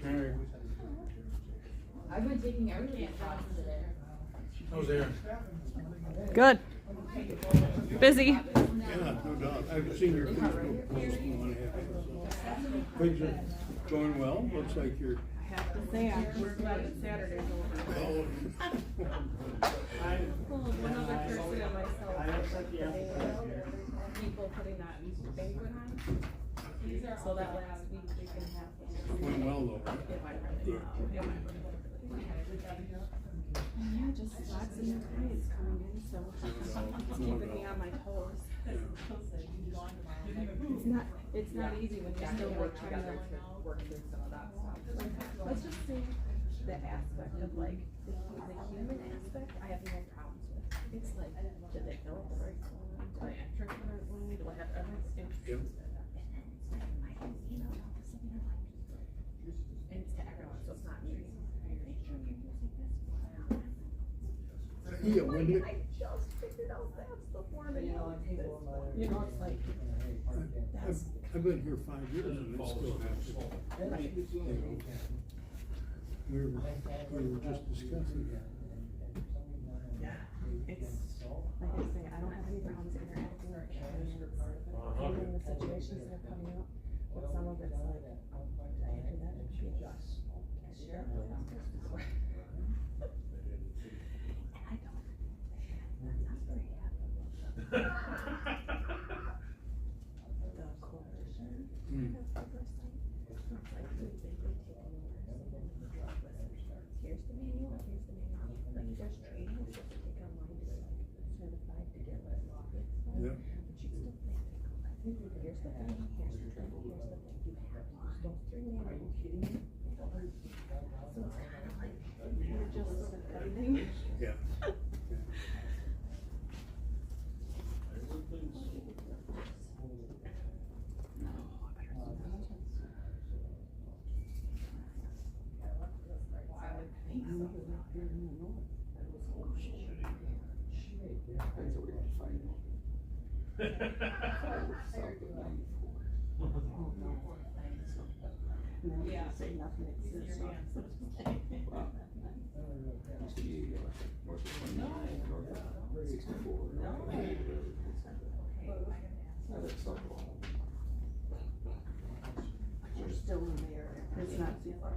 Alright. I've been taking everything classes today. How's Aaron? Good. Busy. Yeah, no doubt. I've seen your Facebook post and what have you. So. Things are going well. Looks like you're. I have to say, I'm glad that Saturday's over. Oh. One other person and myself, people putting that banquet on. So that last week we can have. Went well though, right? It went really well. It went really well. Yeah, just lots of new clients coming in, so it's keeping me on my toes. It's not easy when you're still like trying to work through some of that stuff. Let's just say the aspect of like the human aspect, I have no problems with. It's like, do they know the right one? Do I enter the right way? Do I have everything? Yep. And it's to everyone, so it's not me. Yeah, when you, I just figured out that's the form and you know, it's like, I've been here 5 years and it still happens. You know, we were just discussing that. yeah, it's, like I say, I don't have any problems interacting or handling the situations that are coming up, but some of it's like, did I enter that and she just, sure. And I don't, I'm not very happy about that. The coalition has oversight. It's like they take over here's the manual, here's the manual. Like there's training that you have to take online to like certified to get like lobbying stuff. Yeah. But you still think, here's the thing, here's the thing, here's the thing. You have to use those three manuals. Are you kidding me? So it's kind of like you're just sort of editing. Yeah. Yeah. Say nothing exists. You're still in there. It's not too far.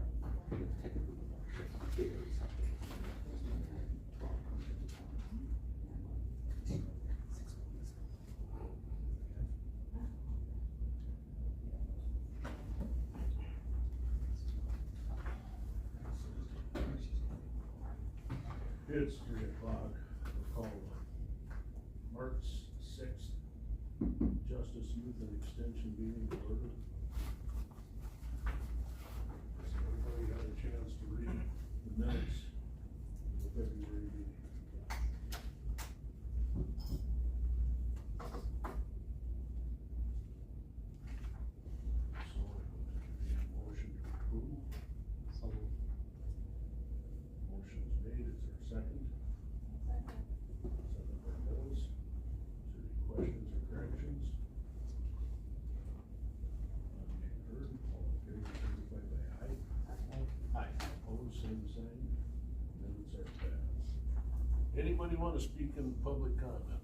It's 3 o'clock. We'll call March 6th Justice Youth and Extension meeting to order. So everybody had a chance to read the minutes of the February meeting. So, motion to approve. Motion is made, is there a second? Second by Mills. Is there any questions or corrections? None being heard, all in favor, signify by aye. Aye. Opposed, same sign. Minutes are passed. Anybody want to speak in public comment?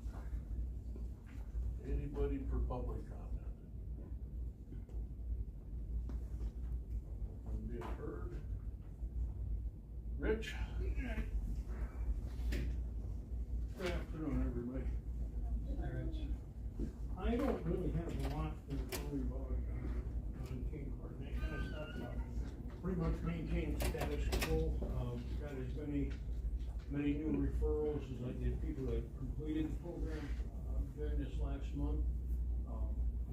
Anybody for public comment? None being heard. Rich? Good afternoon, everybody. I don't really have a lot to worry about on team coordination and stuff. Pretty much maintained status quo. Got as many new referrals as I did people that completed the program during this last month.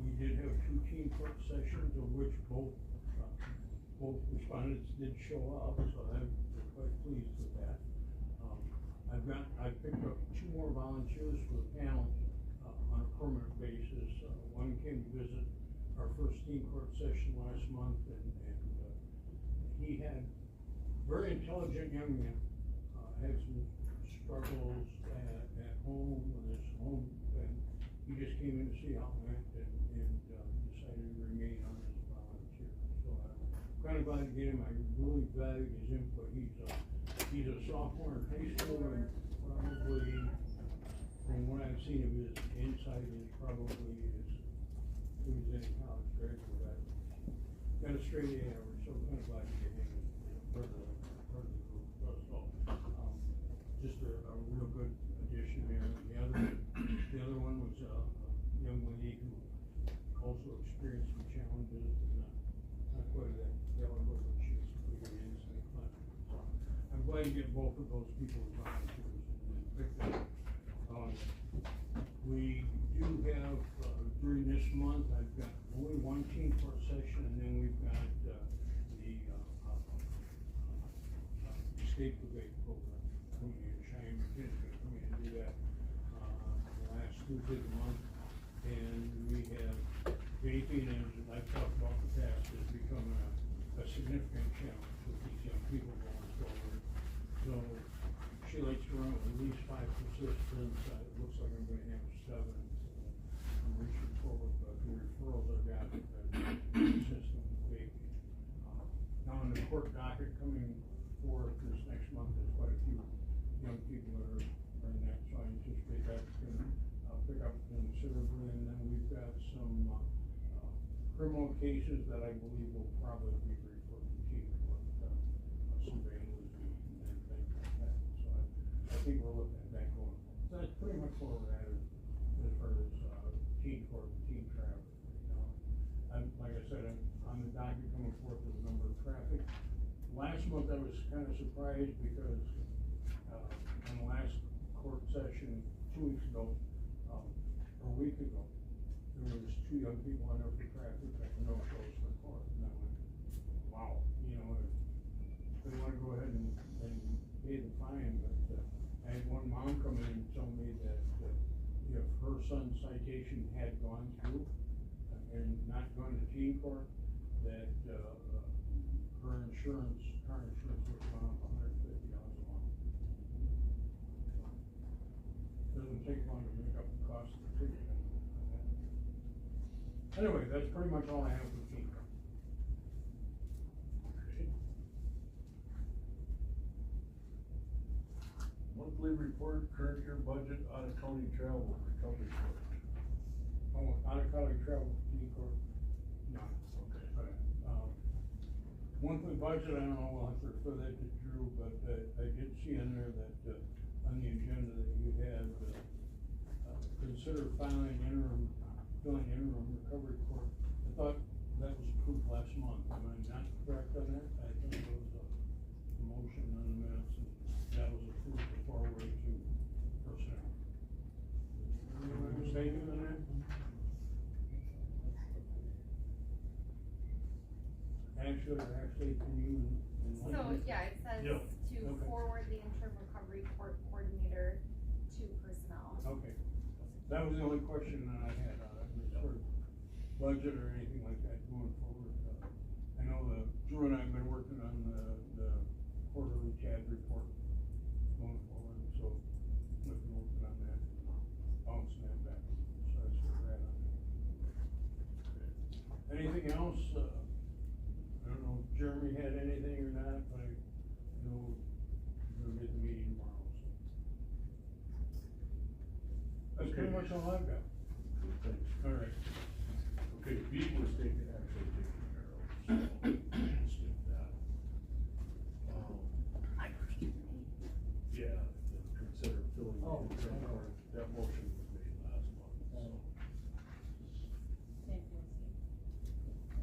We did have 2 team court sessions, of which both respondents did show up, so I'm quite pleased with that. I picked up 2 more volunteers for the panel on a permanent basis. One came to visit our first team court session last month, and he had very intelligent young man, had some struggles at home with his home, and he just came in to see how it went and decided to remain on as a volunteer. So I'm kinda glad to get him, I really valued his input, he's a sophomore in high school, and probably, from what I've seen of his insight, is probably he was in college graduate, got a straight A average, so I'm kinda glad to get him, part of the group, so, just a real good addition there. The other one was a young lady who also experienced some challenges, not quite that caliber, but she was pretty insight. So I'm glad to get both of those people as volunteers and pick them. We do have, during this month, I've got only one team for a session, and then we've got, the state brigade program coming in, Cheyenne McKinnon's gonna come in and do that, the last Tuesday of the month. And we have, vaping, as I've talked about in the past, has become a significant challenge with these young people going forward. So she likes to run with at least 5 participants, it looks like I'm gonna have 7. So I'm reaching forward, but the referrals I've got have been consistent with vaping. Now in the court docket coming forth this next month, there's quite a few young people that are in that, so I anticipate that's gonna pick up considerably. And then we've got some criminal cases that I believe will probably be referred to team court, some vandalism and things like that. So I think we're looking at that going forward. So that's pretty much where we're at as far as team court and team traffic. Like I said, on the docket coming forth with a number of traffic. Last month I was kind of surprised because in the last court session 2 weeks ago, or a week ago, there was 2 young people on there for traffic that were no shows for court. And I went, wow, if they wanna go ahead and pay the fine, but I had one mom come in and tell me that if her son's citation had gone through and not gone to teen court, that her insurance, car insurance would have gone up $150 a month. Doesn't take long to make up the cost of the ticket. Anyway, that's pretty much all I have for teen court. Okay. Monthly report, current year budget, out of county travel, recovery court. Oh, out of county travel for teen court? No. Okay. Monthly budget, I don't know, we'll have to refer that to Drew, but I did see in there that, on the agenda that you had, consider filling interim recovery court. I thought that was approved last month, am I not correct on that? I think it was a motion on the minutes, and that was approved to forward to personnel. Am I mistaken on that? Actually, can you enlighten So, me? yeah, it says Yeah. to Okay. forward the interim recovery court coordinator to personnel. Okay, that was the only question that I had, as far as budget or anything like that going forward. I know Drew and I have been working on the quarterly CAD report going forward, so we've been working on that, bouncing that back, so that's where we're at on that. Anything else? I don't know if Jeremy had anything or not, but I know we're gonna get the meeting tomorrow, so. That's pretty much all I've got. Good, thanks. All right. Okay, B was taken care of, so skip that. Yeah, consider filling the interim court, that motion was made last month, so.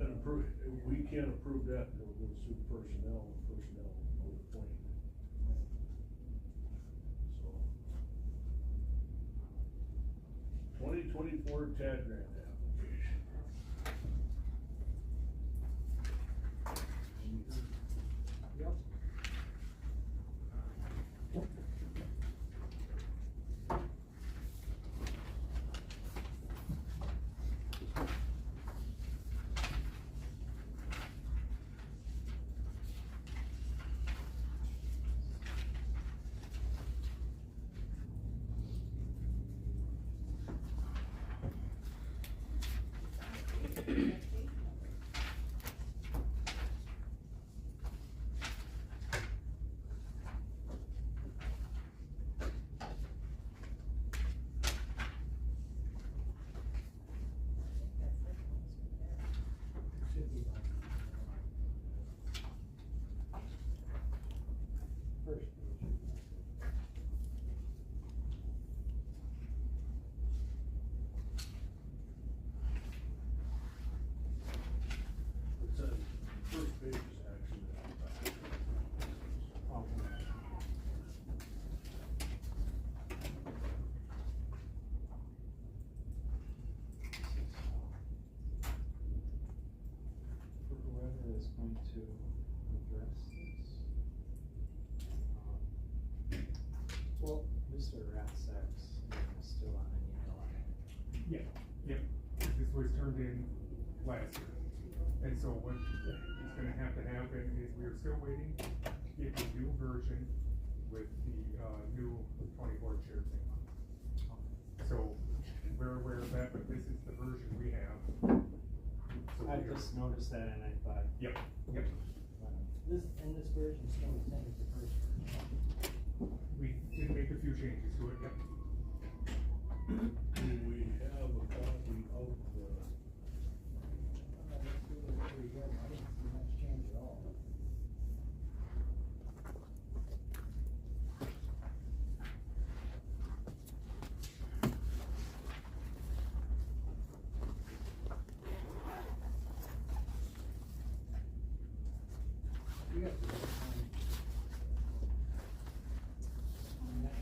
And approve, we can't approve that until it goes through personnel, and personnel will appoint. So. 2024 TAD grant application. Yep. Yeah, yep, this was turned in last year. And so what is gonna have to happen is we're still waiting to get the new version with the, new 24 chair thing. So we're aware of that, but this is the version we have. So I we are- just noticed that and I thought, Yep, yep, this version is still the same as the first version. we did make a few changes to it, yep. Do we have a copy of the, That's really pretty good. I didn't see much change at all. You got the on that.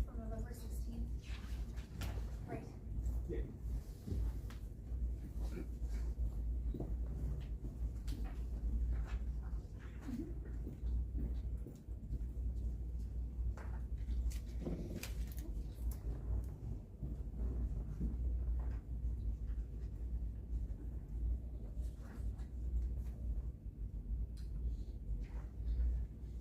From November 16th. Right. Yeah.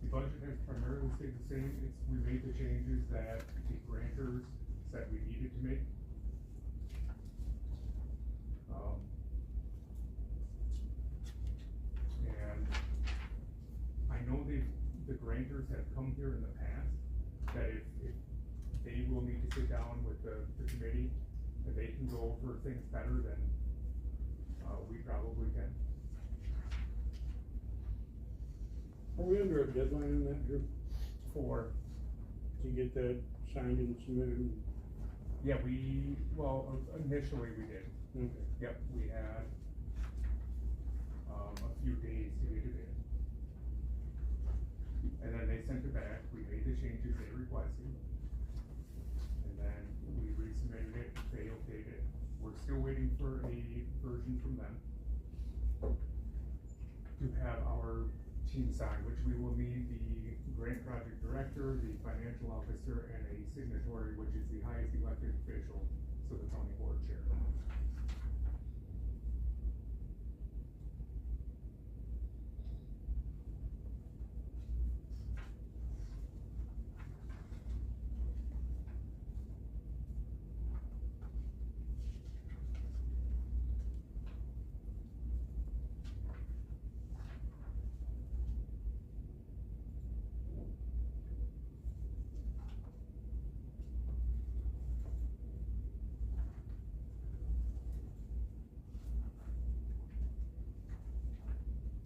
The budget has primarily stayed the same, we made the changes that the grantors said we needed to make. And I know the grantors have come here in the past, that if they will need to sit down with the committee, that they can go over things better than, we probably can. Are we under a deadline on that, Drew, For, to get that signed and submitted? yeah, well, initially we did. Okay. Yep, we had, a few days to get it in. And then they sent it back, we made the changes they requested. And then we resubmitted it, they okayed it. We're still waiting for a version from them to have our team sign, which we will need the grant project director, the financial officer, and a signatory, which is the highest elected official, so the county board chair.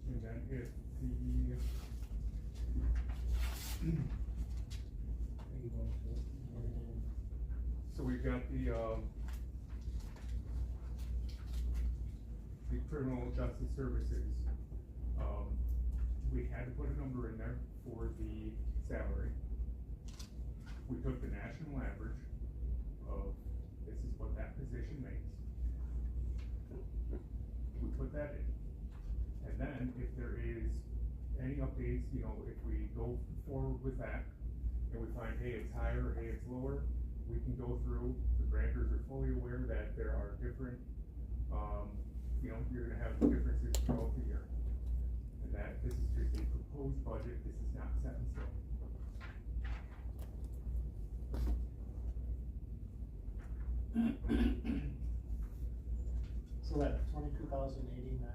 And then if the, so we've got the criminal justice services, we had to put a number in there for the salary. We took the national average of, this is what that position makes. We put that in. And then if there is any updates, you know, if we go forward with that and we find, hey, it's higher or hey, it's lower, we can go through, the grantors are fully aware that there are different, you know, you're gonna have differences throughout the year. And that this is just a proposed budget, this is not set in stone. So that 22,089.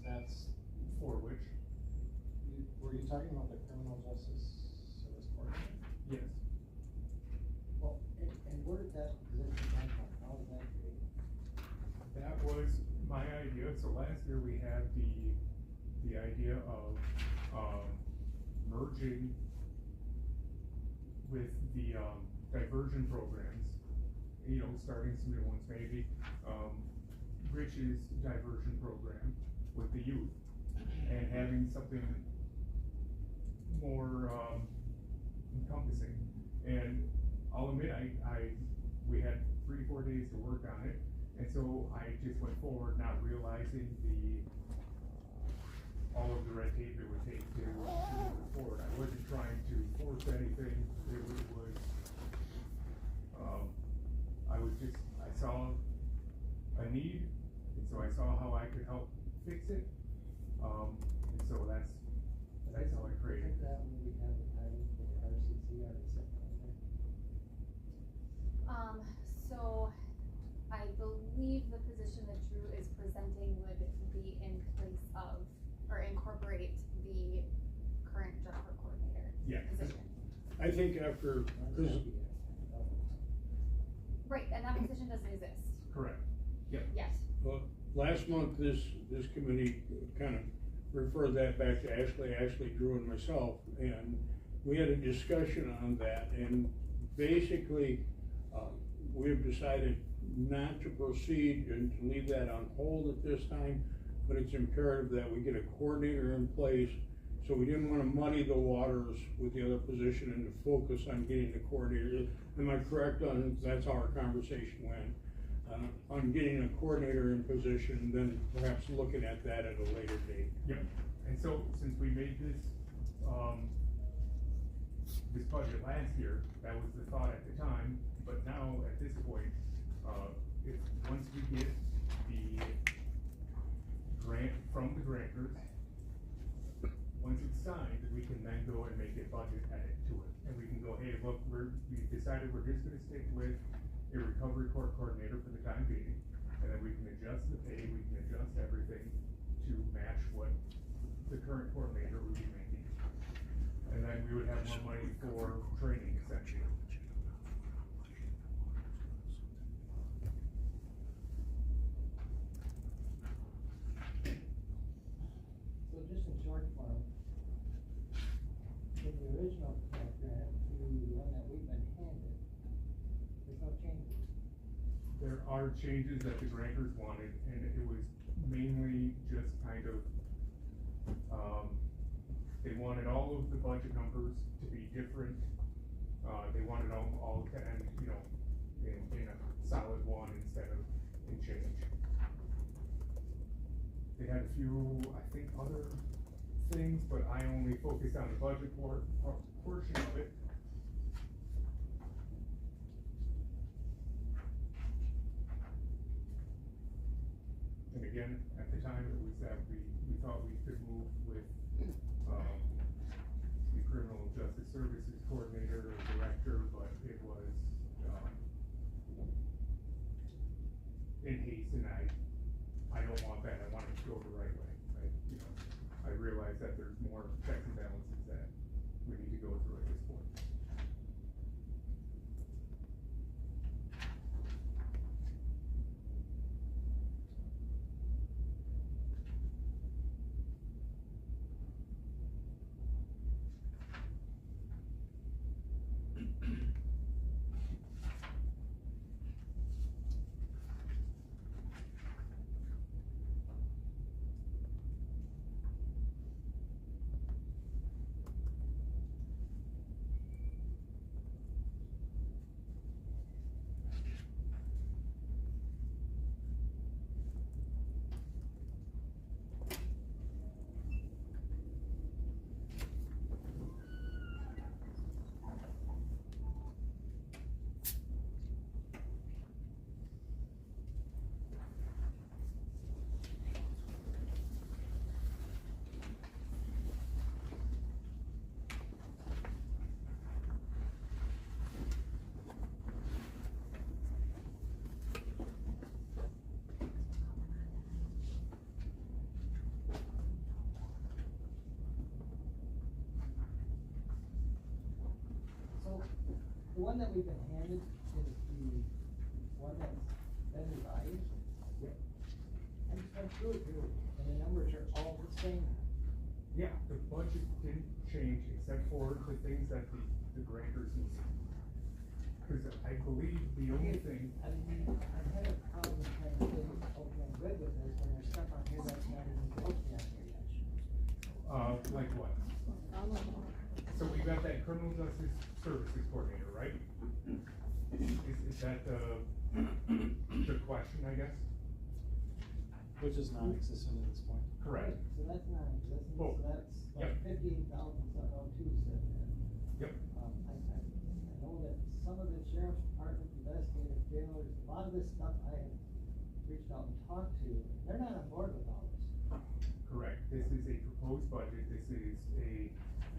That's, For which, were you talking about the criminal justice service coordinator? yes, Well, and where did that position come from? How was that created? that was my idea, so last year we had the idea of, merging with the, diversion programs, you know, starting some new ones maybe, Rich's diversion program with the youth, and having something more, encompassing. And I'll admit, I we had 3-4 days to work on it, and so I just went forward, not realizing all of the red tape it would take to move it forward. I wasn't trying to force anything, I saw a need, and so I saw how I could help fix it, and so that's how I created it. That when we have the title for the RCC, already set down there. So I believe the position that Drew is presenting would be in place of, or incorporate the current general coordinator Yeah. position. I think after, cause Right, and that position doesn't exist Correct. yet. last month, this committee kind of referred that back to Ashley, Drew and myself, and we had a discussion on that, and basically, we have decided not to proceed and to leave that on hold at this time, but it's imperative that we get a coordinator in place, so we didn't wanna muddy the waters with the other position and to focus on getting the coordinator. Am I correct on, that's how our conversation went, on getting a coordinator in position, then perhaps looking at that at a later date? Yep, and so, since we made this budget last year, that was the thought at the time, but now, at this point, if, once we get the grant from the grantors, once it's signed, we can then go and make a budget edit to it, and we can go, hey, look, we've decided we're just gonna stick with a recovery court coordinator for the time being, and then we can adjust the pay, we can adjust everything to match what the current coordinator would be making. And then we would have more money for training, essentially. So just in short form, in the original grant to the one that we've been handed, there's no changes. There are changes that the grantors wanted, and it was mainly just kind of, they wanted all of the budget numbers to be different. They wanted all to end, in a solid one instead of in change. They had a few, I think, other things, but I only focused on the budget portion of it. And again, at the time, it was that we thought we could move with, the criminal justice services coordinator or director, but it was, in haste, and I don't want that, I want it to go the right way. I realize that there's more checks and balances that we need to go through at this point. So, the one that we've been handed is the one that's been revised? Yep. I just went through it here, and the numbers are all the same. Yeah, the budget didn't change except for the things that the grantors needed. Cause I believe the only thing, I mean, I've had a problem trying to get okay, I'm good with this, when there's stuff on here that's not even posted on here yet. like what? So we got that criminal justice services coordinator, right? Is that the question, I guess? Which is non-existent at this point. Correct. So that's not existing, Oh, so that's yep. like 15,702 sitting there. Yep. I know that some of the sheriff's department investigators, jailers, a lot of this stuff I have reached out and talked to, they're not on board with all this. Correct. This is a proposed budget. This is a,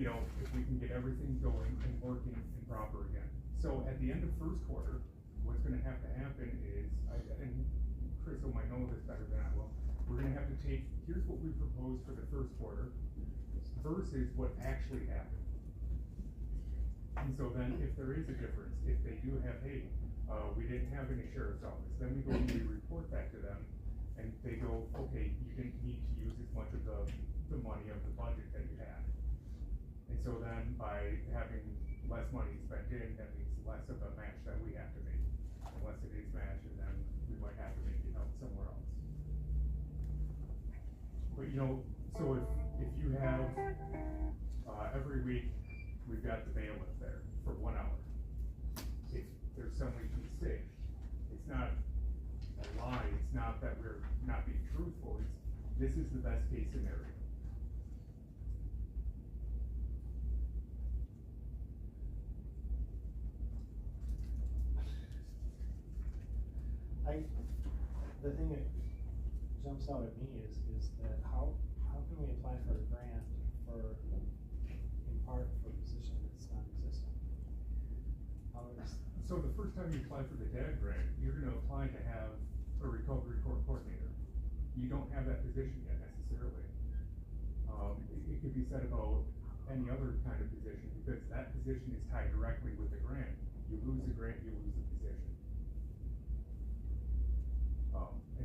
you know, if we can get everything going and working and proper again. So at the end of first quarter, what's gonna have to happen is, and Crystal might know this better than I will, we're gonna have to take, here's what we proposed for the first quarter versus what actually happened. And so then if there is a difference, if they do have, hey, we didn't have any sheriff's office, then we go and we report that to them, and they go, okay, you didn't need to use as much of the money of the budget that you had. And so then by having less money spent in, that means less of a match that we have to make. Unless it is matched, and then we might have to make it up somewhere else. But you know, so if you have, every week, we've got the bailiff there for 1 hour. If there's somebody who's sick, it's not a lie, it's not that we're not being truthful, it's, this is the best case scenario. The thing that jumps out at me is that how can we apply for a grant for, in part, for a position that's non-existent? So the first time you apply for the DAG grant, you're gonna apply to have a recovery court coordinator. You don't have that position yet necessarily. It could be said about any other kind of position, because that position is tied directly with the grant. You lose the grant, you lose the position.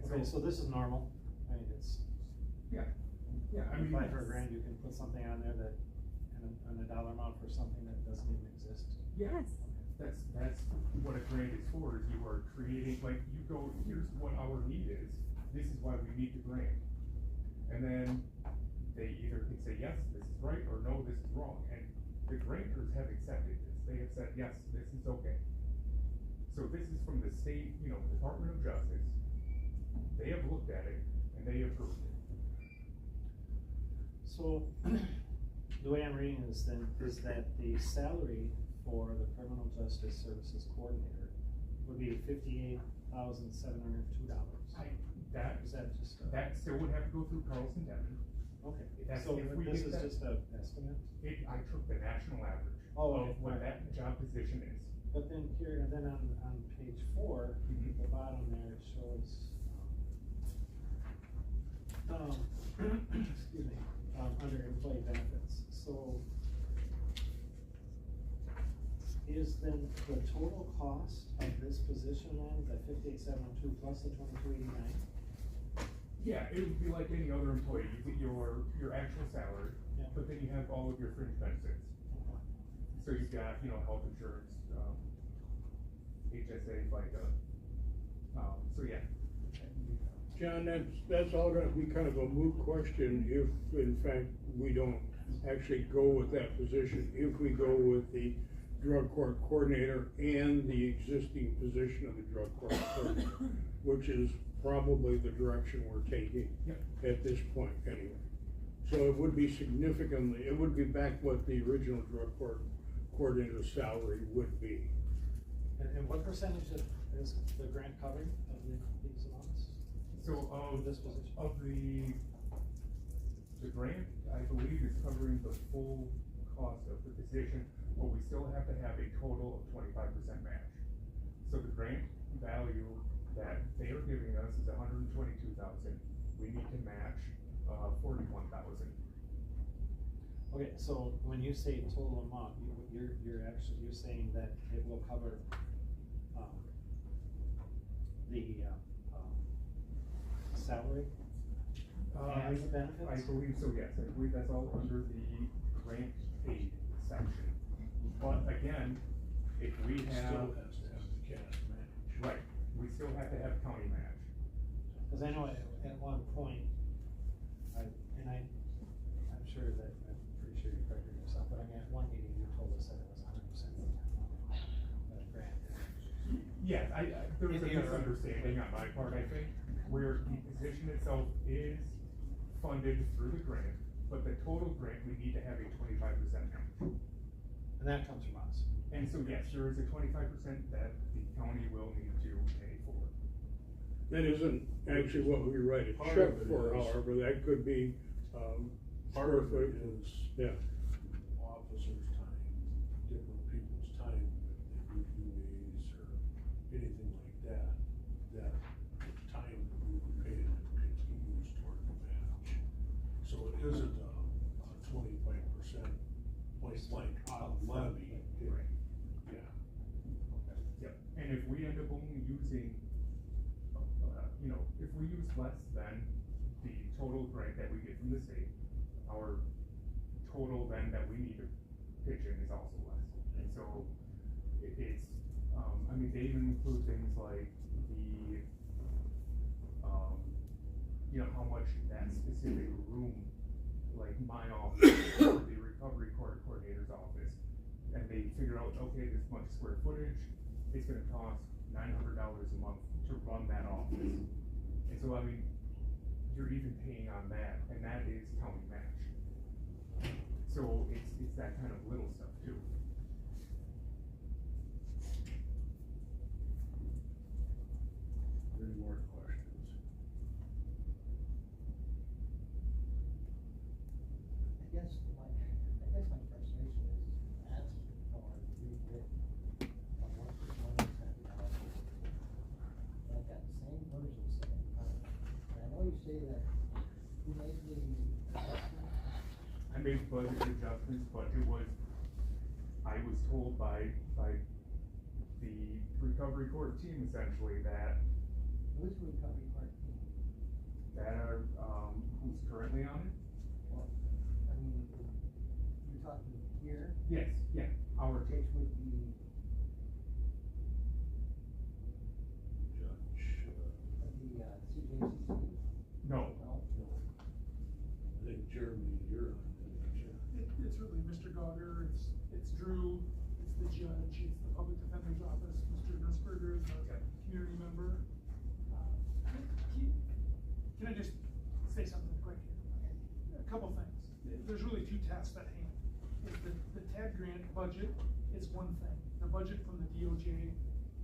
Okay, so this is normal, I mean, it's. Yeah, I mean. Apply for a grant, you can put something on there that, and a dollar amount for something that doesn't even exist. Yes. That's what a grant is for, is you are creating, like, you go, here's what our need is, this is why we need the grant. And then they either can say, yes, this is right, or no, this is wrong, and the grantors have accepted this, they have said, yes, this is okay. So this is from the state, you know, Department of Justice, they have looked at it, and they approved it. So, the way I'm reading this then, is that the salary for the Criminal Justice Services Coordinator would be $58,702. Is that just? That still would have to go through Carlson Devon. Okay, That's so if we this get is that- just a estimate? I took the national average Oh, of okay, what fine. that job position is. But then here, and then on page 4, Mhm. the bottom there, it shows, excuse me, under employee benefits, so is then the total cost of this position then, the 58,702 plus the 2289? Yeah, it would be like any other employee, you get your actual salary, Yeah. but then you have all of your fringe benefits. So you've got, you know, health insurance, HSA, FICA, so yeah. John, that's all gonna be kind of a moot question if, in fact, we don't actually go with that position. If we go with the drug court coordinator and the existing position of the drug court coordinator, which is probably the direction we're taking Yep. at this point anyway. So it would be significantly, it would be back what the original drug court coordinator salary would be. And what percentage is the grant covering of these amounts? So, This position? of the grant, I believe is covering the full cost of the position, but we still have to have a total of 25% match. So the grant value that they are giving us is $122,000, we need to match, $41,000. Okay, so when you say total amount, you're saying that it will cover, the, salary? And the benefits? I believe so, yes, I believe that's all under the grant aid section. But again, if we have. Still has to have the cash match. Right, we still have to have county match. Cause I know at one point, I'm sure that, I'm pretty sure you corrected yourself, but I mean, at one meeting, you told us that it was 100% that grant. part, I think, where the position itself is funded through the grant, but the total grant, we need to have a 25% match. And that comes from us. And so, yes, there is a 25% that the county will need to pay for. That isn't actually what we write a Part check of it for, is- however, that could be, Part square of it foot. is Yeah, officers' time, different people's time, if they do UAs or anything like that, that time that we were paying could be used toward the match. So it isn't a 25% point blank levy. Right. Yeah. Yep, and if we end up only using, if we use less than the total grant that we get from the state, our total then that we need to pitch in is also less. And so it's, they even include things like the, how much that specific room, like my office, or the recovery coordinator's office, and they figure out, okay, this much square footage, it's gonna cost $900 a month to run that office. And so, you're even paying on that, and that is county match. So it's that kind of little stuff too. Any more questions? I guess my frustration is asking for a rebid of what this money is gonna be allocated to. And I've got the same version sitting in front of me. And I know you say that you made the adjustment. I made budget adjustments, but I was told by the recovery court team essentially that Who's the recovery part team? who's currently on it? Well, you're talking here, Yes, yeah, our which would be Judge, the CJCC? no, No? I think Jeremy, you're on it, aren't you? It's really Mr. Gauger, it's Drew, it's the judge, it's the public defender's office, Mr. Nussberger is a community member. Can I just say something quick here? A couple things. There's really two tasks at hand. The TAD grant budget is one thing. The budget from the DOJ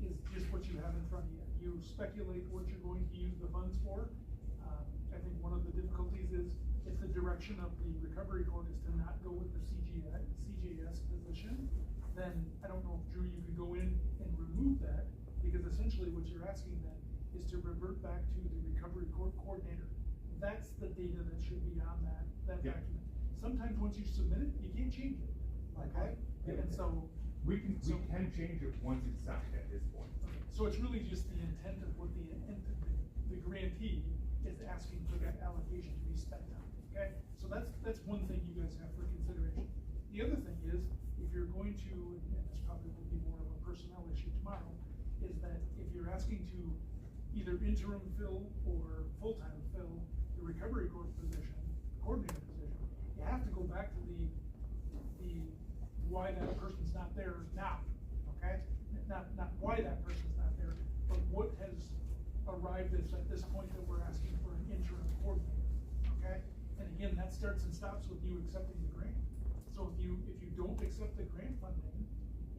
is just what you have in front of you. You speculate what you're going to use the funds for. I think one of the difficulties is if the direction of the recovery court is to not go with the CJS position, then I don't know if, Drew, you could go in and remove that, because essentially what you're asking then is to revert back to the recovery court coordinator. That's the data that should be on that Yeah. document. Sometimes once you submit it, you can't change it, okay? Yeah. And so, we can change it once it's signed at this point. so it's really just the intent of what the grantee is asking for that allocation to be spent on, okay? So that's one thing you guys have for consideration. The other thing is, if you're going to, and this probably will be more of a personnel issue tomorrow, is that if you're asking to either interim fill or full-time fill the recovery court position, coordinator position, you have to go back to the why that person's not there now, okay? Not why that person's not there, but what has arrived at this point that we're asking for an interim coordinator, okay? And again, that starts and stops with you accepting the grant. So if you don't accept the grant funding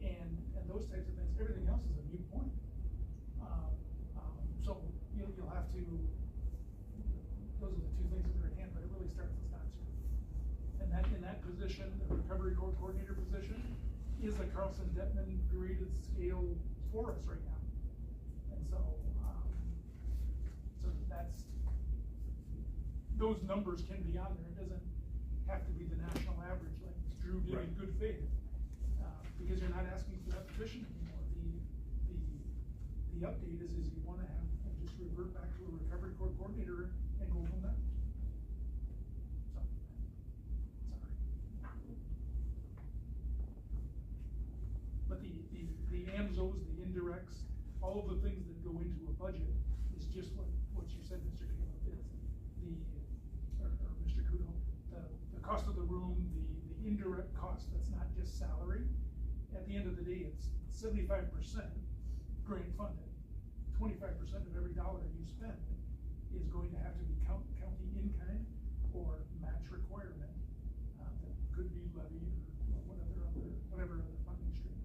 and those types of things, everything else is a moot point. So you'll have to, those are the two things that are at hand, but it really starts and stops here. And in that position, the recovery court coordinator position is a Carlson Detman graded scale for us right now. And so that's, those numbers can be on there. It doesn't have to be the national average like Drew did in good faith. Because you're not asking for that position anymore. The update is you wanna have, just revert back to a recovery court coordinator and go from there. So, sorry. But the AMSOs, the indirects, all of the things that go into a budget is just what you said, Mr. Caleb, is or Mr. Kudo, the cost of the room, the indirect cost, that's not just salary. At the end of the day, it's 75% grant funded, 25% of every dollar you spend is going to have to be county in kind or match requirement, that could be levied or whatever other funding stream.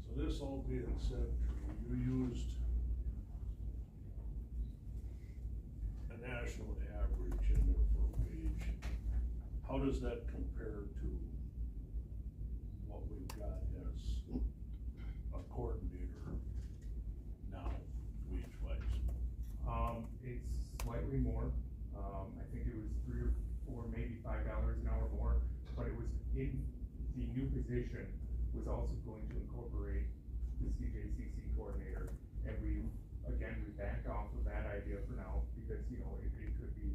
So this all being said, Drew, you used a national average in there for wage. How does that compare to what we've got as a coordinator now, wage-wise? It's slightly more, I think it was $3 or $4, maybe $5 an hour more, but it was in, the new position was also going to incorporate the CJCC coordinator, and we backed off of that idea for now, because, it could be,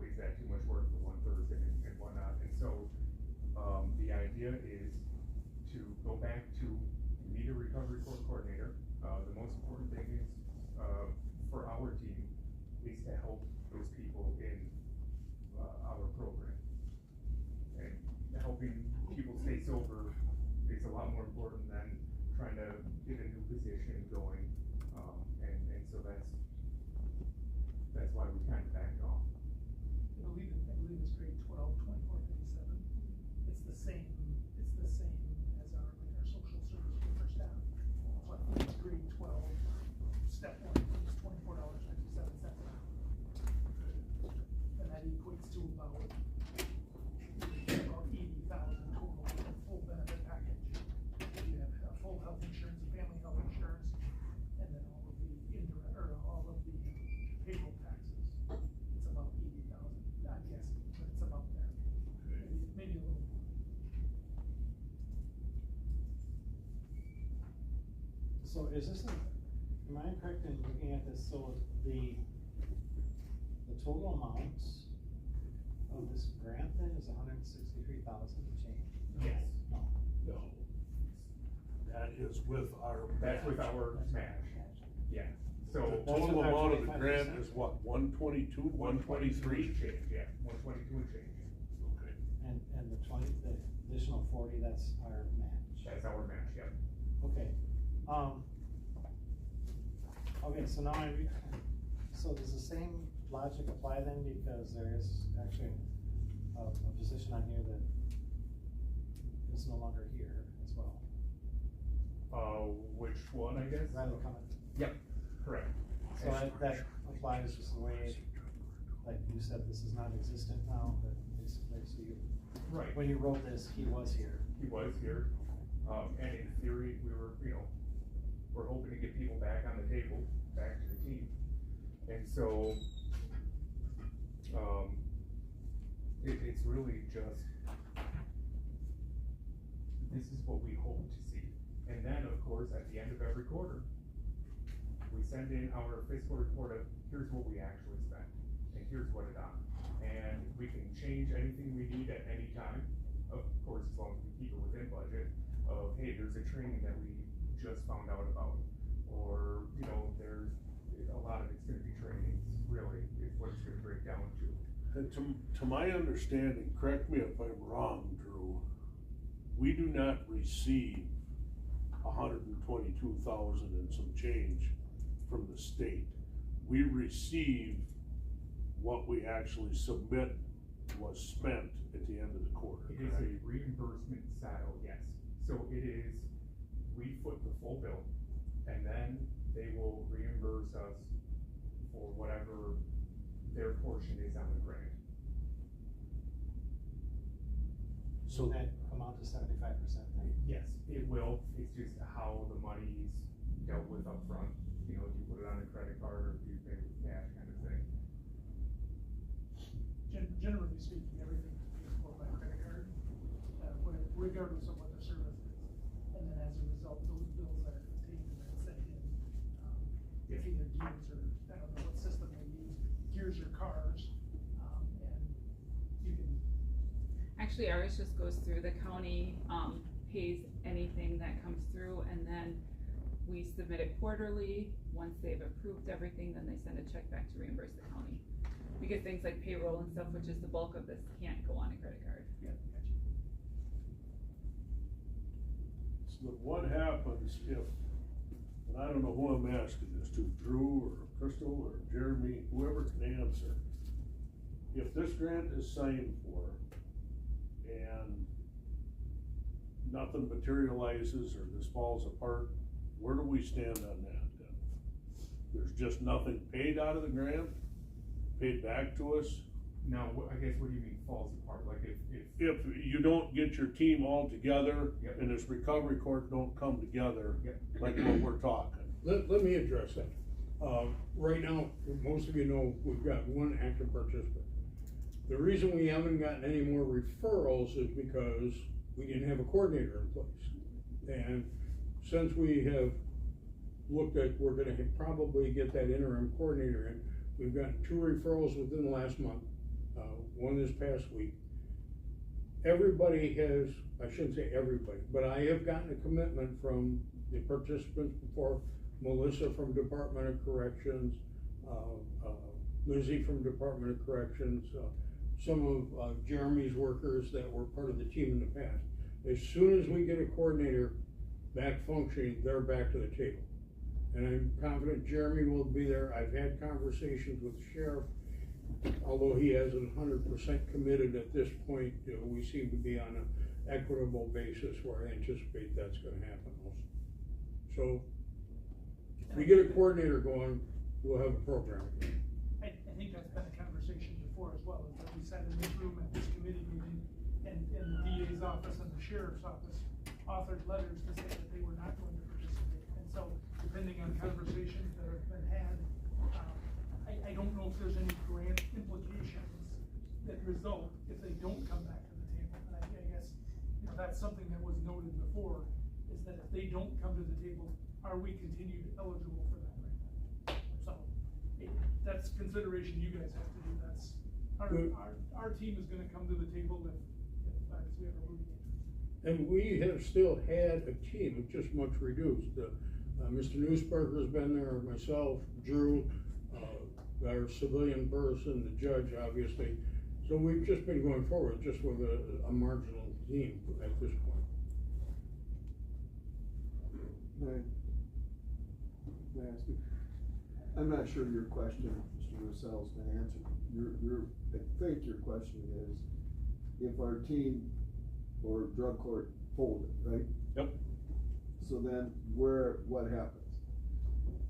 is that too much work for one person and whatnot, and so, the idea is to go back to, you need a recovery court coordinator. The most important thing is, for our team, is to help those people in, our program. And helping people stay sober is a lot more important than trying to get a new position going, and so that's why we kind of backed off. I believe it's grade 12, 24, 57. It's the same as our social service worker staff. So I think it's grade 12, step 1 is $24.57. And that equates to about 80,000 total with a full benefit package. You have full health insurance, family health insurance, and then all of the payroll taxes. It's about 80,000, I'm guessing, but it's about there. Maybe a little more. So is this, am I correct in looking at this, so the total amount of this grant then is 163,000 and change? Yes. No. No. That is with our match. That's with our match, yeah, so. The total amount of the grant is what, 122, 123? Change, yeah, 122 and change. Okay. And the additional 40, that's our match? That's our match, yeah. Okay, okay, so now so does the same logic apply then, because there is actually a position on here that is no longer here as well? Which one, I guess? Riley Cummett. Yep, correct. So that applies just the way, like you said, this is not existent now, but basically, so you, Right. when you wrote this, he was here. He was here, and in theory, we were, we're hoping to get people back on the table, back to the team. And so, it's really just, this is what we hope to see. And then, of course, at the end of every quarter, we send in our fiscal report of, here's what we actually spent, and here's what it on. And we can change anything we need at any time, of course, as long as we keep it within budget, of, hey, there's a training that we just found out about, or, there's, a lot of it's gonna be trainings, really, is what it's gonna break down to. And to my understanding, correct me if I'm wrong, Drew, we do not receive 122,000 and some change from the state. We receive what we actually submit was spent at the end of the quarter. It is a reimbursement style, yes. So it is, we foot the full bill, and then they will reimburse us for whatever their portion is on the grant. So that come out to 75% then? Yes, it will. It's just how the money's dealt with upfront. You know, do you put it on a credit card or do you pay with cash kind of thing? Generally speaking, everything is paid for by credit card, regardless of what the service is. And then as a result, those bills are taken and then sent in. If either Gears or, I don't know what system they use, Gears or Cars, and you can. Actually, ours just goes through the county, pays anything that comes through, and then we submit it quarterly. Once they've approved everything, then they send a check back to reimburse the county. Because things like payroll and stuff, which is the bulk of this, can't go on a credit card. Yeah, gotcha. So what happens if, and I don't know who I'm asking this to, Drew or Crystal or Jeremy, whoever can answer. If this grant is signed for and nothing materializes or this falls apart, where do we stand on that then? There's just nothing paid out of the grant, paid back to us? No, I guess what do you mean falls apart? Like if If you don't get your team all together Yep. and this recovery court don't come together, Yep. like what we're talking. Let me address that. Right now, most of you know, we've got one active participant. The reason we haven't gotten any more referrals is because we didn't have a coordinator in place. And since we have looked at, we're gonna probably get that interim coordinator in, we've gotten 2 referrals within the last month, one this past week. Everybody has, I shouldn't say everybody, but I have gotten a commitment from the participants before, Melissa from Department of Corrections, Lizzie from Department of Corrections, some of Jeremy's workers that were part of the team in the past. As soon as we get a coordinator back functioning, they're back to the table. And I'm confident Jeremy will be there. I've had conversations with the sheriff, although he hasn't 100% committed at this point. We seem to be on an equitable basis where I anticipate that's gonna happen also. So, if we get a coordinator going, we'll have a program again. I think that's been a conversation before as well, is that we sat in this room at this committee meeting, and the DA's office and the sheriff's office authored letters to say that they were not going to participate. And so, depending on conversations that have been had, I don't know if there's any grant implications that result if they don't come back to the table. And I guess, you know, that's something that was noted before, is that if they don't come to the table, are we continued eligible for that grant? So, that's consideration you guys have to do. That's, our team is gonna come to the table if we have a movie. And we have still had a team, it's just much reduced. Mr. Newsberger's been there, myself, Drew, our civilian person, the judge, obviously. So we've just been going forward just with a marginal team at this point. May I ask you? I'm not sure your question, Mr. Russell's gonna answer. I think your question is, if our team or drug court folded, right? Yep. So then what happens?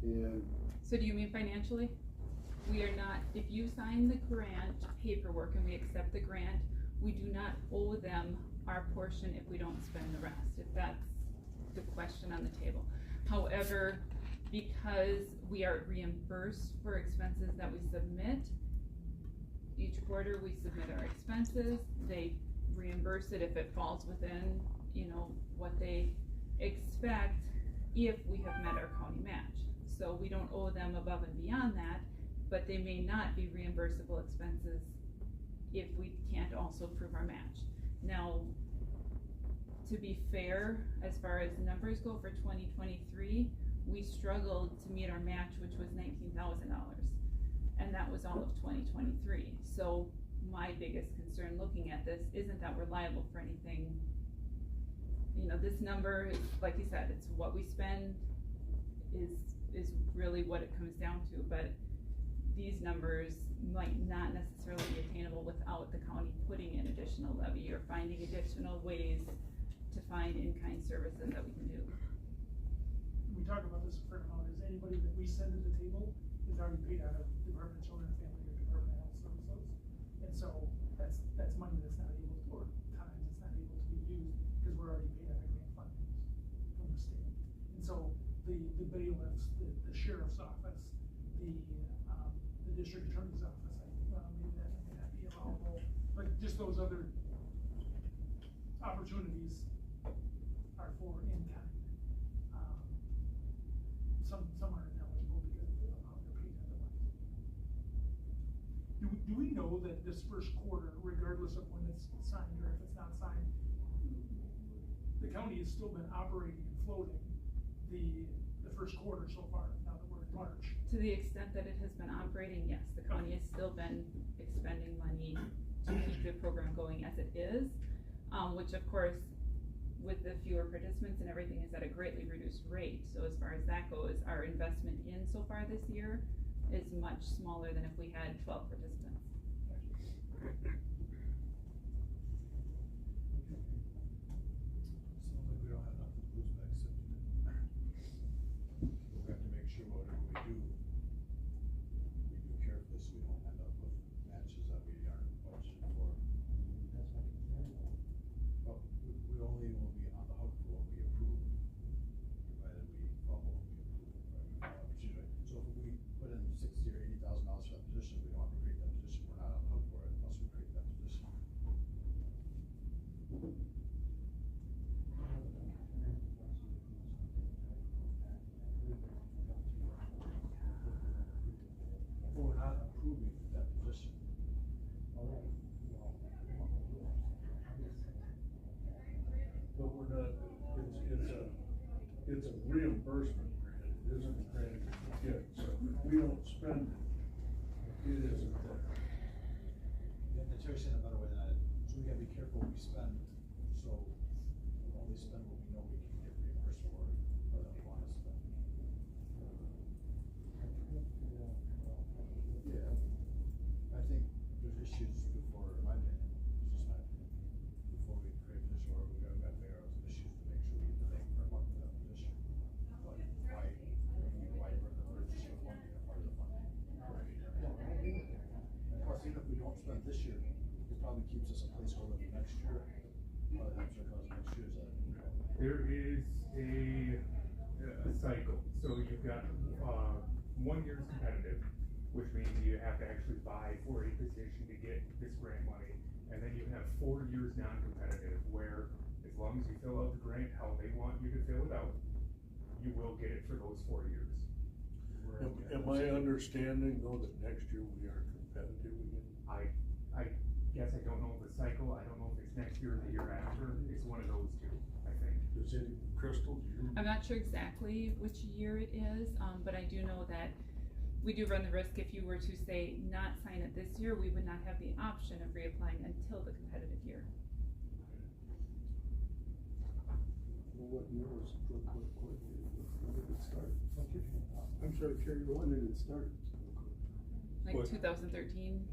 And So do you mean financially? We are not, if you sign the grant paperwork and we accept the grant, we do not owe them our portion if we don't spend the rest, if that's the question on the table. However, because we are reimbursed for expenses that we submit, each quarter we submit our expenses, they reimburse it if it falls within, you know, what they expect if we have met our county match. So we don't owe them above and beyond that, but they may not be reimbursable expenses if we can't also prove our match. Now, to be fair, as far as numbers go for 2023, we struggled to meet our match, which was $19,000, and that was all of 2023. So my biggest concern looking at this isn't that we're liable for anything. You know, this number is, like you said, it's what we spend is really what it comes down to, but these numbers might not necessarily be attainable without the county putting in additional levy or finding additional ways to find in-kind services that we can do. We talk about this a fair amount, is anybody that we send to the table is already paid out of Department of Children and Family or Department of Health Services. And so that's money that's not able to, or times it's not able to be used because we're already paid out of grant funding from the state. And so the the bailiffs, the sheriff's office, the district attorney's office, maybe that may not be allowable, but just those other opportunities are for in-kind. Some are ineligible because of how they're paid otherwise. Do we know that this first quarter, regardless of when it's signed or if it's not signed, the county has still been operating and floating the first quarter so far, now that we're in March? To the extent that it has been operating, yes, the county has still been expending money to keep the program going as it is, which of course, with the fewer participants and everything, is at a greatly reduced rate. So as far as that goes, our investment in so far this year is much smaller than if we had 12 participants. Sounds like we don't have nothing to lose by accepting it. We have to make sure whatever we do carefully so we don't end up with matches that we aren't budgeted for. That's my concern. But we only will be on the hook for what we approve, provided we follow what we approve, right? So if we put in $60,000 or $80,000 for that position, we don't have to create that position, we're not on the hook for it unless we create that position. But we're not approving that position. But we're not, it's a reimbursement grant, it isn't a grant we get, so if we don't spend it, it isn't there. Yeah, and Terry's saying a better way than I did, so we gotta be careful what we spend, so we only spend what we know we can get reimbursed for, or that we wanna spend. Yeah, I think there's issues before, in my opinion, it's just my opinion, before we create a position where we gotta figure out some issues to make sure we get the thing for a month for that position. But why burn the bridge with one year part of the funding? And plus, even if we don't spend this year, it probably keeps us a placeholder for next year, probably helps our cause next year's that. There is a cycle, so you've got, 1 year's competitive, which means you have to actually vie for a position to get this grant money. And then you have 4 years non-competitive, where as long as you fill out the grant how they want you to fill it out, you will get it for those 4 years. Am I understanding though that next year we are competitive again? I guess I don't know the cycle, I don't know if it's next year or the year after, it's one of those two, I think. Does it, Crystal, do you? I'm not sure exactly which year it is, but I do know that we do run the risk if you were to say not sign it this year, we would not have the option of reapplying until the competitive year. Well, what year was the drug court coordinator? When did it start? I'm sorry, Carrie, when did it start? Like What? 2013,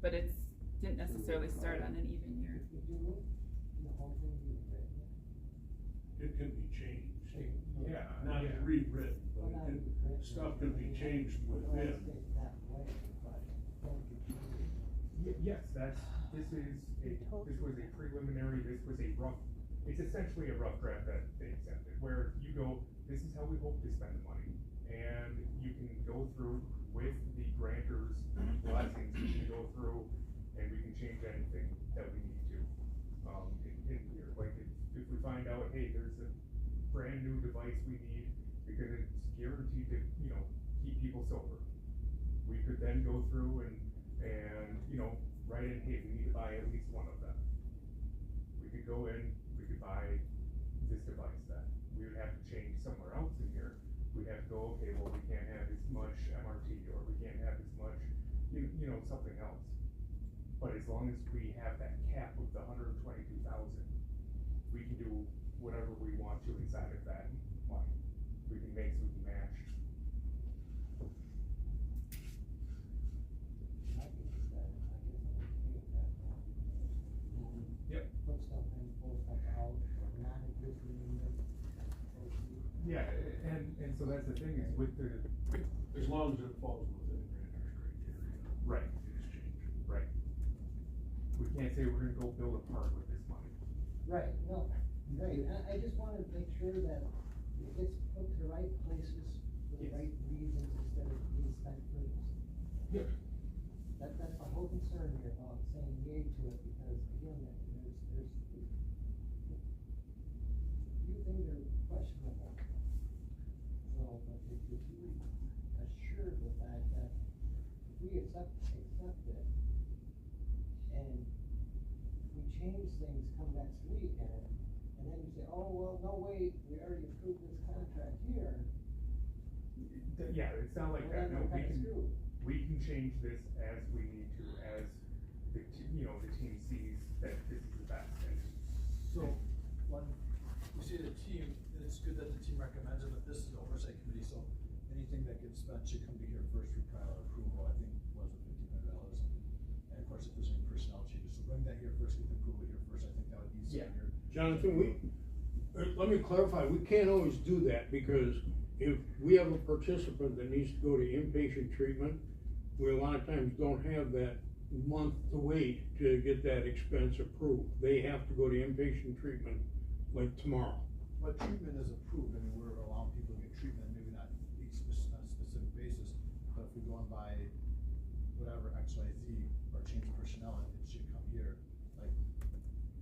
but it didn't necessarily start on an even year. It can be changed. Yeah. Not yeah. rewritten, but stuff can be changed within. Yes, this was a preliminary, this was a rough, it's essentially a rough draft that they accepted, where you go, this is how we hope to spend the money. And you can go through with the grantor's blessings, we can go through and we can change anything that we need to, in here. Like if we find out, hey, there's a brand new device we need because it's guaranteed to, keep people sober. We could then go through and write in, hey, we need to buy at least one of them. We could go in, we could buy this device then. We would have to change somewhere else in here. We'd have to go, okay, well, we can't have as much MRT, or we can't have as much, something else. But as long as we have that cap of the 122,000, we can do whatever we want to inside of that money. We can mix, we can match. Yep. Put stuff in, pull stuff out, non-existing unit. Yeah, and so that's the thing is with the. As long as it falls within grantor's criteria. Right. Exchange. Right. We can't say we're gonna go build a park with this money. Right, no, right, I just wanna make sure that it gets put to the right places for the Yes. right reasons instead of being spent for this. Yep. That's my whole concern here about saying yay to it, because again, there's few things are questionable. So, but if you assure the fact that if we accept it, and we change things come next week, and then you say, oh, well, no, wait, we already approved this contract here. Yeah, it's not like Well, that, then no, we're kinda screwed. we can change this as we need to, as the, the team sees that this is the best, and. So, when you see the team, it's good that the team recommends it, but this is an oversight committee, so anything that gets spent should come to here first for prior approval. I think, was it $1,500? And of course, if there's any personnel changes, so bring that here first, get the approval here first. I think that would be easier. Jonathan, let me clarify, we can't always do that, because if we have a participant that needs to go to inpatient treatment, we a lot of times don't have that month to wait to get that expense approved. They have to go to inpatient treatment like tomorrow. But treatment is approved, I mean, we're allowing people to get treatment, maybe not each on a specific basis, but if we go on by whatever X, Y, Z, or change personnel, it should come here. Like,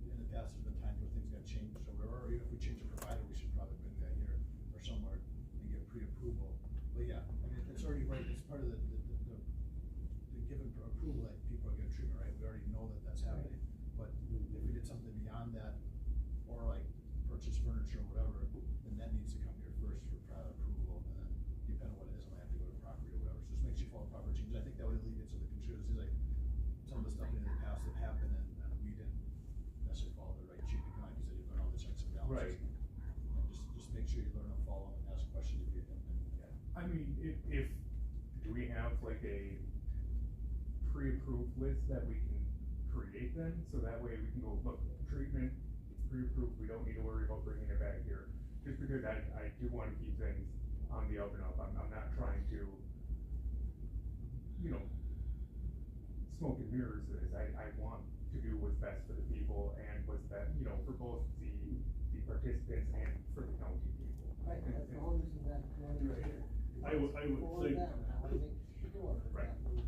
in the past, there's been times where things got changed, or even if we change a provider, we should probably bring that here, or somewhere, and get pre-approval. But yeah, I mean, it's already right, it's part of the given approval that people are getting treatment, right? We already know that that's happening, but if we did something beyond that, or like purchase furniture or whatever, then that needs to come here first for prior approval, and then depending on what it is, it might have to go to property or whatever, so just make sure you follow proper changes. I think that would alleviate some of the confusion. It seems like some of the stuff in the past that happened, and we didn't necessarily follow the right chain, because like you said, you learn all the checks and balances. Right. And just make sure you learn to follow and ask questions if you, yeah. I mean, if, do we have like a pre-approved list that we can create then? So that way we can go, look, treatment, it's pre-approved, we don't need to worry about bringing it back here. Just because I do wanna keep things on the up and up, I'm not trying to, smoke and mirrors this. I want to do what's best for the people and what's best, for both the participants and for the county people. Right, that's the whole reason that money is here. I would For think. them, and I wanna make sure Right. that we're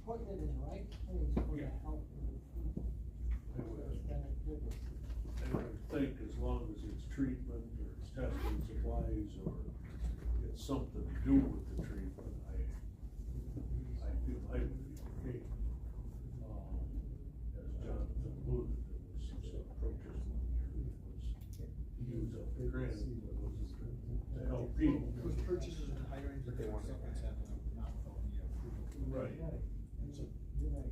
putting it in the right place for the Yeah. health of the people. I would- So it's beneficial. I would think as long as it's treatment, or it's testing supplies, or it's something to do with the treatment, I feel I would be okay. As Jonathan alluded, there was some sort of protest money here that was used up the grant, that was to help people. It was purchases and hirings, But they or want it something's back. happening, not without any approval. Right. And so, You're right.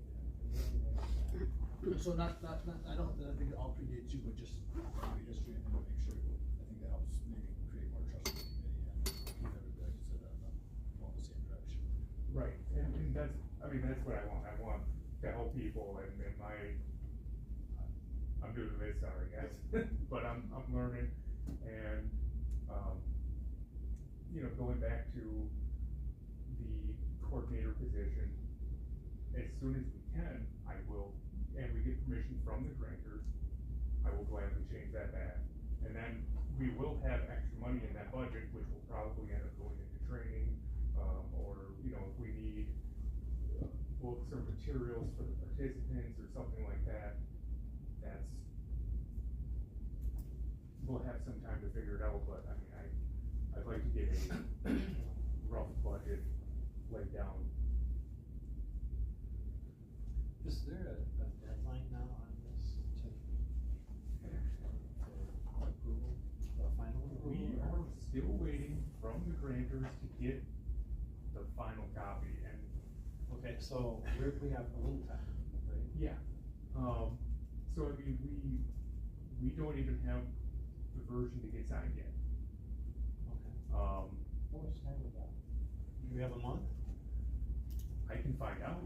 so not, I don't think it all predates you, but just maybe history and make sure, I think that helps maybe create more trust in the committee and keep everybody, like you said, going the same direction. Right, and that's what I want. I want to help people, and I'm doing this, sorry guys, but I'm learning, and, going back to the coordinator position, as soon as we can, I will, and we get permission from the grantors, I will gladly change that back. And then we will have extra money in that budget, which will probably end up going into training, or, if we need books or materials for the participants or something like that, we'll have some time to figure it out, but I mean, I'd like to get a rough budget laid down. Is there a deadline now on this to approval, the final approval? We are still waiting from the grantors to get the final copy, and. Okay, so we have a little time, right? Yeah, so I mean, we don't even have the version to get signed yet. Okay. How much time we got? Do we have a month? I can find out.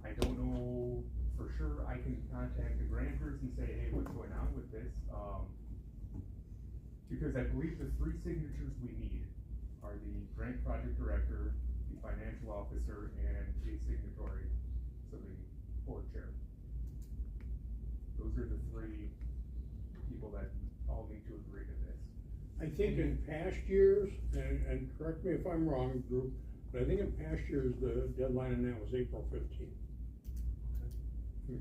I don't know for sure. I can contact the grantors and say, hey, what's going on with this? Because I believe the 3 signatures we need are the grant project director, the financial officer, and a signatory, so the board chair. Those are the 3 people that all need to agree to this. I think in past years, and correct me if I'm wrong, group, but I think in past years, the deadline on that was April 15th.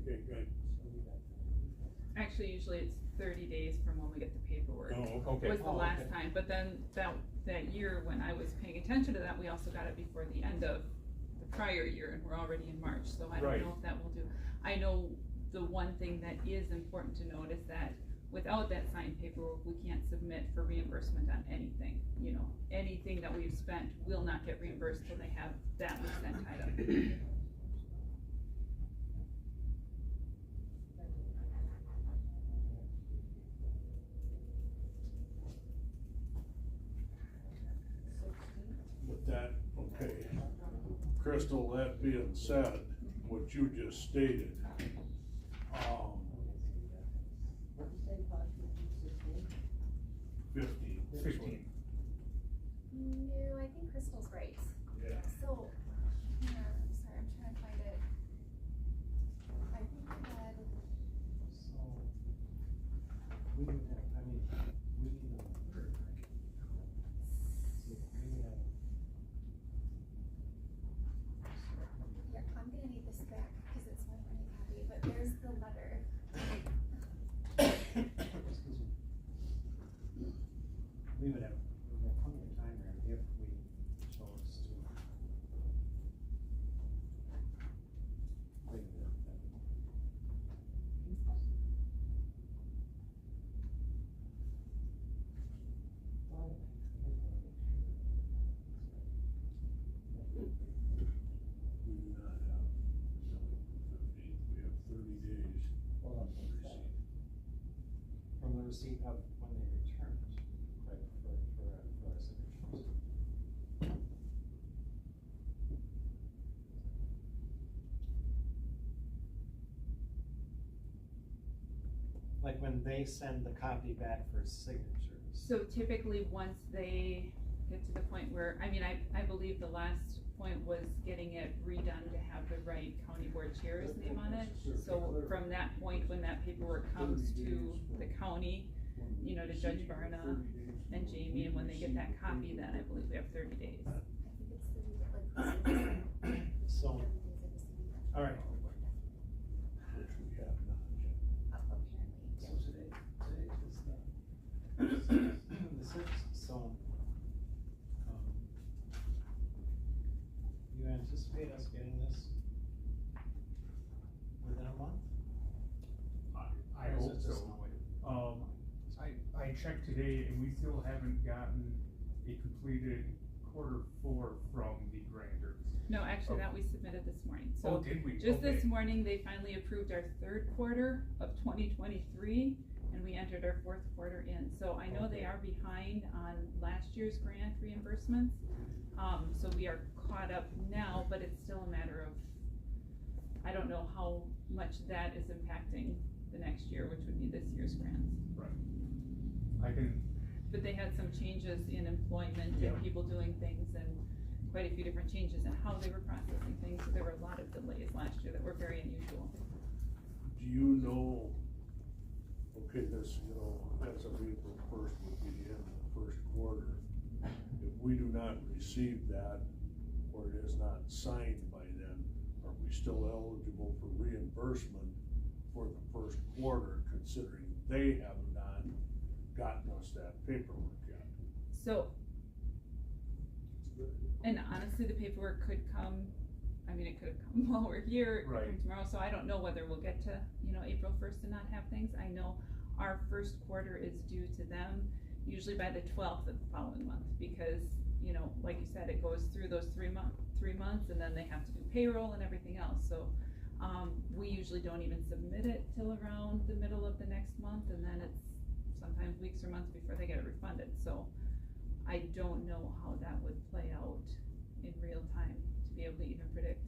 Okay, good. Actually, usually it's 30 days from when we get the paperwork. Oh, okay. Was the Oh, last okay. time, but then that year when I was paying attention to that, we also got it before the end of the prior year, and we're already in March, so I don't Right. know if that will do. I know the one thing that is important to note is that without that signed paperwork, we can't submit for reimbursement on anything. You know, anything that we've spent will not get reimbursed till they have that much then tied up. With that, okay. Crystal, that being said, what you just stated, What did you say, cost 16? 15. 15. No, I think Crystal's right. Yeah. So, hang on, I'm sorry, I'm trying to find it. I think we had, So, we would have, I mean, we need a. We would have. yeah, I'm gonna need this back because it's my only copy, but there's the letter. We would have plenty of time there if we chose to. Wait a minute. We do not have billing for 15th. We have 30 days Hold on, from receipt. From the receipt of when they returned, right, for our signatures. Like when they send the copy back for signatures. So typically, once they get to the point where, I mean, I believe the last point was getting it redone to have the right county board chair's name on it. So from that point, when that paperwork comes to the county, you know, to Judge Barna and Jamie, and when they get that copy, then I believe we have 30 days. I think it's 30 days, So, 30 days of December. all right. Which we have not yet. Apparently, So yeah. today is the sixth, so, you anticipate us getting this within a month? I Or is hope it just so. no way? I checked today and we still haven't gotten a completed quarter 4 from the grantors. No, actually, Okay. that we submitted this morning. Oh, So did we? just this Okay. morning, they finally approved our third quarter of 2023, and we entered our fourth quarter in. So I know they Okay. are behind on last year's grant reimbursements. So we are caught up now, but it's still a matter of, I don't know how much that is impacting the next year, which would be this year's grants. Right. I can, But they had some changes in employment Yeah. and people doing things and quite a few different changes in how they were processing things. So there were a lot of delays last year that were very unusual. Do you know, okay, this, you know, as of April 1st would be the end of the first quarter. If we do not receive that, or it is not signed by then, are we still eligible for reimbursement for the first quarter, considering they have not gotten us that paperwork yet? So, and honestly, the paperwork could come, I mean, it could have come while we're here, it could Right. come tomorrow, so I don't know whether we'll get to, you know, April 1st and not have things. I know our first quarter is due to them usually by the 12th of the following month, because, you know, like you said, it goes through those 3 months, and then they have to do payroll and everything else, so, we usually don't even submit it till around the middle of the next month, and then it's sometimes weeks or months before they get it refunded, so I don't know how that would play out in real time to be able to even predict.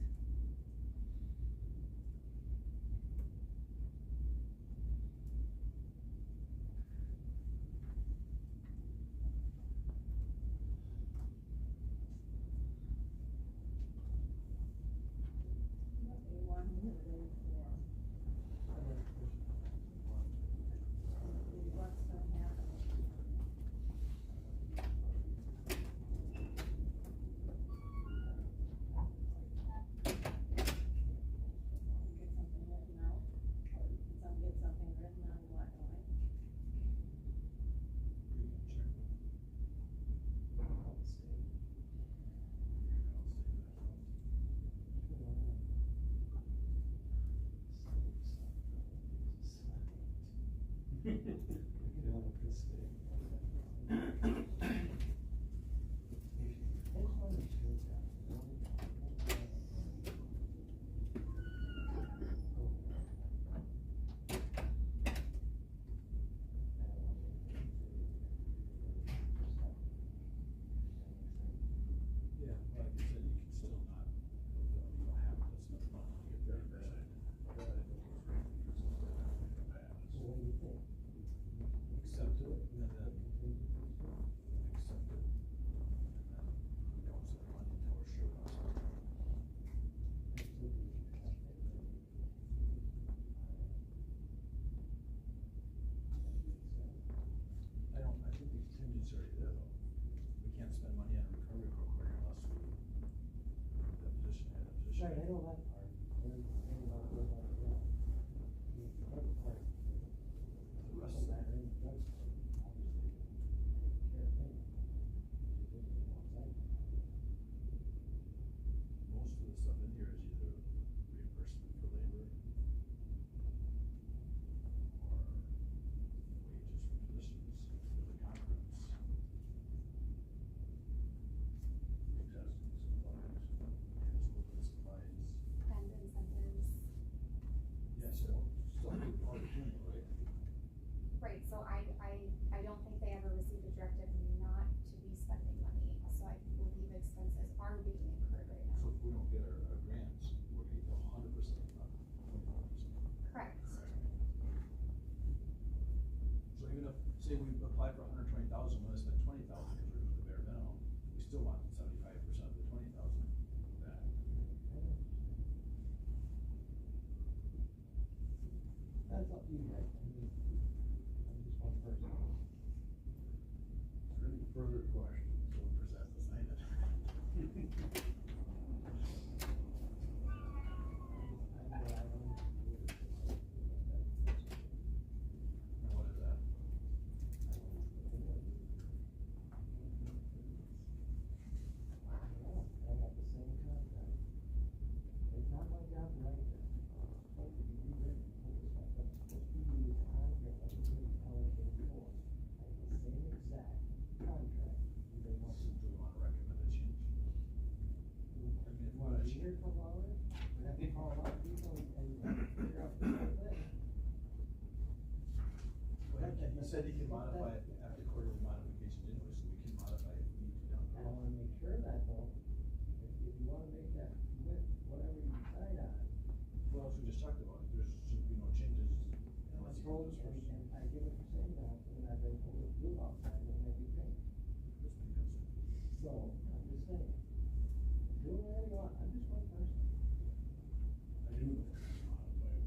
You know, this thing. Yeah, like you said, you can still not, you don't have to spend money to get there. So what do you think? Accept it, and then accept it. And then we don't spend money until we're sure about something. I think the contingency's already there though. We can't spend money on a recovery program unless we, that position, add a position. Right, I know that part. What about, yeah. The other part. The rest Doesn't matter in the drug court, obviously, take care of things. You just do one side. Most of the stuff in here is either reimbursement for labor or wages for positions, for the conference. Testing supplies, consultant supplies. And incentives. Yeah, so still good opportunity, right? Right, so I don't think they ever received a directive not to be spending money, so I believe expenses are being incurred right So now. if we don't get our grants, we're gonna get 100%, not 25%. Correct. So even if, say we apply for 120,000, we only spend 20,000 because we're doing the bare minimum, we still want 75% of the 20,000 back. That's up to you guys. I mean, I'm just one person. Is there any further questions? So we present to sign it. And what is that? I got the same contract. It's not my job to write this. It's supposed to be rewritten. It's supposed to be the contract that was allocated for. I have the same exact contract. Do they want Do we wanna recommend a change? to, want to be here for a while? We have to call a lot of people and figure out the whole thing. Well, he said he can modify it after quarterly modifications anyway, so we can modify it if we need to down the I road. wanna make sure that though, if you wanna make that with whatever you decide on. Well, as we just talked about, there should be no changes I unless he told, comes first. and I give it the same now, and I've been told to do outside and make it pink. Just because. So, I'm just saying, do whatever you want, I'm just one person. I do know we can modify it.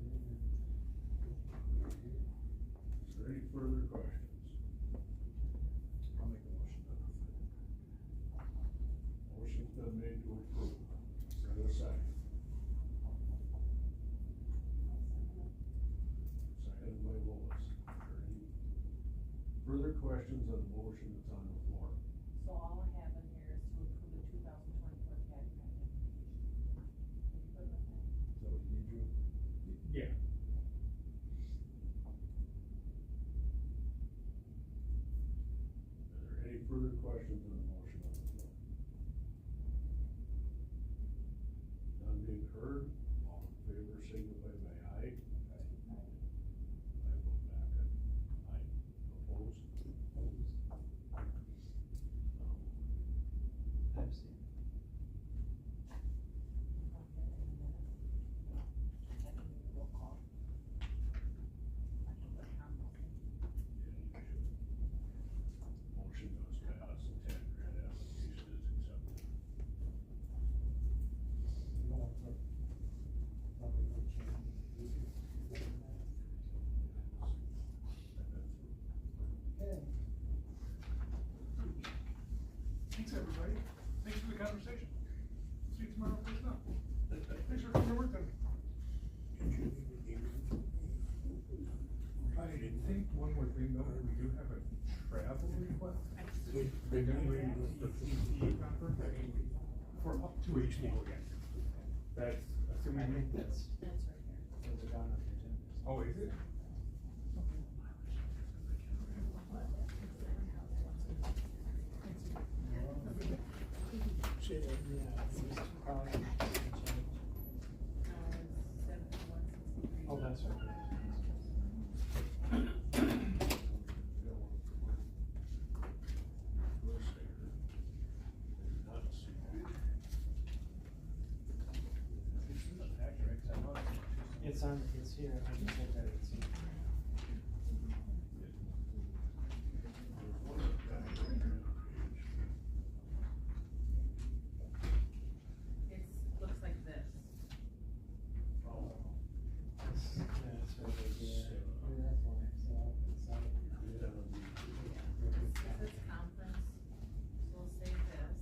Yeah, that's better. Is there any further questions? I'll make a motion to approve it. Motion's been made to approve. Is there a second? Seconded by Lois. Are there any further questions on the motion that's on the floor? So all I have in here is to approve the 2024 CAD grant application. Is that what you need, Drew? Yeah. Are there any further questions on the motion on the floor? None being heard, all in favor signify by aye. I vote back at aye. Opposed? I've seen. Roll call. I think that's how I'm voting. Yeah, you should. Motion does pass, the 10 grant application is accepted. You don't want to, nothing to change. Okay. Thanks, everybody. Thanks for the conversation. See you tomorrow, please now. Thanks for your work done. I think one more thing though, we do have a travel request. For up to 8 people again. That's a can we? I think that's That's right here. further down on the agenda. Oh, is it? Say that again. Oh, that's right. It's here, I just looked at it, it's here. It looks like this. Yeah, it's right here. Maybe that's why it's out, This conference, so we'll say this.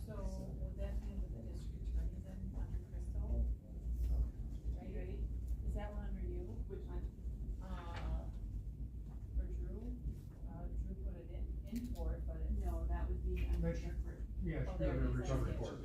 So would that be with the district attorney then, under Crystal? Are you ready? Is that one under you? Which one? For Drew? Drew put it in for it, but it. No, that would be under That's- different. Yeah, Oh, should be there it under is, recovery that's it. court.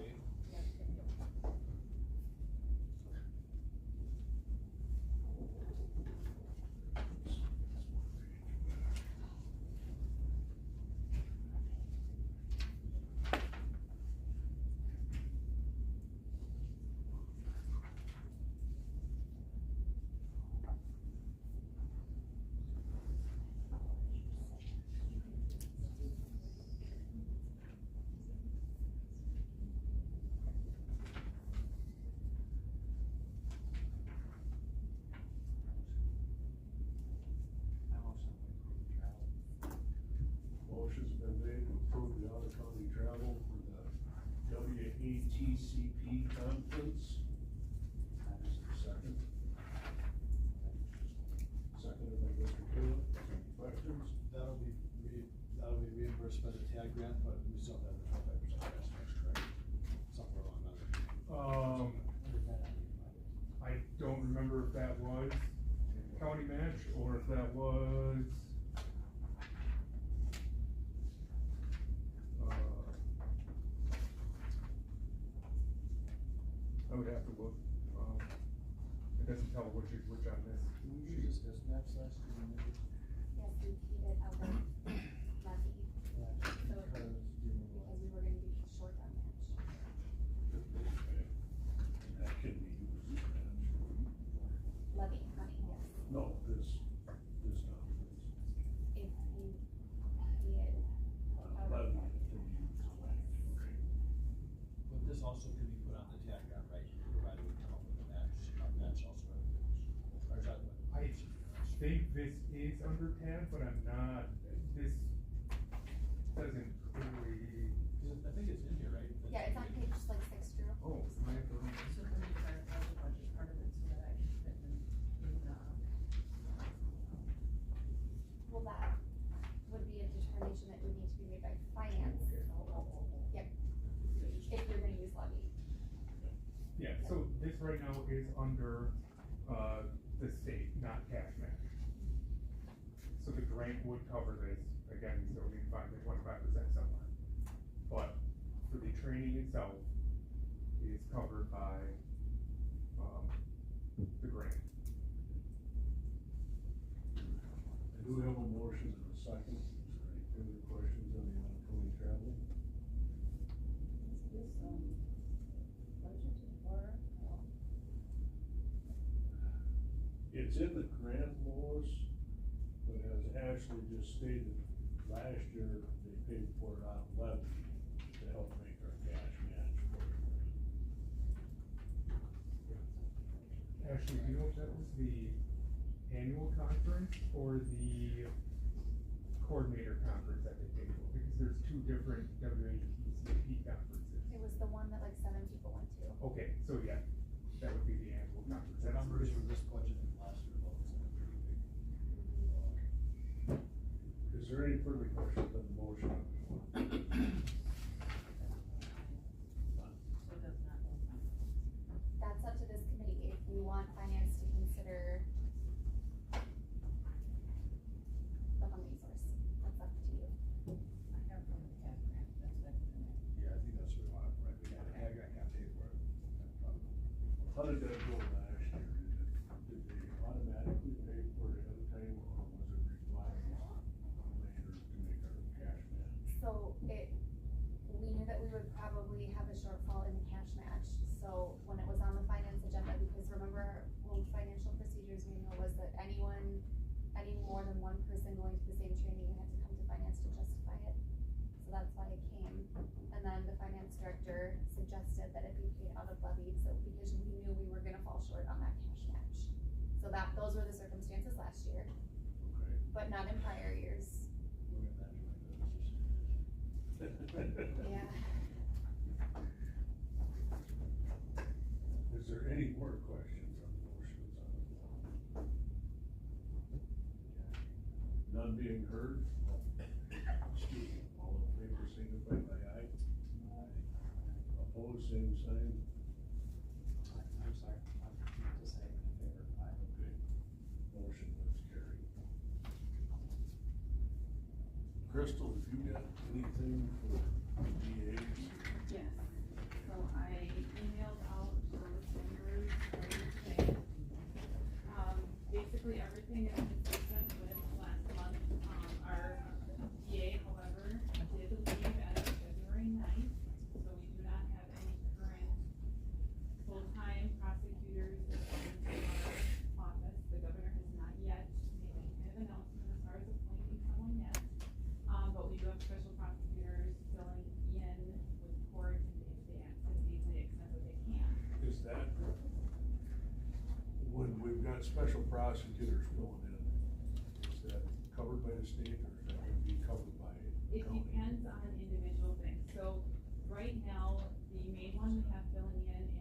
Motion's been made to approve the out-of-county travel for the WATCP conference. Second. Seconded by Mr. Taylor. Any questions? That'll be reimbursed by the TAG grant, but we still have the 25% cash match, correct? Somewhere along that. I don't remember if that was county match or if that was. I would have to look, it doesn't tell which on this. We discussed maps last year, maybe? Yes, we paid it out of levy, Because, do you remember because we were gonna be short on match. That can be used as match. Levy money, yes. No, this conference. If we paid Levy can be used as match. Okay. But this also could be put on the TAG grant, right, provided we come up with a match also. Or is that what? I think this is under tab, but I'm not, this doesn't clearly. I think it's in here, right? Yeah, it's on page like 6, Drew. Oh, I have to. So can we try to have the budget part of it so that I can fit in the. Well, that would be a determination that would need to be made by finance. Yep. If you're gonna use levy. Yeah, so this right now is under, the state, not cash match. So the grant would cover this, again, so we need to find the 25% somewhere. But for the training itself, is covered by, the grant. I do have a motion and a second. Is there any further questions on the out-of-county travel? Is this, budgeted for? It's in the grant, Lois, but as Ashley just stated, last year they paid for it out of levy to help make our cash match program. Actually, do you know if that was the annual conference or the coordinator conference that they paid for? Because there's two different WATCP conferences. It was the one that like 7 people went to. Okay, so yeah, that would be the annual conference. The That's numbers this- for this budget and last year, what was it? there any further questions on the motion? That's up to this committee, if you want finance to consider the funding source, that's up to you. I have from the CAD grant, that's been in it. Yeah, I think that's what we want, right, we got, I got paid for it. How did that go last year? Did they automatically pay for it ahead of time, or was it required later to make our cash match? So we knew that we would probably have a shortfall in the cash match, so when it was on the finance agenda, because remember, our old financial procedures manual was that any more than one person going to the same training, you had to come to finance to justify it. So that's why it came, and then the finance director suggested that it be paid out of levy, so because we knew we were gonna fall short on that cash match. So those were the circumstances last year, Okay. but not in prior years. We're gonna manage my business. Yeah. Is there any more questions on the motions on the floor? None being heard? Excuse me, all in favor, signify by aye. Opposed, same sign. I'm sorry, I'm to say in favor, aye. Okay, motion was carried. Crystal, have you got anything for DAs? Yes, so I emailed out those numbers, everything. Basically everything is consistent with last month. Our DA, however, did leave as of February 9th, so we do not have any current full-time prosecutors assigned to our office. The governor has not yet made any kind of announcement as far as appointing someone yet. But we do have special prosecutors filling in with court and day-to-day activities to the extent that they can. Is that, when we've got special prosecutors filling in, is that covered by the state, or is that gonna be covered by It county? depends on individual things. So right now, the main one we have filling in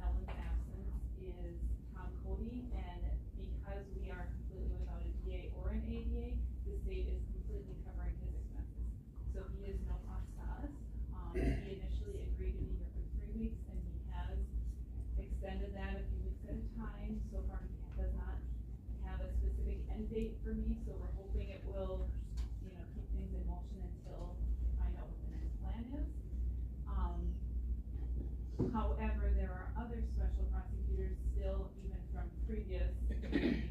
Ellen's absence is Tom Cody, and because we are completely without a DA or an ADA, the state is completely covering his expenses. So he is no cost to us. He initially agreed to be here for 3 weeks, and he has extended that a few weeks at a time. So far, he does not have a specific end date for me, so we're hoping it will, keep things in motion until we find out what the next plan is. However, there are other special prosecutors still, even from previous, we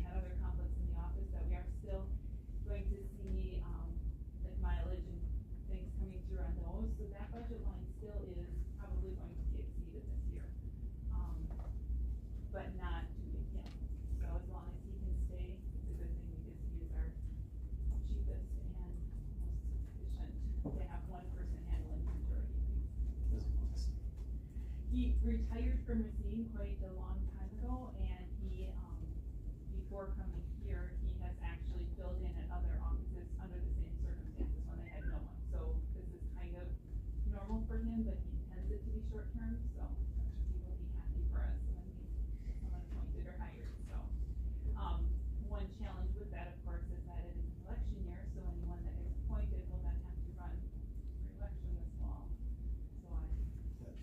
had other conflicts in the office, that we are still going to see, like mileage and things coming through on those, so that budget line still is probably going to be exceeded this year. But not to the extent, so as long as he can stay, it's a good thing, because he is our cheapest and most efficient to have one person handling the majority of things. He retired from Racine quite a long time ago, and he, before coming here, he has actually filled in at other offices under the same circumstances when they had no one. So this is kind of normal for him, but he intends it to be short term, so he will be happy for us when someone appointed or hired, so. One challenge with that, of course, is that it is an election year, so anyone that is appointed will then have to run for election this fall. So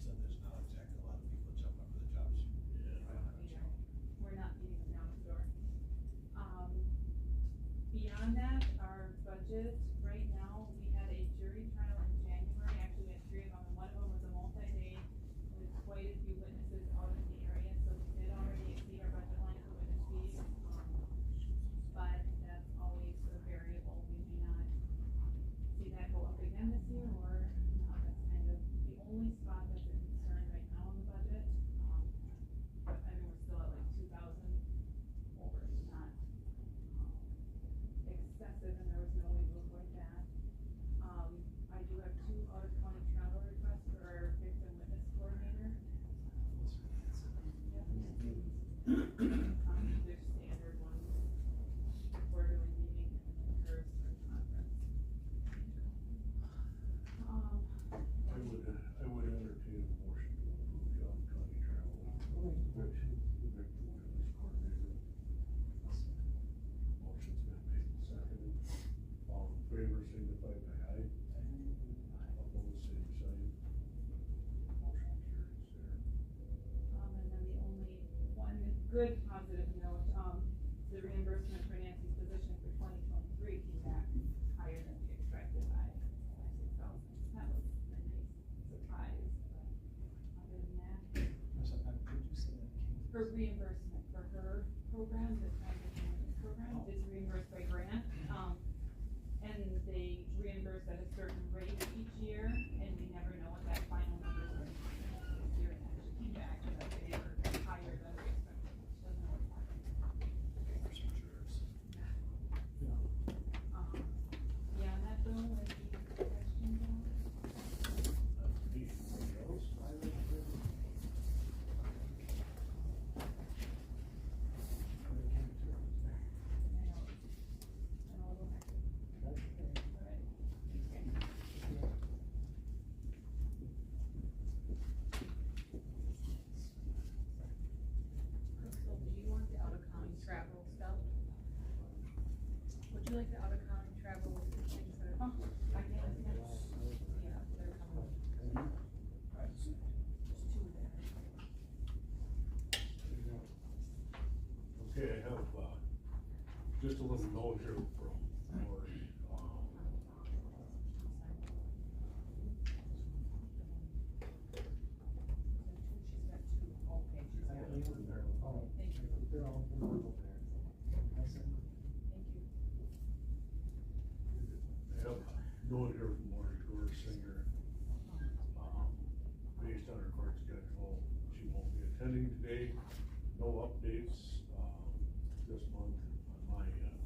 So there's not exactly a lot of people jumping up for the jobs. we're not beating them down the door. Beyond that, our budget, right now, we had a jury trial in January, actually we had 3 of them, and one of them was a multi-day with quite a few witnesses out in the area, so we did already exceed our budget line for witness fees. But that's always a variable, we may not see that go up again this year, or not, that's kind of the only spot that's a concern right now in the budget. But I mean, we're still at like 2,000 over, it's not excessive, and there was no way we were going good positive note, the reimbursement for Nancy's position for 2023 came back higher than we expected by 6,000. That was a nice surprise, but other than that, Could you say that again? her reimbursement for her program, the transition program, is reimbursed by grant. And they reimburse at a certain rate each year, and we never know what that final number is going to be. This year it actually came back and they were higher than we expected, which doesn't always happen. Yeah, and that bill, any questions on it? Anything else? So do you want the out-of-county travel stuff? Would you like the out-of-county travel with the things that are? I guess that's, Yeah, they're coming. There's two there. Okay, I have, just a little note here from Lori. She's got two, okay, she's got two. Oh, Thank you. they're all over there. That's it. Thank you. I have a note here from Lori Singer. Based on her court schedule, she won't be attending today. No updates, this month on my end.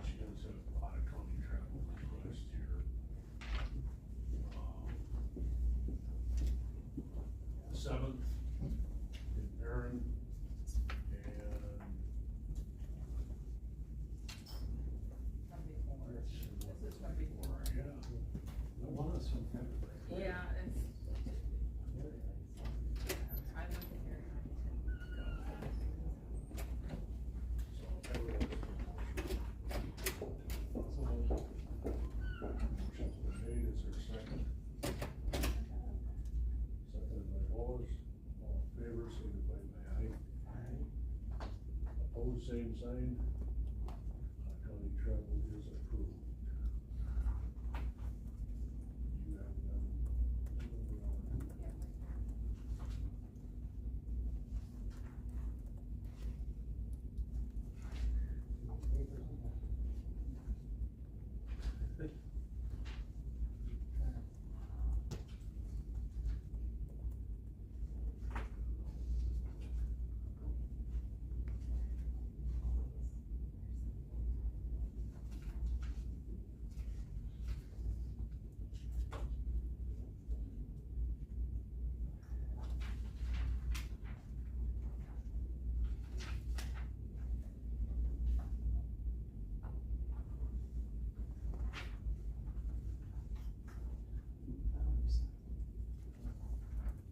She has a lot of county travel request here. The 7th in Barron, and From before. This is from before. yeah, The one is from February. Yeah, it's. I don't think they're. so everyone's. Motion's been made, is there a second? Seconded by Wallace, all in favor, signify by aye. Opposed, same sign. County travel is approved. You have done.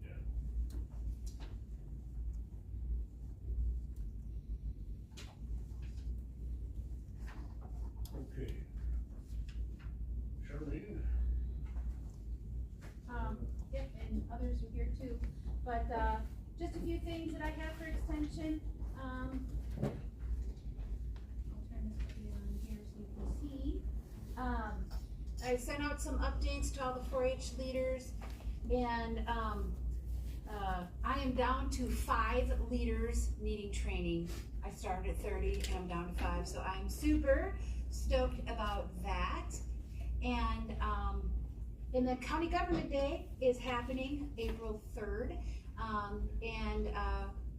Yeah. Okay. Charlene? Yep, and others are here too, but, just a few things that I have for extension, I'll turn this video on here so you can see. I sent out some updates to all the 4-H leaders, and, I am down to 5 leaders needing training. I started at 30 and I'm down to 5, so I'm super stoked about that. And then County Government Day is happening April 3rd.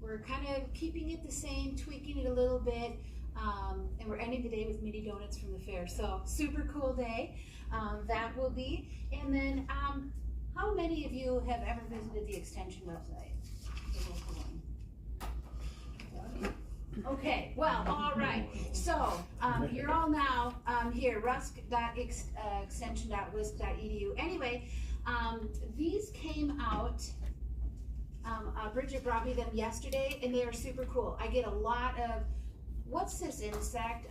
We're kind of keeping it the same, tweaking it a little bit. And we're ending the day with mini donuts from the fair. So super cool day, that will be. And then, how many of you have ever visited the Extension website? The local one. Okay, well, all right. So, you're all now, here, rusk.extension.wisc.edu. Anyway, these came out, Bridget brought me them yesterday, and they are super cool. I get a lot of, what's this insect?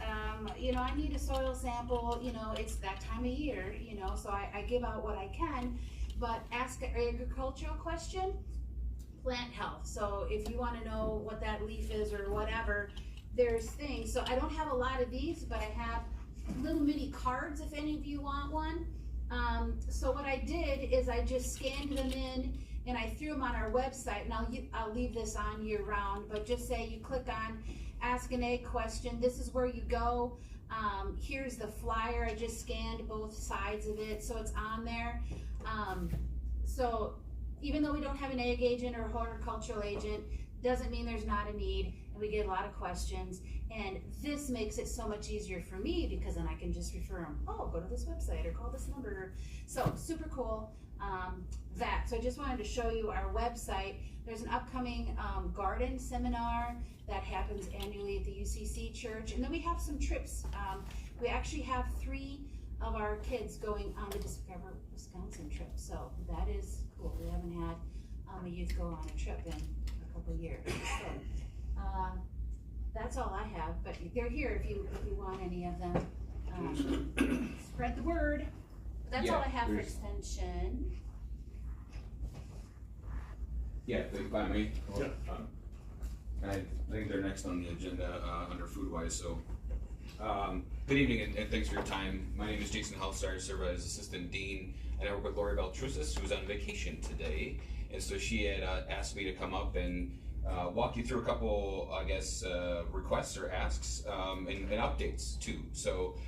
You know, I need a soil sample, you know, it's that time of year, you know, so I give out what I can, but ask an agricultural question, plant health. So if you wanna know what that leaf is or whatever, there's things. So I don't have a lot of these, but I have little mini cards if any of you want one. So what I did is I just scanned them in and I threw them on our website, and I'll leave this on year round, but just say you click on Ask an Egg question, this is where you go. Here's the flyer, I just scanned both sides of it, so it's on there. So even though we don't have an egg agent or a horticultural agent, doesn't mean there's not a need, and we get a lot of questions. And this makes it so much easier for me because then I can just refer them, oh, go to this website or call this number. So super cool. So I just wanted to show you our website. There's an upcoming garden seminar that happens annually at the UCC church. And then we have some trips. We actually have 3 of our kids going on the Discover Wisconsin trip. So that is cool. We haven't had a youth go on a trip in a couple years. So that's all I have, but they're here if you want any of them. Spread the word. That's all I have for extension. Yeah, if I may. Yeah. I think they're next on the agenda under food wise. So, good evening and thanks for your time. My name is Jason Halstar. I serve as assistant dean, and I work with Lori Beltrusis, who's on vacation today. And so she had asked me to come up and walk you through a couple, I guess, requests or asks and updates too. So,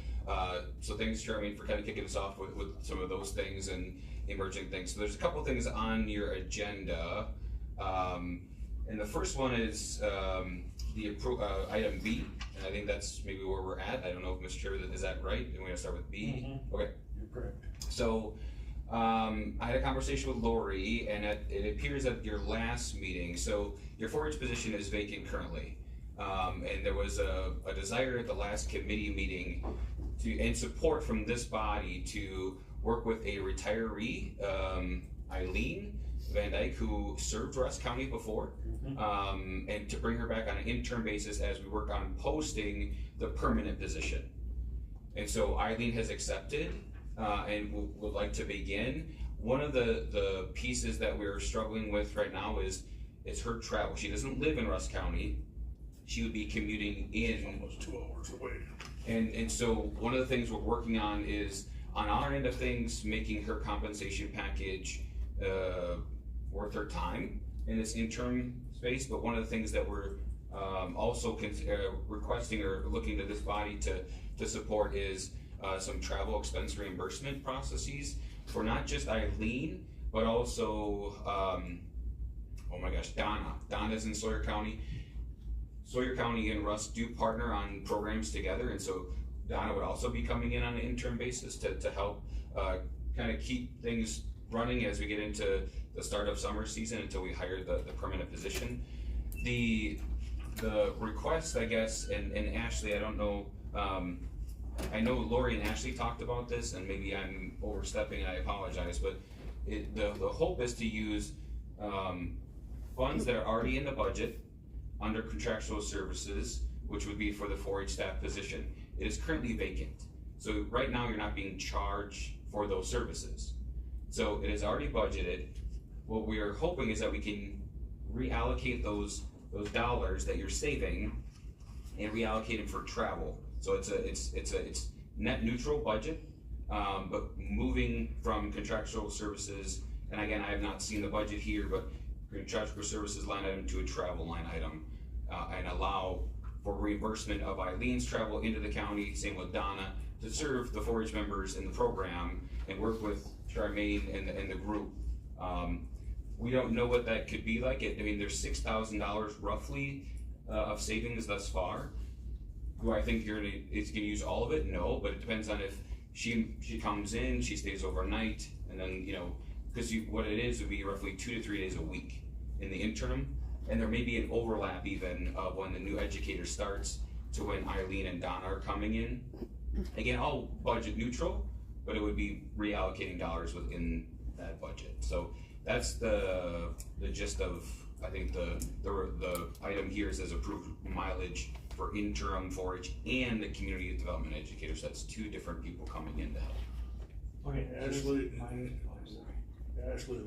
thanks, Jeremy, for kind of kicking us off with some of those things and emerging things. So there's a couple things on your agenda. And the first one is the item B, and I think that's maybe where we're at. I don't know if Mr. Chair, is that right? And we're gonna start with B? Mm-hmm. Okay. You're correct. So, I had a conversation with Lori, and it appears at your last meeting, so your 4-H position is vacant currently. And there was a desire at the last committee meeting and support from this body to work with a retiree, Eileen Van Dyke, who served Rusk County before, and to bring her back on an interim basis as we work on posting the permanent position. And so Eileen has accepted and would like to begin. One of the pieces that we're struggling with right now is her travel. She doesn't live in Rusk County. She would be commuting in. Almost 2 hours away. And so one of the things we're working on is, on our end of things, making her compensation package worth her time in this interim space. But one of the things that we're also requesting or looking to this body to support is some travel expense reimbursement processes for not just Eileen, but also, oh my gosh, Donna. Donna's in Sawyer County. Sawyer County and Rusk do partner on programs together, and so Donna would also be coming in on an interim basis to help kind of keep things running as we get into the start of summer season until we hire the permanent position. The request, I guess, and Ashley, I don't know, I know Lori and Ashley talked about this, and maybe I'm overstepping and I apologize, but the hope is to use funds that are already in the budget under contractual services, which would be for the 4-H staff position. It is currently vacant. So right now you're not being charged for those services. So it is already budgeted. What we are hoping is that we can reallocate those dollars that you're saving and reallocate them for travel. So it's net neutral budget, but moving from contractual services, and again, I have not seen the budget here, but contractual services line item to a travel line item, and allow for reimbursement of Eileen's travel into the county, same with Donna, to serve the 4-H members in the program and work with Charmaine and the group. We don't know what that could be like. I mean, there's $6,000 roughly of savings thus far. Do I think it's gonna use all of it? No, but it depends on if she comes in, she stays overnight, and then, you know, because what it is would be roughly 2 to 3 days a week in the interim, and there may be an overlap even of when the new educator starts to when Eileen and Donna are coming in. Again, all budget neutral, but it would be reallocating dollars within that budget. So that's the gist of, I think, the item here says approved mileage for interim 4-H and the community development educators. That's 2 different people coming in to help. Okay, Ashley,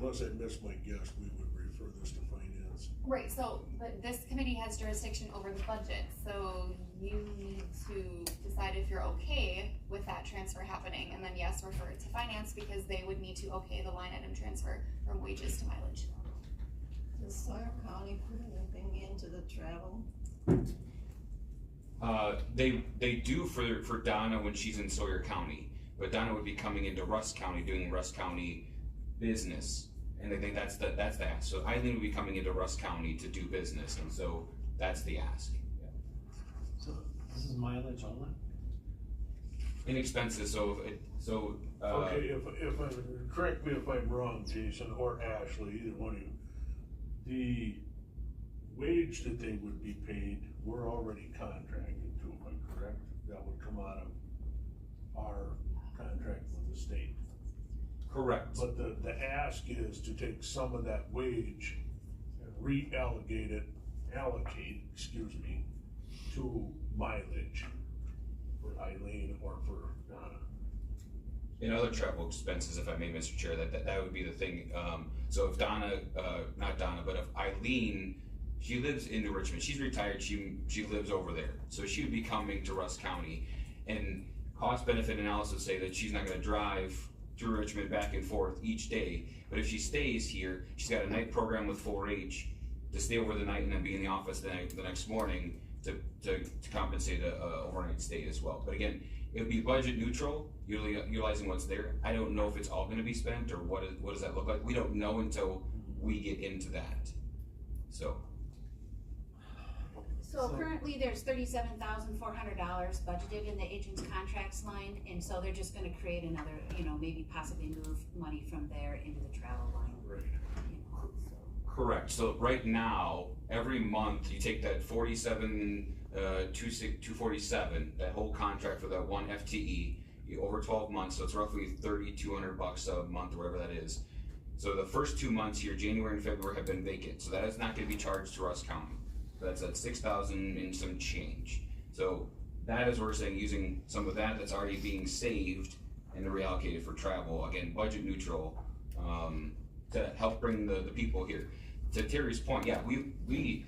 unless I miss my guess, we would refer this to finance Right, so, but this committee has jurisdiction over the budget, so you need to decide if you're okay with that transfer happening, and then yes, refer it to finance, because they would need to okay the line item transfer from wages to mileage. Does Sawyer County put anything into the travel? They do for Donna when she's in Sawyer County, but Donna would be coming into Rusk County, doing Rusk County business. And I think that's the ask. So Eileen would be coming into Rusk County to do business, and so that's the ask. So this is mileage only? In expenses, Okay, if I, correct me if I'm wrong, Jason, or Ashley, either one of you. The wage that they would be paid, we're already contracted to, am I correct? That would come out of our contract with the state. Correct. But the ask is to take some of that wage and allocate, to mileage for Eileen or for Donna. In other travel expenses, if I may, Mr. Chair, that would be the thing. So if Donna, not Donna, but if Eileen, she lives in New Richmond, she's retired, she lives over there. So she would be coming to Rusk County, and cost benefit analysis say that she's not gonna drive to Richmond back and forth each day. But if she stays here, she's got a night program with 4-H to stay over the night and then be in the office the next morning to compensate a overnight stay as well. But again, it would be budget neutral, utilizing what's there. I don't know if it's all gonna be spent or what does that look like. We don't know until we get into that, so. So currently, there's $37,400 budgeted in the agent's contracts line, and so they're just gonna create another, maybe possibly move money from there into the travel line. Right. Correct, so right now, every month, you take that 247, that whole contract for that one FTE, over 12 months, so it's roughly $3,200 a month, or whatever that is. So the first 2 months here, January and February, have been vacant, so that is not gonna be charged to Rusk County. That's at 6,000 and some change. So that is, we're saying, using some of that's already being saved and reallocated for travel, again, budget neutral, to help bring the people here. To Terry's point, yeah, we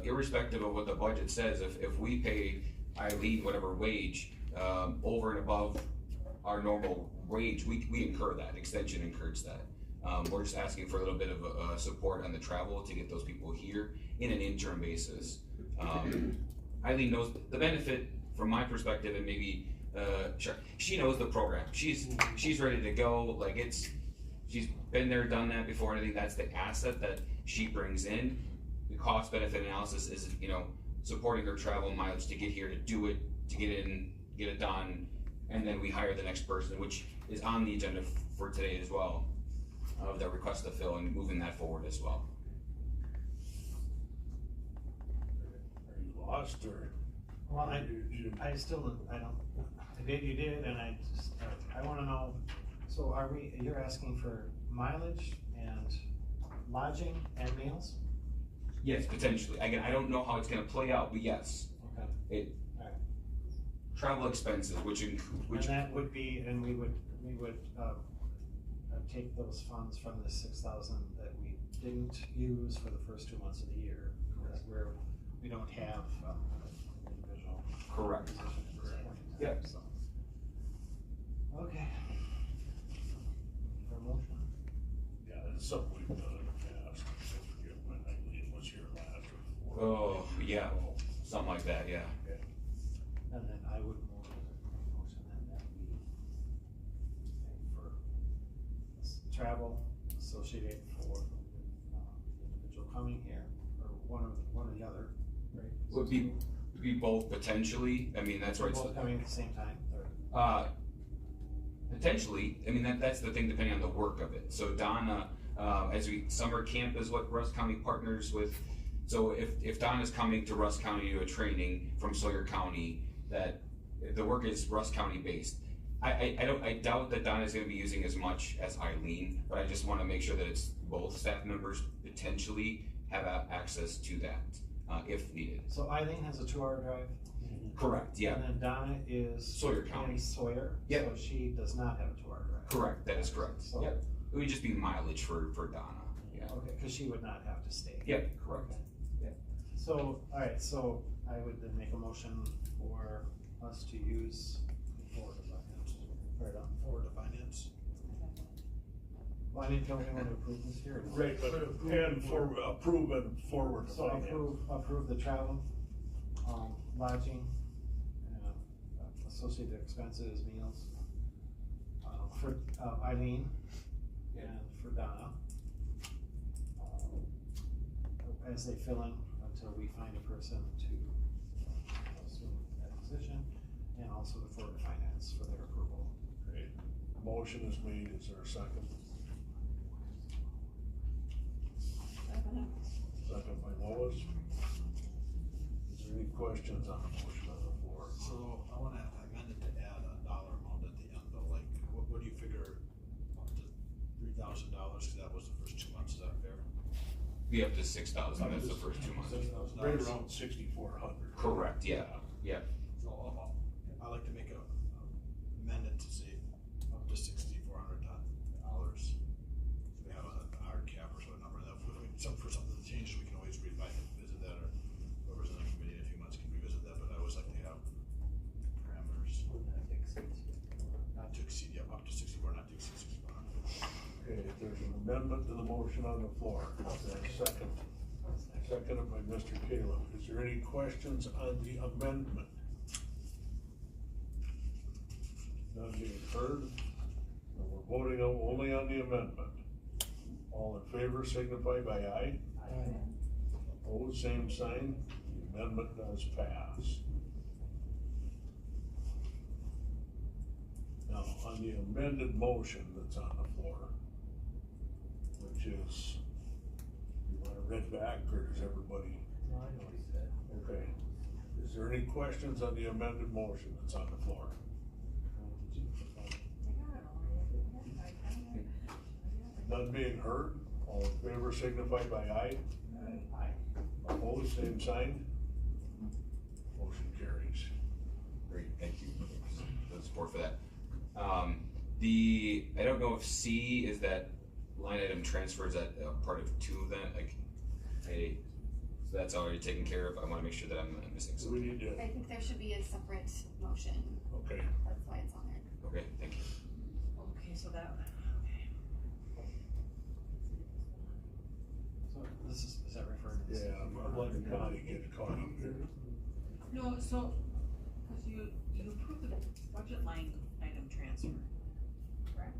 irrespective of what the budget says, if we pay Eileen whatever wage, over and above our normal wage, we incur that, extension incurs that. We're just asking for a little bit of support on the travel to get those people here in an interim basis. Eileen knows the benefit from my perspective, and maybe, sure, she knows the program. She's ready to go, like she's been there, done that before, and I think that's the asset that she brings in. The cost benefit analysis is, supporting her travel mileage to get here, to do it, to get in, get it done, and then we hire the next person, which is on the agenda for today as well, of the request to fill and moving that forward as well. Are you lost or? Well, you did, and I wanna know, so you're asking for mileage and lodging and meals? Yes, potentially. Again, I don't know how it's gonna play out, but yes. Okay. Travel expenses, which And that would be, and we would take those funds from the 6,000 that we didn't use for the first 2 months of the year, because we don't have individual. Correct. position at this point. Yep. So. Okay. For a motion? Yeah, it's something we've done in the past. I forget when Eileen was here last or before. Oh, yeah, something like that, yeah. And then I would move a motion then that we pay for travel associated for the individual coming here, or one or the other, right? Would be both potentially, I mean, that's right. Both coming at the same time, or? Potentially, I mean, that's the thing, depending on the work of it. So Donna, summer camp is what Rusk County partners with. So if Donna's coming to Rusk County to a training from Sawyer County, that the work is Rusk County based. I doubt that Donna's gonna be using as much as Eileen, but I just wanna make sure that it's both staff members potentially have access to that, if needed. So Eileen has a 2-hour drive? Correct, yeah. And then Donna is Sawyer County. in Sawyer, Yep. so she does not have a 2-hour drive. Correct, that is correct. So- Yep. It would just be mileage for Donna, yeah. Okay, cause she would not have to stay. Yep, correct. So, alright, so I would then make a motion for us to use Forward to finance. Forward to finance. well, I didn't tell anyone to approve this here. Right, but, and for, approve and forward to So finance. approve the travel, lodging, associated expenses, meals, for Eileen and for Donna. As they fill in until we find a person to assume that position, and also the forward to finance for their approval. Okay. Motion is made, is there a second? Second by Lois. Is there any questions on the motion on the floor? So I wanna amend it to add a dollar amount at the end though, like, what do you figure up to $3,000, cause that was the first 2 months, is that fair? Be up to 6,000, that's the first 2 months. $6,000. Right around 6,400. Correct, yeah, yeah. So I'd like to make a amendment to say up to $6,400. So we have a hard cap or sort of number that, for something that changes, we can always revisit that, or whoever's in the committee in a few months can revisit that, but I always like to have parameters. Not to exceed, yeah, up to 64, not to exceed 6,400. Okay, if there's an amendment to the motion on the floor, is there a second? Seconded by Mr. Caleb. Is there any questions on the amendment? None being heard, and we're voting only on the amendment. All in favor signify by aye. Aye. Opposed, same sign. The amendment does pass. Now, on the amended motion that's on the floor, which is, you want it read back, or does everybody? No, I know what he said. Okay. Is there any questions on the amended motion that's on the floor? None being heard, all in favor signify by aye. Aye. Opposed, same sign. Motion carries. Great, thank you for the support for that. I don't know if C is that line item transfer, is that part of 2 then, like, hey, so that's already taken care of, I wanna make sure that I'm not missing So we something. need to, I think there should be a separate motion, okay, that's why it's on there. Okay, thank you. Okay, so that, So this is that referring to? yeah, I'm letting Connie get caught up here. no, so, cause you approved the budget line item transfer, correct?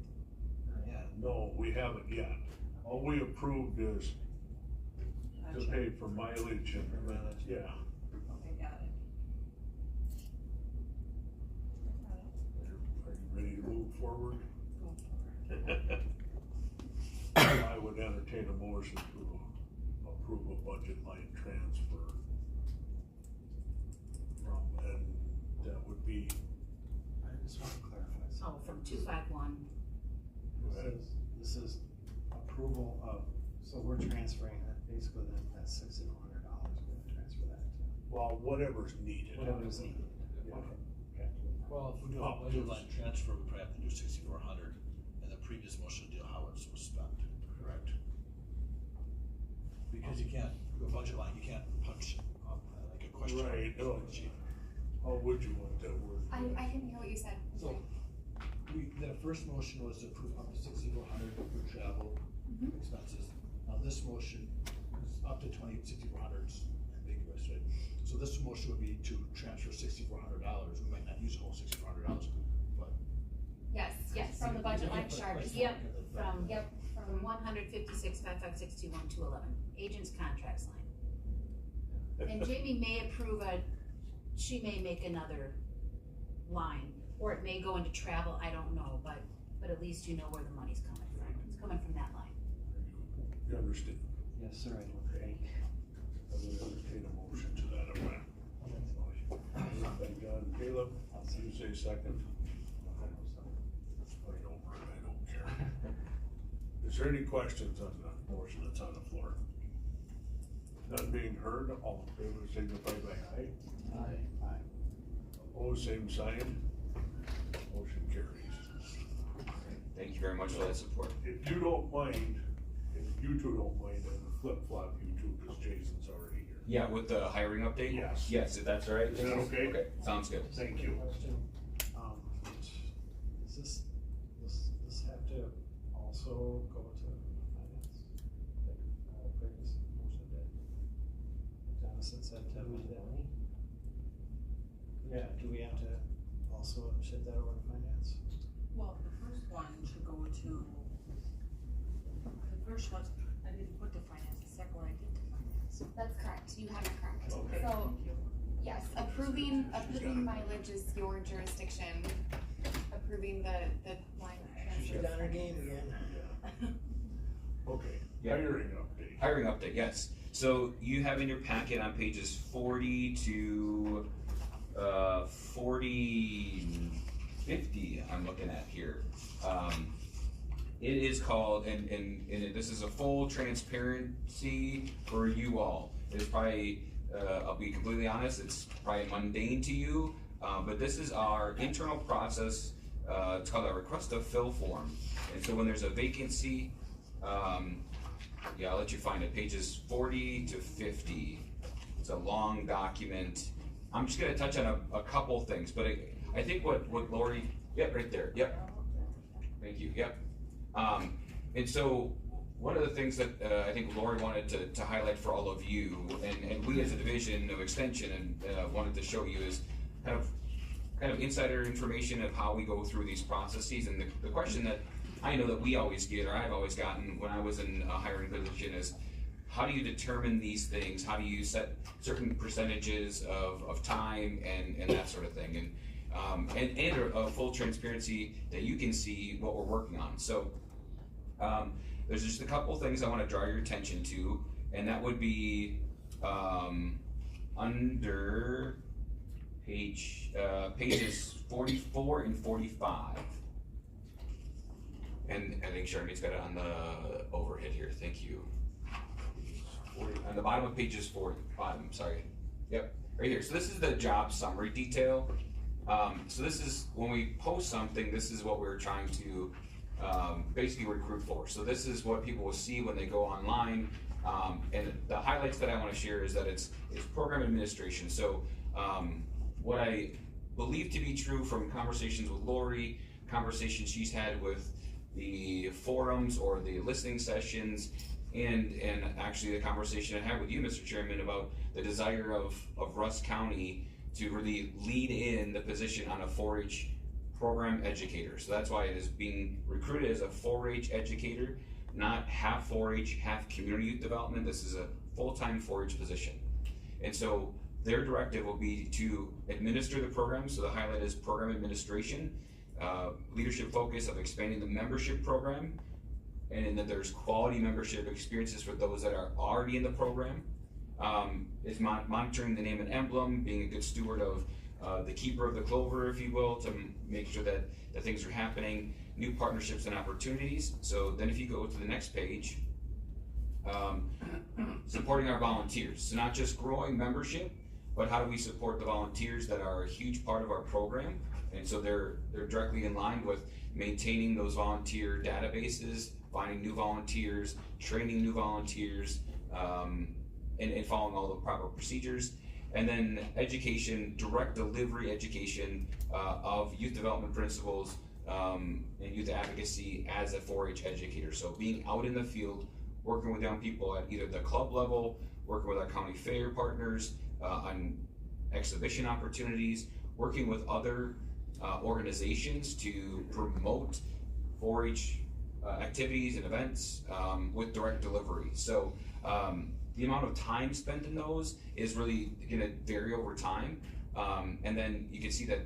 Yeah. No, we haven't yet. All we approved is to Gotcha. pay for mileage and, yeah. Okay, got it. Are you ready to move forward? Go for it. I would entertain a motion to approve a budget line transfer from, and that would be, I just want to clarify something. Oh, from 251. go ahead. This is approval of, so we're transferring that, basically that $6,400, we're gonna transfer that to Well, whatever's needed. whatever's needed. Yeah. Okay. Well, if we do a budget line transfer, we probably have to do 6,400, and the previous motion deal how it was spent, correct? Because you can't, do a budget line, you can't punch up like a question. Right, no. How would you want that word? I didn't hear what you said. So, the first motion was to approve up to 6,400 for travel expenses. Now this motion is up to 6,400 ambiguous, right? So this motion would be to transfer $6,400. We might not use the whole $6,400, but. Yes, from the budget line charges. Yep, from, Yep, from 156,556 to 211, agent's contracts line. And Jamie may approve she may make another line, or it may go into travel, I don't know, but at least you know where the money's coming from. It's coming from that line. You understand? Yes, sir, I do. Okay. I would entertain a motion to that effect. Moved by John Caleb, you say second? I don't care. Is there any questions on the motion that's on the floor? None being heard, all in favor signify by aye. Aye. Opposed, same sign. Motion carries. Thank you very much for that support. If you don't mind, if you two don't mind, I would flip-flop you two, cause Jason's already here. Yeah, with the hiring update? Yes. Yes, if that's all right. Is that okay? Okay, sounds good. Thank you. Question, does this have to also go to finance? Like, previous motion did? Jonathan said to amend it. Yeah, do we have to also shift that over to finance? Well, the first one should go to, the first one, I didn't put to finance, the second one I did to finance. That's correct, you have it correct. Okay, So, thank you. yes, approving mileage is your jurisdiction, approving the line She's transfer. on her game again. Okay, Yeah. hiring update. Hiring update, yes. So you have in your packet on pages 40 to 50, I'm looking at here. It is called, and this is a full transparency for you all. It's probably, I'll be completely honest, it's probably mundane to you, but this is our internal process. It's called a request to fill form. And so when there's a vacancy, yeah, I'll let you find it, pages 40 to 50. It's a long document. I'm just gonna touch on a couple things, but I think what Lori, yep, right there, yep. Thank you, yep. And so one of the things that I think Lori wanted to highlight for all of you, and we as a division of extension and wanted to show you is kind of insider information of how we go through these processes. And the question that I know that we always get, or I've always gotten when I was in a hiring position, is how do you determine these things? How do you set certain percentages of time and that sort of thing? And a full transparency that you can see what we're working on. So there's just a couple things I want to draw your attention to, and that would be under pages 44 and 45. And I think Charmaine's got it on the overhead here. Thank you. On the bottom of pages 40, bottom, sorry. Yep, right here. So this is the job summary detail. So this is, when we post something, this is what we're trying to basically recruit for. So this is what people will see when they go online. And the highlights that I want to share is that it's program administration. So what I believe to be true from conversations with Lori, conversations she's had with the forums or the listening sessions, and actually the conversation I had with you, Mr. Chairman, about the desire of Rusk County to really lead in the position on a 4-H program educator. So that's why it is being recruited as a 4-H educator, not half 4-H, half community youth development. This is a full-time 4-H position. And so their directive will be to administer the program. So the highlight is program administration, leadership focus of expanding the membership program, and then there's quality membership experiences for those that are already in the program. Is monitoring the name and emblem, being a good steward of the keeper of the clover, if you will, to make sure that things are happening, new partnerships and opportunities. So then if you go to the next page, supporting our volunteers. So not just growing membership, but how do we support the volunteers that are a huge part of our program? And so they're directly in line with maintaining those volunteer databases, finding new volunteers, training new volunteers, and following all the proper procedures. And then education, direct delivery education of youth development principles and youth advocacy as a 4-H educator. So being out in the field, working with young people at either the club level, working with our county fair partners on exhibition opportunities, working with other organizations to promote 4-H activities and events with direct delivery. So the amount of time spent in those is really gonna vary over time. And then you can see that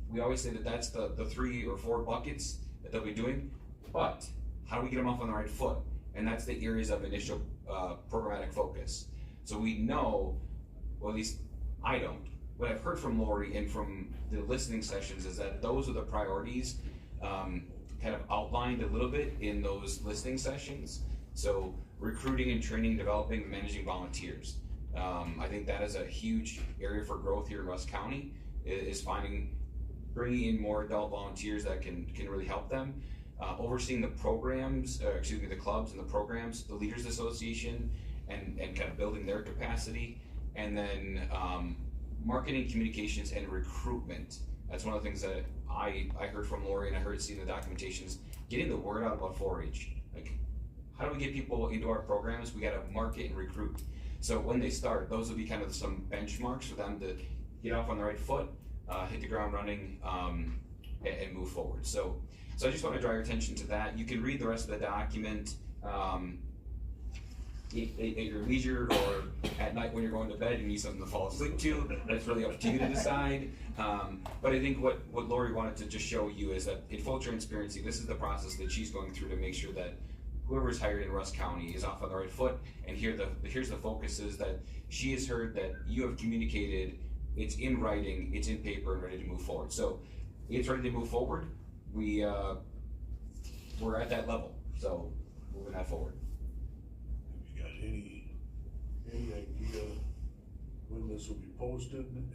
we always say that that's the 3 or 4 buckets that they'll be doing, but how do we get them off on the right foot? And that's the areas of initial programmatic focus. So we know, well, at least I don't, what I've heard from Lori and from the listening sessions is that those are the priorities kind of outlined a little bit in those listening sessions. So recruiting and training, developing, and managing volunteers. I think that is a huge area for growth here in Rusk County, is bringing in more adult volunteers that can really help them. overseeing the programs, the clubs and the programs, the Leaders Association, and kind of building their capacity. And then marketing, communications, and recruitment. That's one of the things that I heard from Lori, and I heard seeing the documentations, getting the word out about 4-H. Like, how do we get people into our programs? We gotta market and recruit. So when they start, those will be kind of some benchmarks for them to get off on the right foot, hit the ground running, and move forward. So I just want to draw your attention to that. You can read the rest of the document at your leisure, or at night when you're going to bed and you need something to fall asleep to. That's really up to you to decide. But I think what Lori wanted to just show you is that in full transparency, this is the process that she's going through to make sure that whoever's hired in Rusk County is off on the right foot. And here's the focus is that she has heard that you have communicated, it's in writing, it's in paper, and ready to move forward. So it's ready to move forward. We're at that level, so moving that forward. Have you got any idea when this will be posted and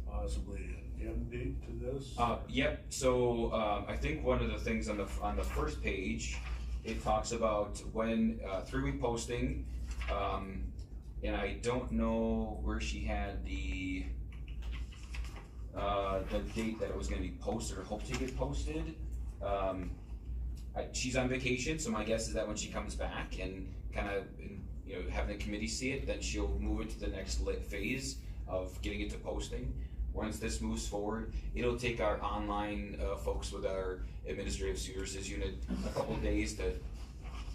possibly an end date to this? Yep. So I think one of the things on the first page, it talks about when 3-week posting, and I don't know where she had the date that it was going to be posted or hope to get posted. She's on vacation, so my guess is that when she comes back and kind of, having the committee see it, then she'll move it to the next phase of getting it to posting. Once this moves forward, it'll take our online folks with our administrative services unit a couple days to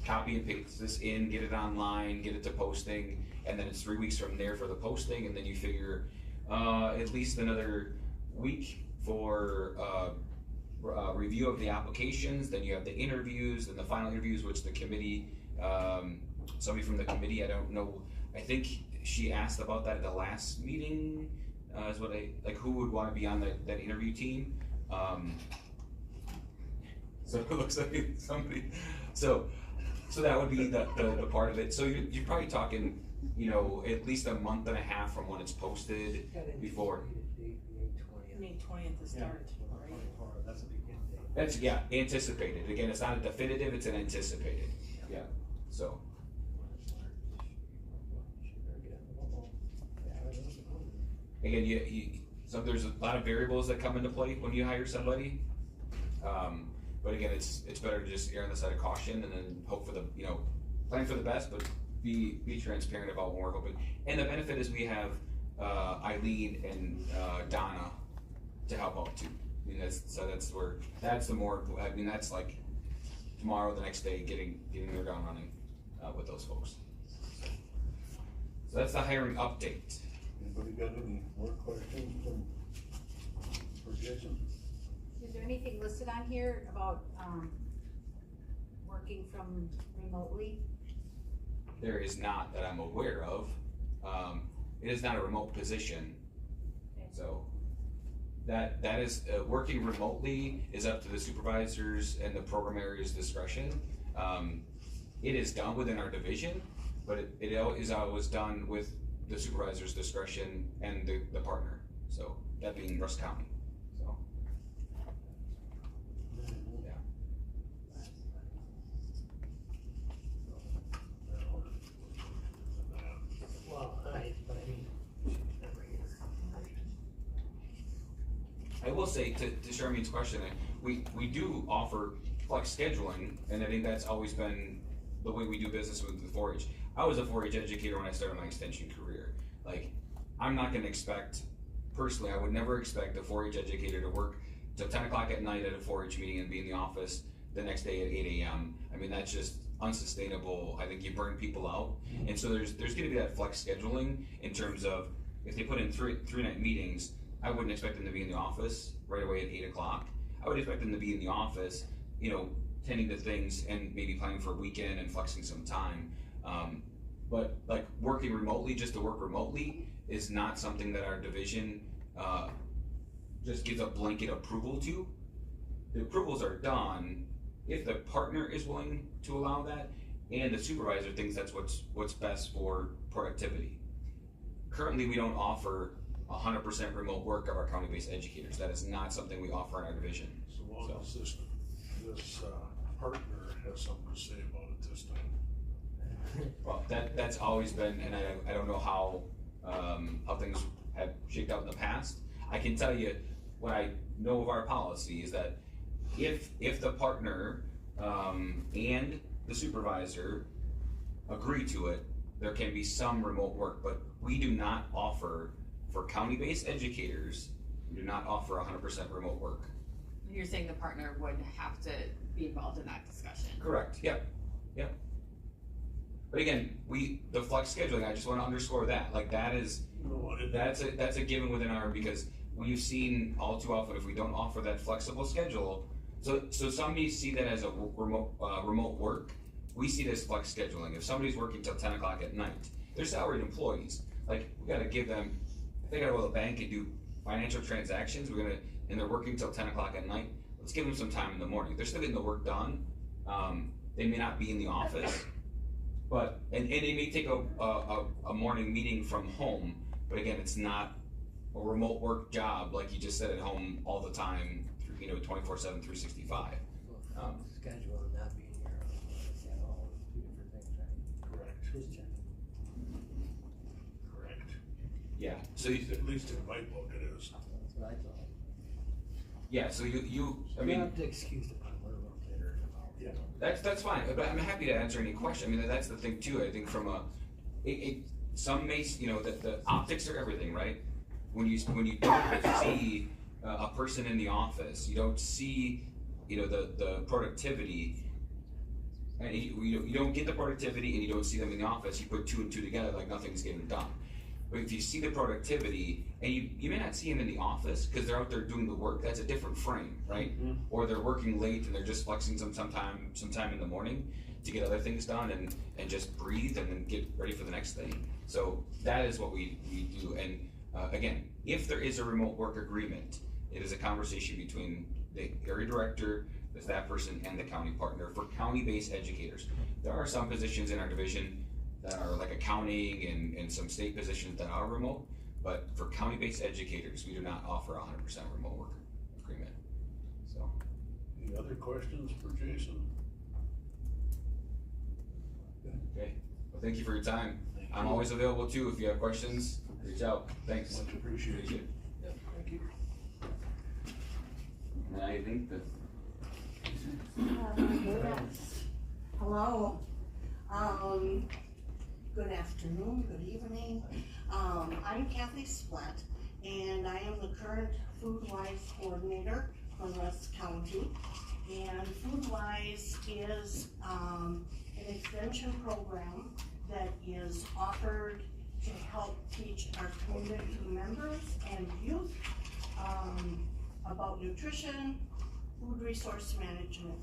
copy and paste this in, get it online, get it to posting, and then it's 3 weeks from there for the posting, and then you figure at least another week for review of the applications. Then you have the interviews, and the final interviews, which the committee, somebody from the committee, I don't know, I think she asked about that at the last meeting, is what who would want to be on that interview team. So it looks like somebody, so that would be the part of it. So you're probably talking, at least a month and a half from when it's posted before. May 20th to start, right? That's a begin date. That's, anticipated. Again, it's not a definitive, it's an anticipated. Yeah, so. Again, there's a lot of variables that come into play when you hire somebody. But again, it's better to just err on the side of caution and then hope for the, plan for the best, but be transparent about what we're hoping. And the benefit is we have Eileen and Donna to help out too. That's like tomorrow, the next day, getting their ground running with those folks. So that's the hiring update. Anybody got any more questions for Jason? Is there anything listed on here about, working from remotely? There is not that I'm aware of. It is not a remote position. Okay. So that is, working remotely is up to the supervisors and the program area's discretion. It is done within our division, but it is always done with the supervisor's discretion and the partner. So that being Rusk County. So. Yeah. Well, I will say to Charmaine's question, we do offer flex scheduling, and I think that's always been the way we do business with the 4-H. I was a 4-H educator when I started my extension career. I'm not gonna expect, personally, I would never expect a 4-H educator to work till 10 o'clock at night at a 4-H meeting and be in the office the next day at 8 a.m. I mean, that's just unsustainable. I think you burn people out. And so there's gonna be that flex scheduling in terms of, if they put in three night meetings, I wouldn't expect them to be in the office right away at 8 o'clock. I would expect them to be in the office, tending to things and maybe planning for a weekend and flexing some time. But working remotely, just to work remotely, is not something that our division just gives a blanket approval to. The approvals are done if the partner is willing to allow that and the supervisor thinks that's what's best for productivity. Currently, we don't offer 100% remote work of our county-based educators. That is not something we offer in our division. So long as this partner has something to say about it this time. Well, that's always been, and I don't know how things have shaked out in the past. I can tell you what I know of our policy is that if the partner and the supervisor agree to it, there can be some remote work, but we do not offer, for county-based educators, we do not offer 100% remote work. You're saying the partner would have to be involved in that discussion? Correct, yep. But again, the flex scheduling, I just wanna underscore that, like that's a given within our, because we've seen all too often, if we don't offer that flexible schedule, so some may see that as a remote work, we see this flex scheduling. If somebody's working till 10 o'clock at night, they're salaried employees, like, we gotta give them, if they gotta go to the bank and do financial transactions, and they're working till 10 o'clock at night, let's give them some time in the morning. They're still getting the work done. They may not be in the office, but, and they may take a morning meeting from home, but again, it's not a remote work job, like you just said, at home all the time, 24/7, 365. Schedule and not being here, all two different things, right? Correct. Just checking. Correct. Yeah, so At least in my book it is. That's what I thought. yeah, so I mean, Not to excuse the pun, we're a little later about. Yeah. that's fine, but I'm happy to answer any question. I mean, that's the thing too, I think from some may, the optics are everything, right? When you don't see a person in the office, you don't see, the productivity, and you don't get the productivity and you don't see them in the office, you put two and two together like nothing's getting done. But if you see the productivity, and you may not see them in the office, because they're out there doing the work, that's a different frame, right? Mm-hmm. Or they're working late and they're just flexing sometime in the morning to get other things done and just breathe and then get ready for the next thing. So that is what we do, and again, if there is a remote work agreement, it is a conversation between the area director, the staff person, and the county partner for county-based educators. There are some positions in our division that are like accounting and some state positions that are remote, but for county-based educators, we do not offer 100% remote work agreement, so. Any other questions for Jason? Okay, well, thank you for your time. I'm always available too, if you have questions, reach out, thanks. Much appreciated. Yep. Thank you. And I think that. Hello. Good afternoon, good evening. I'm Kathy Splett, and I am the current FoodWise coordinator from Rusk County. And FoodWise is an extension program that is offered to help teach our community members and youth about nutrition, food resource management.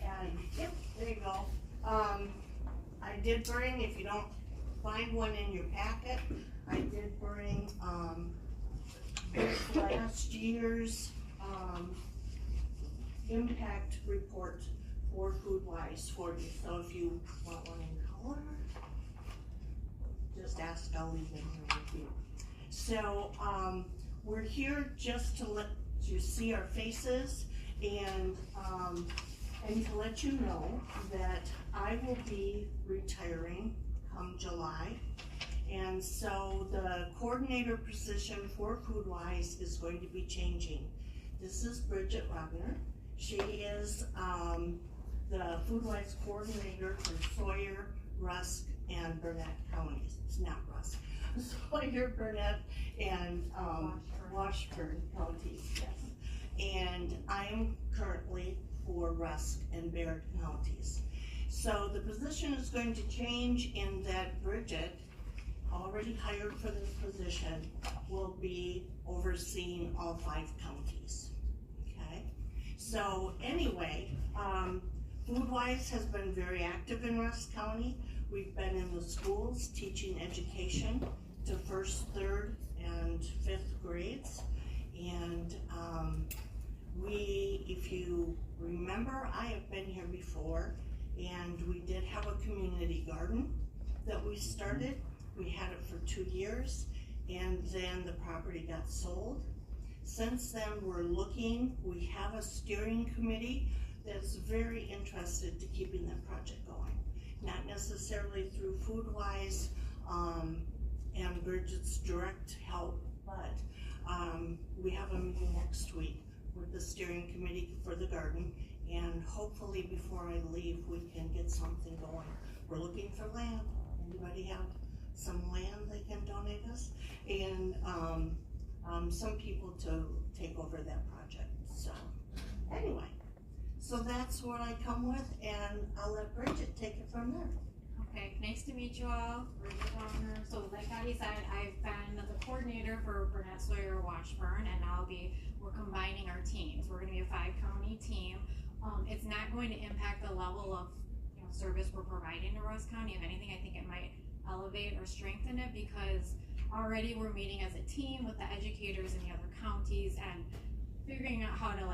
And yep, there you go. I did bring, if you don't find one in your packet, I did bring last year's impact report for FoodWise for you. So if you want one in color, just ask, I'll leave them here with you. So we're here just to let you see our faces and to let you know that I will be retiring come July. And so the coordinator position for FoodWise is going to be changing. This is Bridget Rogner. She is the FoodWise coordinator for Sawyer, Rusk, and Burnett counties. It's not Rusk. Sawyer, Burnett, and Washburn counties, yes. And I am currently for Rusk and Baird counties. So the position is going to change in that Bridget, already hired for this position, will be overseeing all 5 counties, okay? So anyway, FoodWise has been very active in Rusk County. We've been in the schools teaching education to 1st, 3rd, and 5th grades. And if you remember, I have been here before, and we did have a community garden that we started. We had it for 2 years, and then the property got sold. Since then, we're looking, we have a steering committee that's very interested to keeping that project going. Not necessarily through Foodwise, and Bridget's direct help, but, we have a meeting next week with the steering committee for the garden, and hopefully before I leave, we can get something going. We're looking for land. Anybody have some land they can donate us? And, some people to take over that project, so, anyway. So that's what I come with, and I'll let Bridget take it from there. Okay, nice to meet you all. Bridget Wagner. So like Patty said, I've been the coordinator for Burnett Sawyer Washburn, and we're combining our teams. We're gonna be a 5-county team. It's not going to impact the level of service we're providing to Rusk County. If anything, I think it might elevate or strengthen it, because already we're meeting as a team with the educators in the other counties and figuring out how to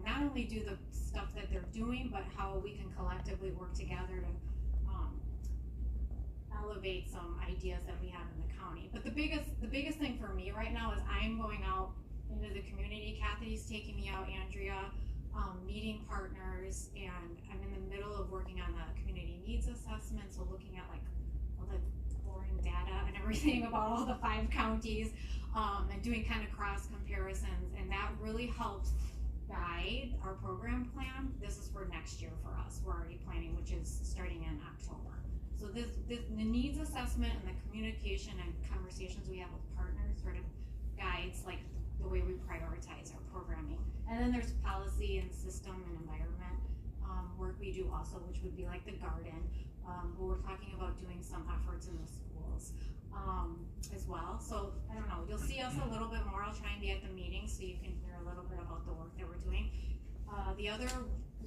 not only do the stuff that they're doing, but how we can collectively work together to elevate some ideas that we have in the county. But the biggest thing for me right now is I'm going out into the community. Kathy's taking me out, Andrea, meeting partners, and I'm in the middle of working on the community needs assessment, so looking at all the boring data and everything about all the 5 counties, and doing kind of cross comparisons, and that really helps guide our program plan. This is for next year for us. We're already planning, which is starting in October. So the needs assessment and the communication and conversations we have with partners sort of guides the way we prioritize our programming. And then there's policy and system and environment work we do also, which would be like the garden. But we're talking about doing some efforts in the schools as well. So I don't know, you'll see us a little bit more. I'll try and be at the meeting so you can hear a little bit about the work that we're doing. The other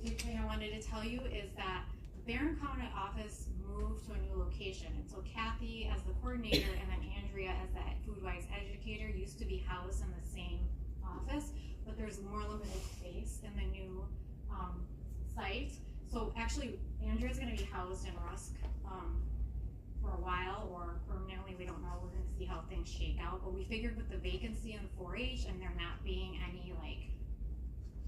big thing I wanted to tell you is that the Barron County office moved to a new location. And so Kathy as the coordinator and then Andrea as the Foodwise educator used to be housed in the same office, but there's more limited space in the new site. So actually, Andrea's gonna be housed in Rusk for a while, or permanently, we don't know. We're gonna see how things shake out. But we figured with the vacancy in the 4-H and there not being any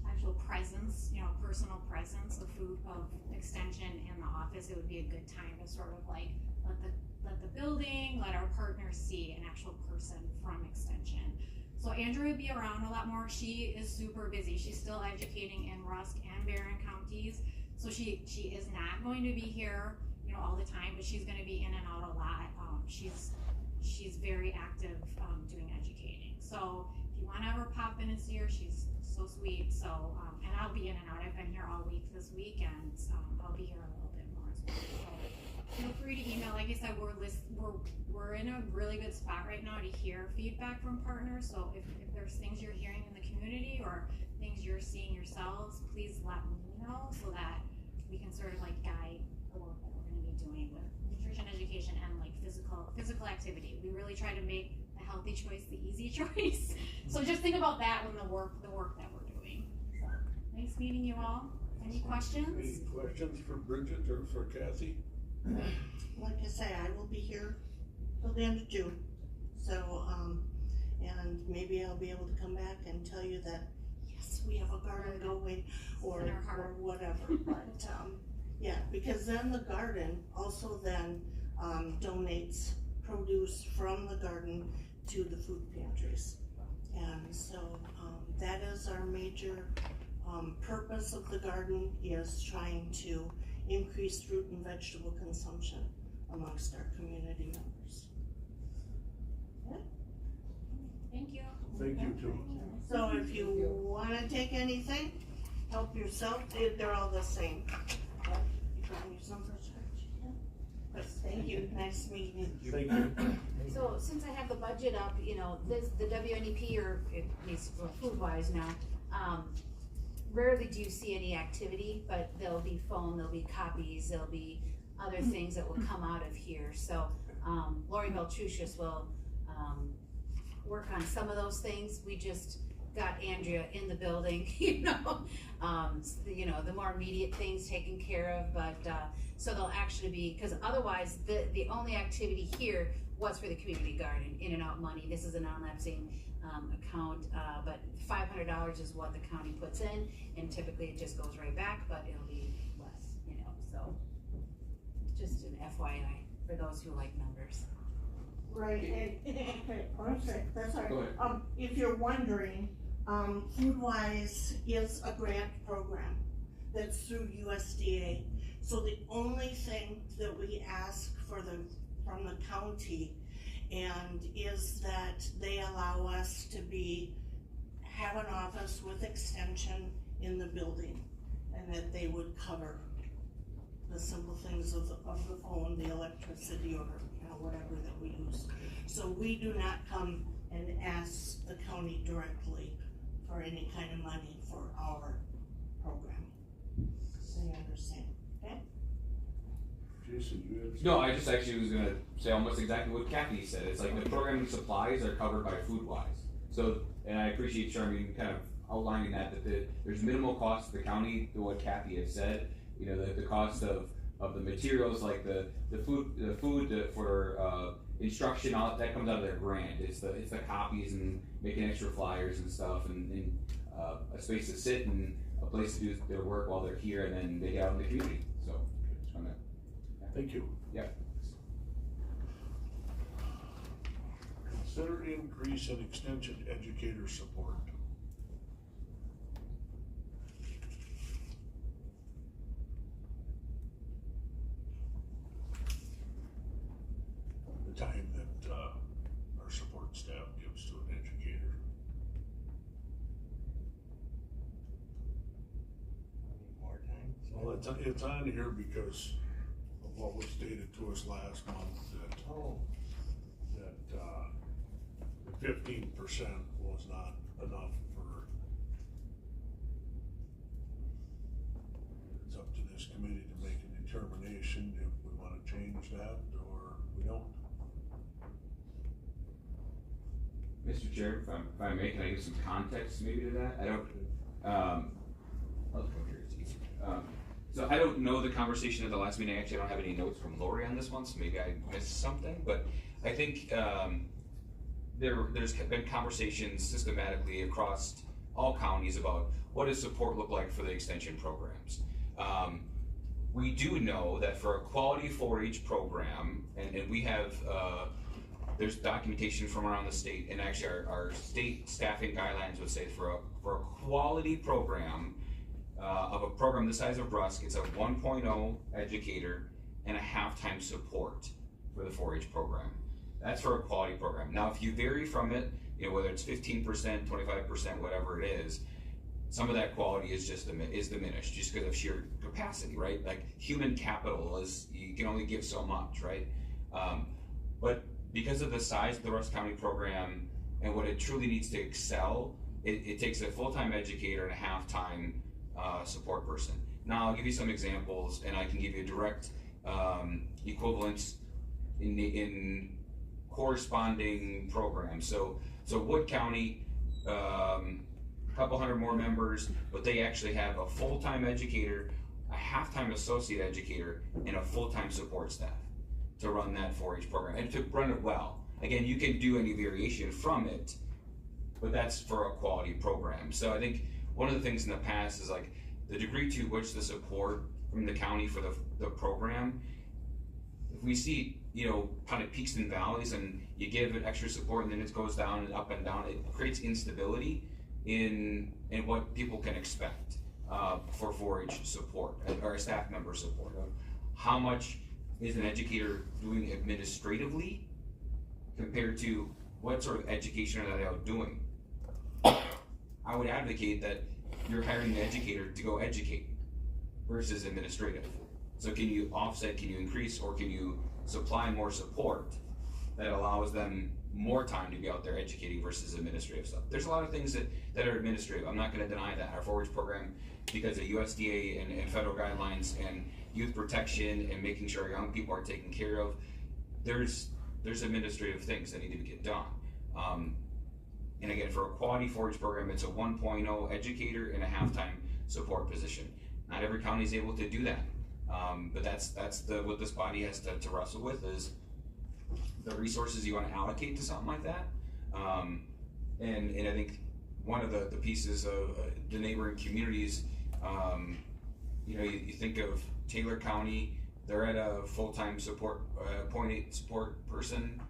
actual presence, personal presence of extension in the office, it would be a good time to sort of let the building, let our partners see an actual person from extension. So Andrea will be around a lot more. She is super busy. She's still educating in Rusk and Barron counties. So she is not going to be here, all the time, but she's going to be in and out a lot. She's very active doing educating. So if you want to ever pop in and see her, she's so sweet. So and I'll be in and out. I've been here all week this week, and I'll be here a little bit more as well. So feel free to email. Like I said, we're in a really good spot right now to hear feedback from partners. So if there's things you're hearing in the community or things you're seeing yourselves, please let me know so that we can sort of guide the work that we're going to be doing with nutrition education and physical activity. We really try to make the healthy choice the easy choice. So just think about that when the work that we're doing. So nice meeting you all. Any questions? Any questions for Bridget or for Kathy? Like I say, I will be here till the end of June. So, and maybe I'll be able to come back and tell you that, yes, we have a garden going, or whatever. But, yeah, because then the garden also then donates produce from the garden to the food pantries. And so that is our major purpose of the garden, is trying to increase fruit and vegetable consumption amongst our community members. Yeah. Thank you. Thank you too. So if you want to take anything, help yourself. They're all the same. You can use them for scratch. But thank you. Nice meeting you. Thank you. So since I have the budget up, the WNEP, or at least Foodwise now, rarely do you see any activity, but there'll be phone, there'll be copies, there'll be other things that will come out of here. So Lori Beltrucius will work on some of those things. We just got Andrea in the building, the more immediate things taken care of, but, so they'll actually be, cause otherwise, the only activity here was for the community garden, in and out money. This is a non-lapsing, account, but $500 is what the county puts in, and typically it just goes right back, but it'll be less, so. Just an FYI for those who like numbers. Right, and, I'm sorry, that's all right. Go ahead. If you're wondering, FoodWise is a grant program that's through USDA. So the only thing that we ask from the county and is that they allow us to have an office with extension in the building, and that they would cover the simple things of the phone, the electricity, or whatever that we use. So we do not come and ask the county directly for any kind of money for our program. So you understand, okay? Jason, you had? No, I just actually was gonna say almost exactly what Kathy said. It's like the programming supplies are covered by FoodWise. So, and I appreciate Charmaine kind of outlining that there's minimal cost to the county to what Kathy has said. The cost of the materials, like the food for instruction, all that comes out of their grant. It's the copies and making extra flyers and stuff, and a space to sit and a place to do their work while they're here, and then they get out in the community. So, just wanna. Thank you. Yeah. Consider increase in extension educator support. The time that our support staff gives to an educator. More time? Well, it's on here because of what was stated to us last month that the 15% was not enough for. It's up to this committee to make a determination if we want to change that or we don't. Mr. Chair, if I may, can I give some context maybe to that? I don't. I'll come here. It's easier. So I don't know the conversation at the last meeting. Actually, I don't have any notes from Lori on this one, so maybe I missed something. But I think there's been conversations systematically across all counties about what does support look like for the extension programs. We do know that for a quality 4-H program, and we have there's documentation from around the state, and actually our state staffing guidelines would say for a quality program. Of a program the size of Rusk, it's a 1.0 educator and a half-time support for the 4-H program. That's for a quality program. Now, if you vary from it, whether it's 15%, 25%, whatever it is, some of that quality is diminished just because of sheer capacity, right? Like human capital you can only give so much, right? But because of the size of the Rusk County program and what it truly needs to excel, it takes a full-time educator and a half-time support person. Now I'll give you some examples, and I can give you direct equivalents in corresponding programs. So Wood County, a couple hundred more members, but they actually have a full-time educator, a half-time associate educator, and a full-time support staff to run that 4-H program and to run it well. Again, you can do any variation from it, but that's for a quality program. So I think one of the things in the past is like the degree to which the support from the county for the program, if we see, kind of peaks and valleys and you give it extra support and then it goes down and up and down, it creates instability in what people can expect for 4-H support or staff member support. How much is an educator doing administratively compared to what sort of education are they out doing? I would advocate that you're hiring an educator to go educate versus administrative. So can you offset, can you increase, or can you supply more support that allows them more time to be out there educating versus administrative stuff? There's a lot of things that are administrative. I'm not gonna deny that. Our 4-H program, because of USDA and federal guidelines and youth protection and making sure young people are taken care of, there's administrative things that need to get done. And again, for a quality 4-H program, it's a 1.0 educator and a half-time support position. Not every county is able to do that. But that's what this body has to wrestle with, is the resources you want to allocate to something like that. And I think one of the pieces of the neighboring communities, you think of Taylor County, they're at a full-time support, 0.8 support person.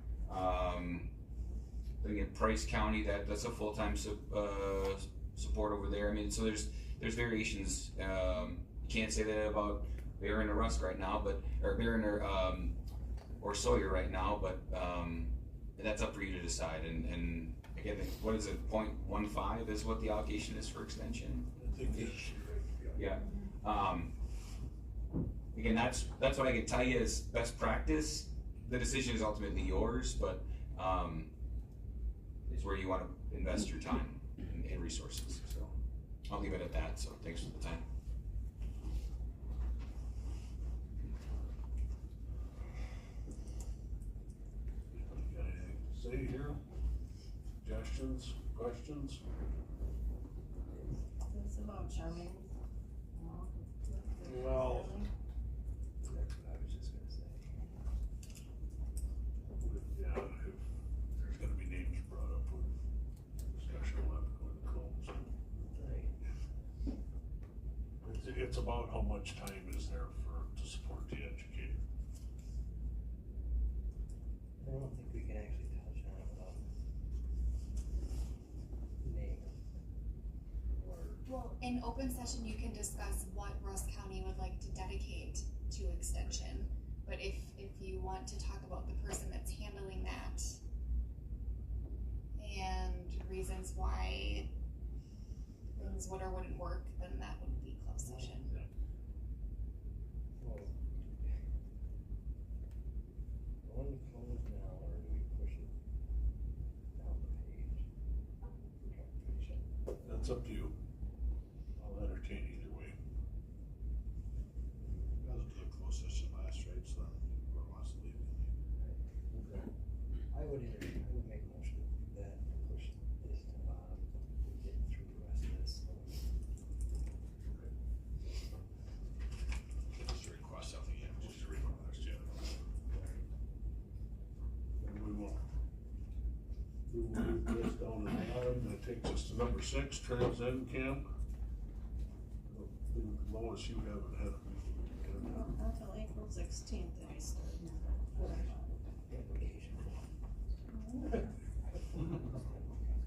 Looking at Price County, that's a full-time support over there. I mean, so there's variations. You can't say that about Barron or Rusk right now, or Barron or Sawyer right now, but that's up for you to decide. And again, what is it? 0.15 is what the allocation is for extension. I think that's right. Yeah. Again, that's what I can tell you is best practice. The decision is ultimately yours, but it's where you want to invest your time and resources. So I'll leave it at that. So thanks for the time. Got anything to say here? Suggestions, questions? It's about charming. Well, That's what I was just gonna say. yeah, if there's gonna be names brought up with discussion, we'll have to go to the calls. It's about how much time is there to support the educator. I don't think we can actually touch on it without name. Well, in open session, you can discuss what Rusk County would like to dedicate to extension. But if you want to talk about the person that's handling that and reasons why things would or wouldn't work, then that would be closed session. Well, the one closed now, or do we push it down the page? We're trying to finish it. That's up to you. I'll entertain either way. I was doing closed session last, right, so then whoever wants to leave. Okay. I would make a motion that push this to bottom, get through the rest of this. Just to request something, yeah, just to read one last, yeah. And we will move this down to the bottom. That takes us to number 6, Trans Ed Camp. Lois, you haven't had a meeting yet. Until April 16th, that I started.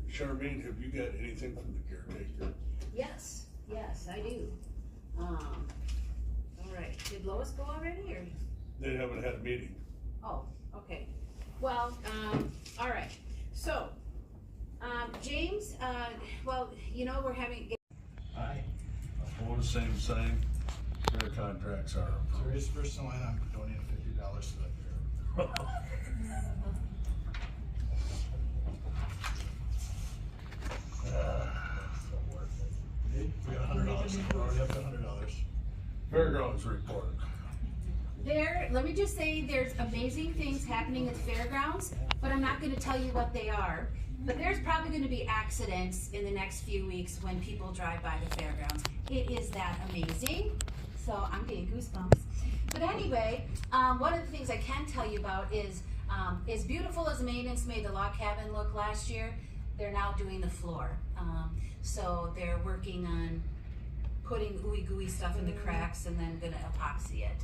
Charmaine, have you got anything from the caretaker? Yes, I do. All right, did Lois go already, or? They haven't had a meeting. Oh, okay. Well, all right. So, James, well, we're having. Aye. All the same, their contracts are So approved. just first in line, I'm donating $50 to that fair. We got $100, we're already up to $100. Fairgrounds report. Let me just say, there's amazing things happening at the fairgrounds, but I'm not gonna tell you what they are. But there's probably gonna be accidents in the next few weeks when people drive by the fairgrounds. It is that amazing, so I'm getting goosebumps. But anyway, one of the things I can tell you about is, as beautiful as the maintenance made the log cabin look last year, they're now doing the floor. So they're working on putting ooey gooey stuff in the cracks and then gonna epoxy it.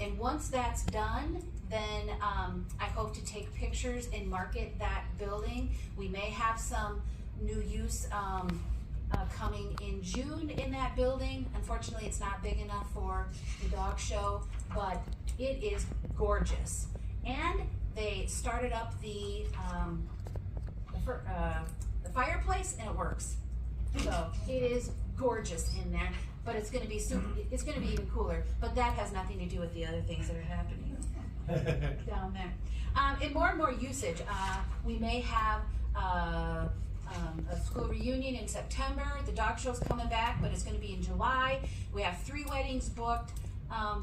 And once that's done, then I hope to take pictures and market that building. We may have some new use coming in June in that building. Unfortunately, it's not big enough for the dog show, but it is gorgeous. And they started up the fireplace, and it works. So it is gorgeous in there, but it's gonna be it's gonna be even cooler. But that has nothing to do with the other things that are happening down there. And more usage. We may have a school reunion in September. The dog show's coming back, but it's gonna be in July. We have 3 weddings booked,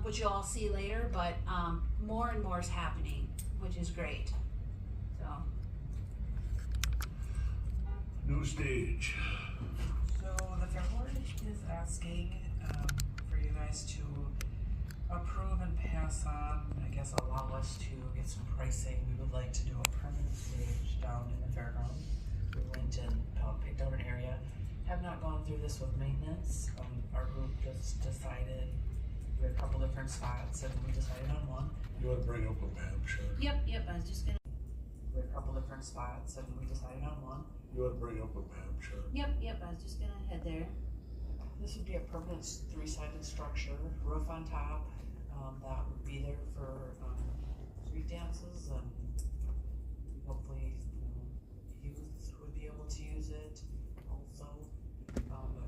which you'll all see later, but more and more is happening, which is great. So the stage. So the Fair Board is asking, for you guys to approve and pass on, I guess allow us to get some pricing. We would like to do a permanent stage down in the fairground. We went and picked out an area. Have not gone through this with maintenance. Our group just decided, we had a couple different spots and we decided on one. You wanna bring up a map, sure? Yep, I was just gonna. We had a couple different spots and we decided on one. You wanna bring up a map, sure? Yep, I was just gonna head there. This would be a permanent 3-sided structure, roof on top, that would be there for, street dances and hopefully, youth would be able to use it also.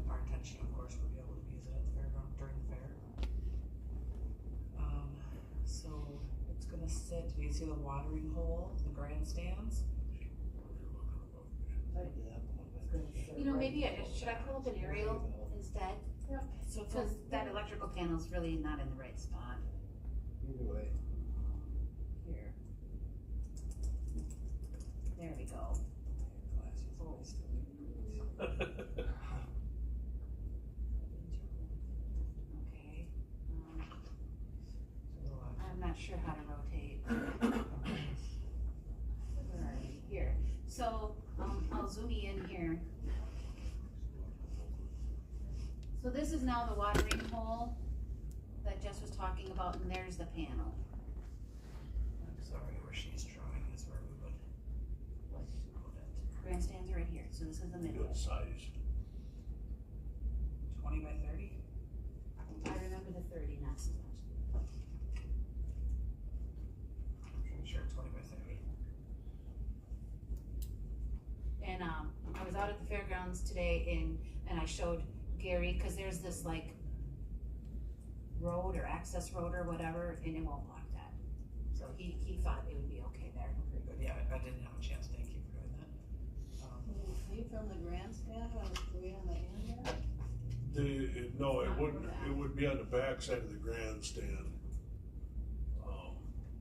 Our intention, of course, would be able to use it at the fairground during the fair. So it's gonna sit, you see the watering hole, the grandstands? You know, maybe should I pull up an aerial instead? Yeah. So Because that electrical panel's really not in the right spot. Either way. Here. There we go. Okay. I'm not sure how to rotate. Where are you? Here. So, I'll zoom you in here. So this is now the watering hole that Jess was talking about, and there's the panel. I'm sorry, where she's drawing is where we would like to put it. Grandstands are right here, so this is the midway. Good size. 20 by 30? I remember the 30, not so much. I'm pretty sure 20 by 30. And, I was out at the fairgrounds today and I showed Gary, cause there's this like road or access road or whatever, and it won't block that. So he thought it would be okay there. Very good, yeah, I didn't have a chance, thank you for doing that. See from the grandstand on the way on the end there? No, it wouldn't, it would be on the back side of the grandstand.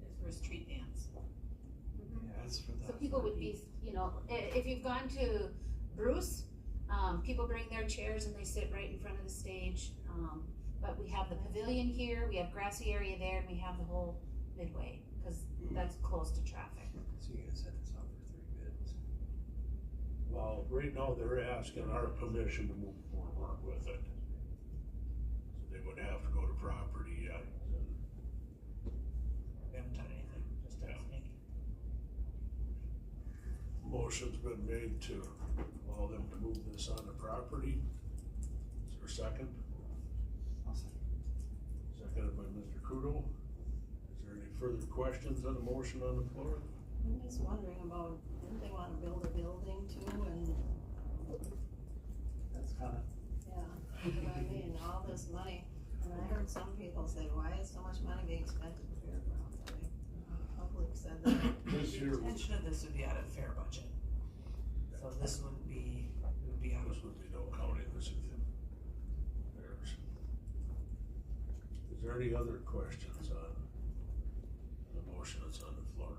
It's for street dance. Mhm. Yeah, it's for the. So people would be, you know, if you've gone to Bruce, people bring their chairs and they sit right in front of the stage. But we have the pavilion here, we have grassy area there, and we have the whole midway, cause that's close to traffic. So you guys set this up for 3 bids. Well, right now, they're asking our permission to move forward with it. So they would have to go to property yet. We haven't done anything, just asking. Motion's been made to allow them to move this on the property. Is there a second? Seconded by Mr. Kudo. Is there any further questions on the motion on the floor? I'm just wondering about, didn't they wanna build a building too, and, That's kinda, yeah, you know what I mean, all this money, and I heard some people say, why is so much money being spent at the fairground? The public said that. This The year, intention of this would be out of fair budget. So this would be, it would be out of. this would be no county, this is theirs. Is there any other questions on the motion that's on the floor?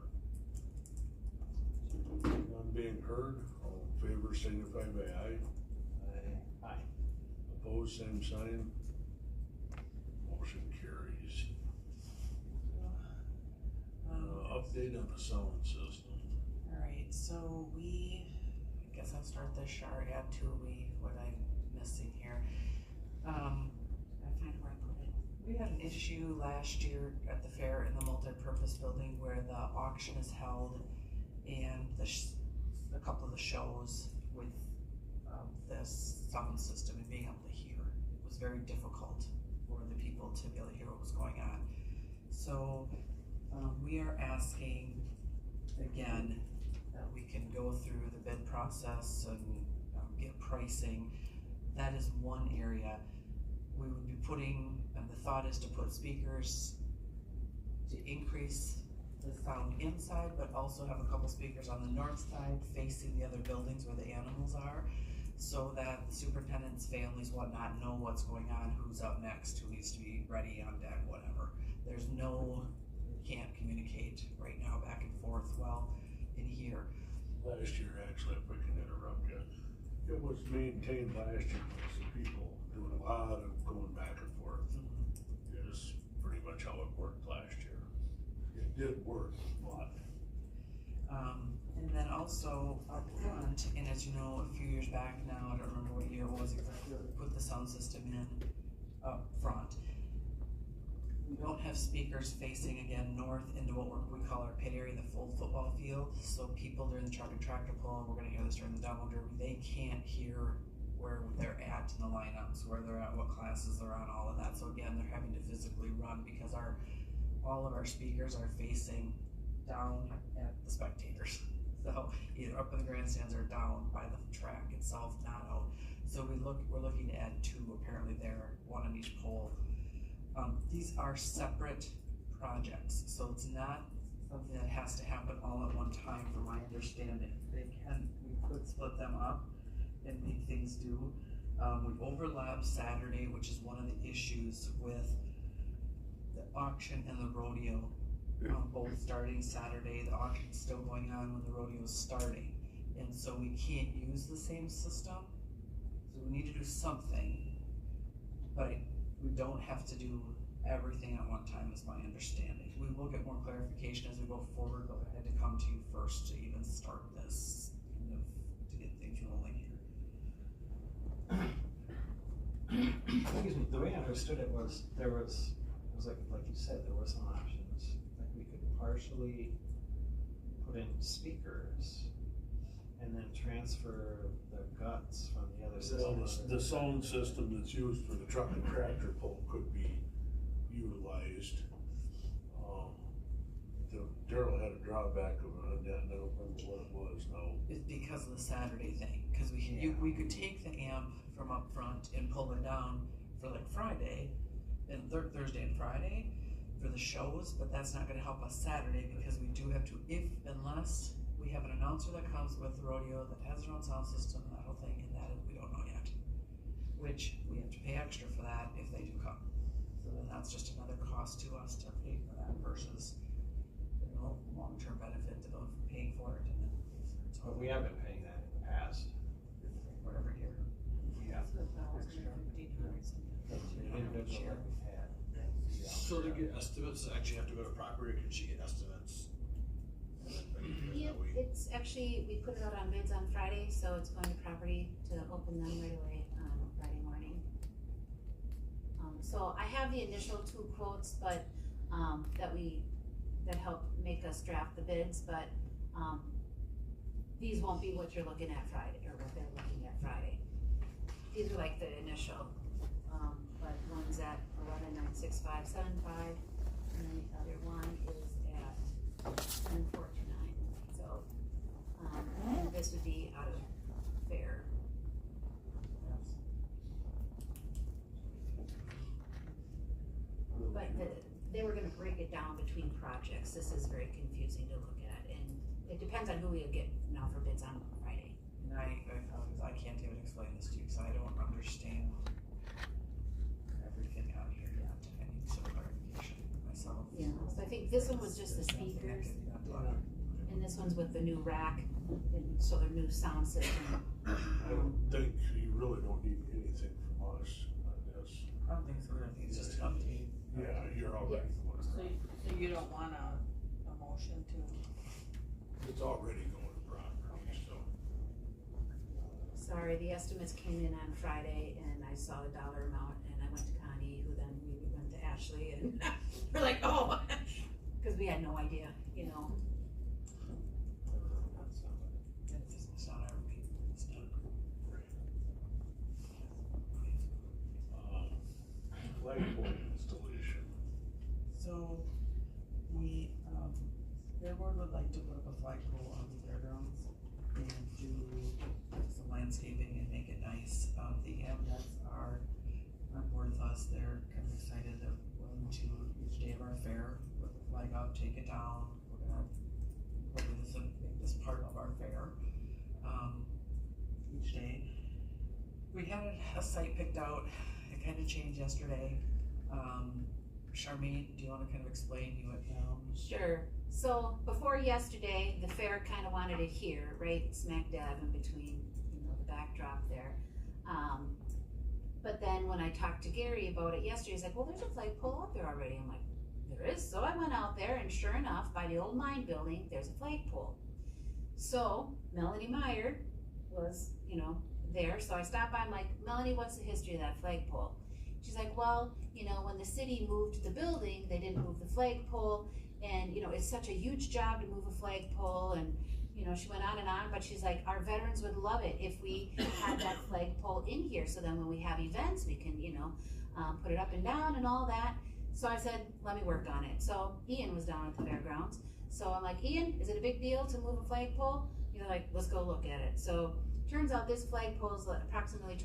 None being heard, all in favor signify by aye. aye. Opposed, same sign. Motion carries. Update on the sound system. Alright, so I guess I'll start this, or add to what I'm missing here. Gotta find where I put it. We had an issue last year at the fair in the multi-purpose building where the auction is held and a couple of the shows with this sound system and being able to hear. It was very difficult for the people to be able to hear what was going on. So we are asking again that we can go through the bid process and get pricing. That is one area. We would be putting, and the thought is to put speakers to increase the sound inside, but also have a couple speakers on the north side facing the other buildings where the animals are, so that the superintendent's families, whatnot, know what's going on, who's up next, who needs to be ready on deck, whatever. There's can't communicate right now back and forth well in here. Last year, actually, if I can interrupt you, It was maintained last year by some people doing a lot of going back and forth. Is pretty much how it worked last year. It did work, but. And then also up front, and as you know, a few years back now, I don't remember what year it was exactly, we put the sound system in up front. We don't have speakers facing again north into what we call our pit area, the full football field. So people during the truck and tractor pull, and we're gonna hear this during the demo derby, they can't hear where they're at in the lineups, where they're at, what classes they're on, all of that. So again, they're having to physically run because all of our speakers are facing down at the spectators. So either up in the grandstands or down by the track itself, not out. So we're looking to add 2 apparently there, 1 on each pole. These are separate projects, so it's not something that has to happen all at one time from my understanding. We could split them up and make things do. We overlap Saturday, which is one of the issues with the auction and the rodeo. Both starting Saturday, the auction's still going on when the rodeo's starting. And so we can't use the same system. So we need to do something, but we don't have to do everything at one time is my understanding. We will get more clarification as we go forward, but I had to come to you first to even start this, to get things rolling here. Excuse me, the way I understood it was, it was like you said, there were some options. Like we could partially put in speakers and then transfer the guts from the other system. Well, the sound system that's used for the truck and tractor pull could be utilized. Daryl had a drawback of it, and I don't remember what it was now. It's because of the Saturday thing, because we could take the amp from up front and pull it down for like Friday, and Thursday and Friday for the shows, but that's not gonna help us Saturday because we do have to, unless we have an announcer that comes with the rodeo that has their own sound system and that whole thing, and that we don't know yet. Which we have to pay extra for that if they do come. So then that's just another cost to us to pay for that versus the long-term benefit of paying for it and then pay for it. So But we have been paying that in the past. whatever year. Yeah. Individual that we've had. So to get estimates, I actually have to go to property, or can she get estimates? And then bring it here that way? It's actually, we put it out on bids on Friday, so it's going to property to open them right away on Friday morning. So I have the initial 2 quotes, but, that help make us draft the bids, but, these won't be what you're looking at Friday, or what they're looking at Friday. These are like the initial, but one's at 11,96575, and then the other one is at 10,429. So, and this would be out of fair. But they were gonna break it down between projects. This is very confusing to look at, and it depends on who we get now for bids on Friday. And I can't even explain this to you because I don't understand everything out here yet. I need some clarification myself. Yeah, so I think this one was just the speakers, and this one's with the new rack, and so their new sound system. I don't think you really don't need anything from us on this. I don't think so. I think it's just an update. Yeah, you're already. So you don't want a motion to? It's already going to property, so. Sorry, the estimates came in on Friday, and I saw the dollar amount, and I went to Connie, who then we went to Ashley, and we're like, oh, because we had no idea, you know. It's not our meeting. It's not. Flagpole installation. So, their board would like to put up a flagpole on the fairgrounds and do some landscaping and make it nice. The AMVets are on board with us. They're kind of excited. They're willing to each day of our fair put the flag up, take it down. We're gonna make this part of our fair each day. We had a site picked out. It kind of changed yesterday. Charmaine, do you want to kind of explain what? Sure. So before yesterday, the fair kind of wanted it here, right smack dab in between, you know, the backdrop there. But then when I talked to Gary about it yesterday, he's like, well, there's a flagpole up there already. I'm like, there is? So I went out there, and sure enough, by the old mine building, there's a flagpole. So Melanie Meyer was, there. So I stopped by, I'm like, Melanie, what's the history of that flagpole? She's like, well, when the city moved the building, they didn't move the flagpole, and, it's such a huge job to move a flagpole, and, she went on and on, but she's like, our veterans would love it if we had that flagpole in here, so then when we have events, we can, put it up and down and all that. So I said, let me work on it. So Ian was down at the fairgrounds. So I'm like, Ian, is it a big deal to move a flagpole? Like, let's go look at it. So turns out this flagpole is approximately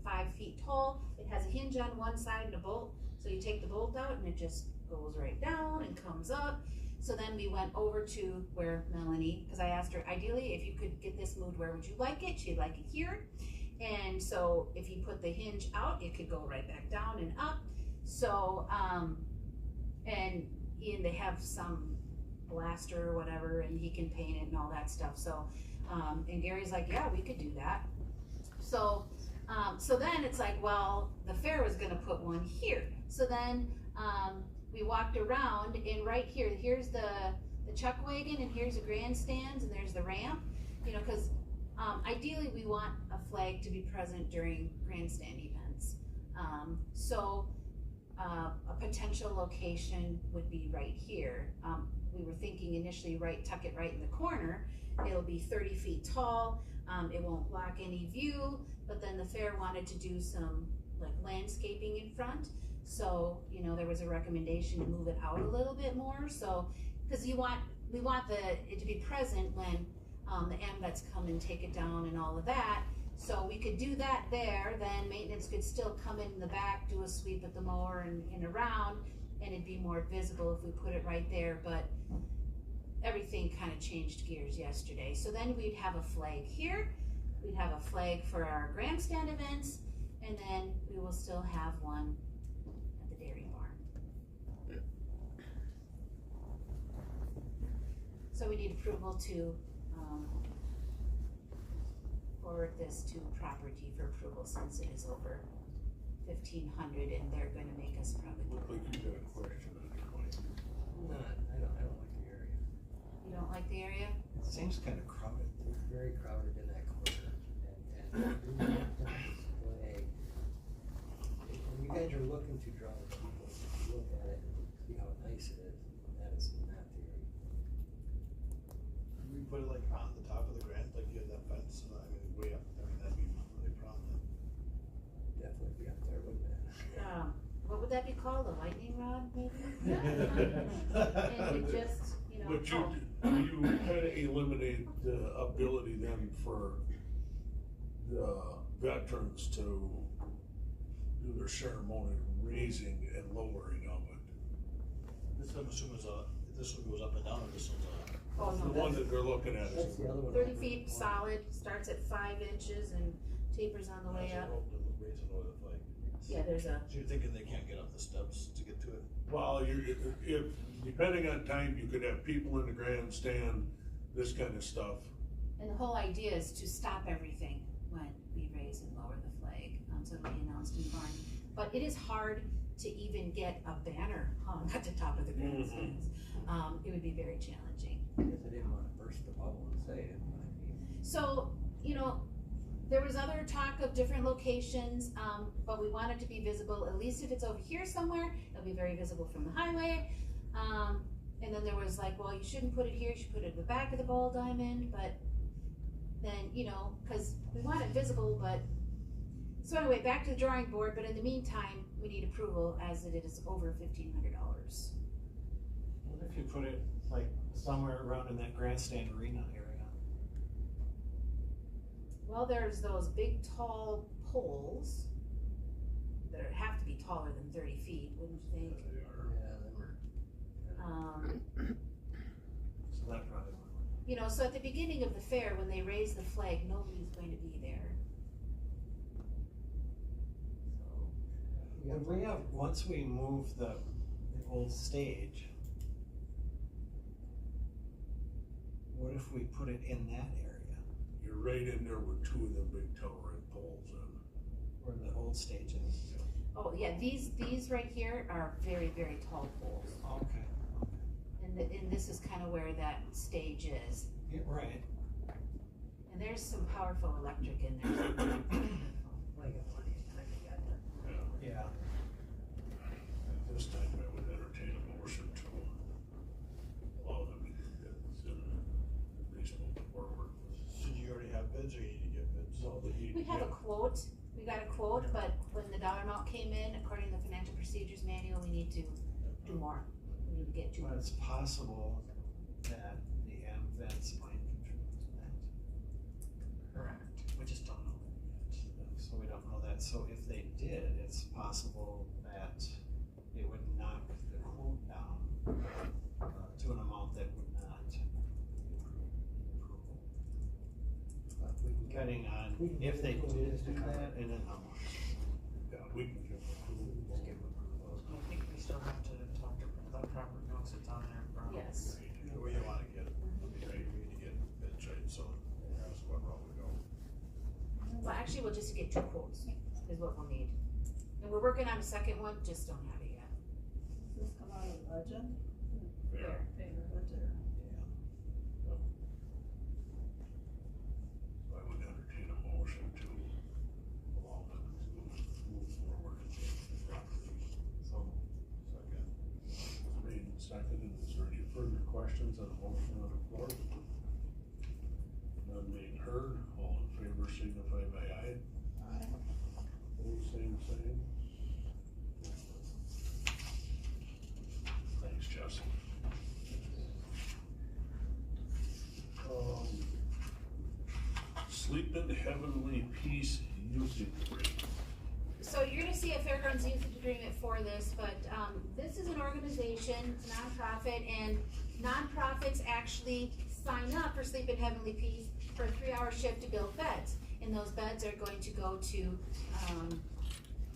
5 feet tall. It has a hinge on one side and a bolt. So you take the bolt out and it just goes right down and comes up. So then we went over to where Melanie, because I asked her, ideally, if you could get this moved, where would you like it? She'd like it here. And so if you put the hinge out, it could go right back down and up. So, and Ian, they have some blaster or whatever, and he can paint it and all that stuff. So, and Gary's like, yeah, we could do that. So, so then it's like, well, the fair was gonna put one here. So then, we walked around, and right here, here's the chuck wagon, and here's the grandstands, and there's the ramp, because ideally we want a flag to be present during grandstand events. So a potential location would be right here. We were thinking initially tuck it right in the corner. It'll be 30 feet tall. It won't block any view, but then the fair wanted to do some landscaping in front. So, there was a recommendation to move it out a little bit more. So, because we want it to be present when the AMVETs come and take it down and all of that. So we could do that there, then maintenance could still come in the back, do a sweep at the mower and around, and it'd be more visible if we put it right there, but everything kind of changed gears yesterday. So then we'd have a flag here, we'd have a flag for our grandstand events, and then we will still have one at the dairy barn. So we need approval to forward this to property for approval, since it is over 1,500, and they're going to make us probably. Look like you got a question on your mind. I don't like the area. You don't like the area? It seems kind of crowded. It's very crowded in that corner. And when you guys are looking to draw the people, look at it and see how nice it is. That is not the area. We put it like on the top of the grand, like you have that fence, way up, that'd be really prominent. Definitely be up there, wouldn't it? What would that be called? A lightning rod, maybe? And it just, But you kind of eliminate the ability then for the veterans to do their ceremonial raising and lowering of it. This I'm assuming this one goes up and down, or this one's Oh, no, The one that they're looking at That's is. the other one. 30 feet solid, starts at 5 inches and tapers on the way up. Raising over the flag. Yeah, there's a, So you're thinking they can't get up the steps to get to it? Well, if, depending on time, you could have people in the grandstand, this kind of stuff. and the whole idea is to stop everything when we raise and lower the flag, so it'll be announced in the barn. But it is hard to even get a banner hung at the top of the grandstands. It would be very challenging. I guess I didn't want to burst the bubble and say it, but I mean. So, there was other talk of different locations, but we want it to be visible, at least if it's over here somewhere, it'll be very visible from the highway. And then there was like, well, you shouldn't put it here, you should put it at the back of the ball diamond, but then, cause we want it visible, but, so anyway, back to the drawing board, but in the meantime, we need approval as it is over $1,500. What if you put it like somewhere around in that grandstand arena area? Well, there's those big tall poles that have to be taller than 30 feet, wouldn't you think? They are. Yeah, they were. So that probably won't. So at the beginning of the fair, when they raise the flag, nobody's going to be there. Would we have, once we move the old stage, what if we put it in that area? You're you're right in there with two of them big tower end poles and. Where the old stage is. Oh, yeah, these right here are very, very tall poles. Okay. And this is kind of where that stage is. Yeah, right. And there's some powerful electric in there. Yeah. At this time, I would entertain a motion to allow them to get bids and at least move forward. So do you already have bids or you need to get bids? So the heat. We have a quote, we got a quote, but when the dollar amount came in, according to the financial procedures manual, we need to do more. We need to get two. Well, it's possible that the vents might contribute to that. Correct, we just don't know that yet. So we don't know that, so if they did, it's possible that it would knock the quote down to an amount that would not approve. Depending on if they did do that, and then how much. Yeah, we can give approval. Just give approval. I think we still have to talk to the proper notes that's on there. Yes. Where you wanna get, we need to get bids, right, so that's what route we go. Well, actually, we'll just get two quotes, is what we'll need. And we're working on a second one, just don't have it yet. Does this come out of the budget? Yeah. Budget. So I would entertain a motion to allow them to move forward and take the property. So, second. Made and seconded, is there any further questions on the motion on the floor? None being heard, all in favor signify by aye. Aye. Opposed, same sign. Thanks, Jesse. Sleep in Heavenly Peace usage rate. So you're gonna see a fairgrounds usage agreement for this, but, this is an organization, it's a nonprofit, and nonprofits actually sign up for Sleep in Heavenly Peace for a 3-hour shift to build beds. And those beds are going to go to,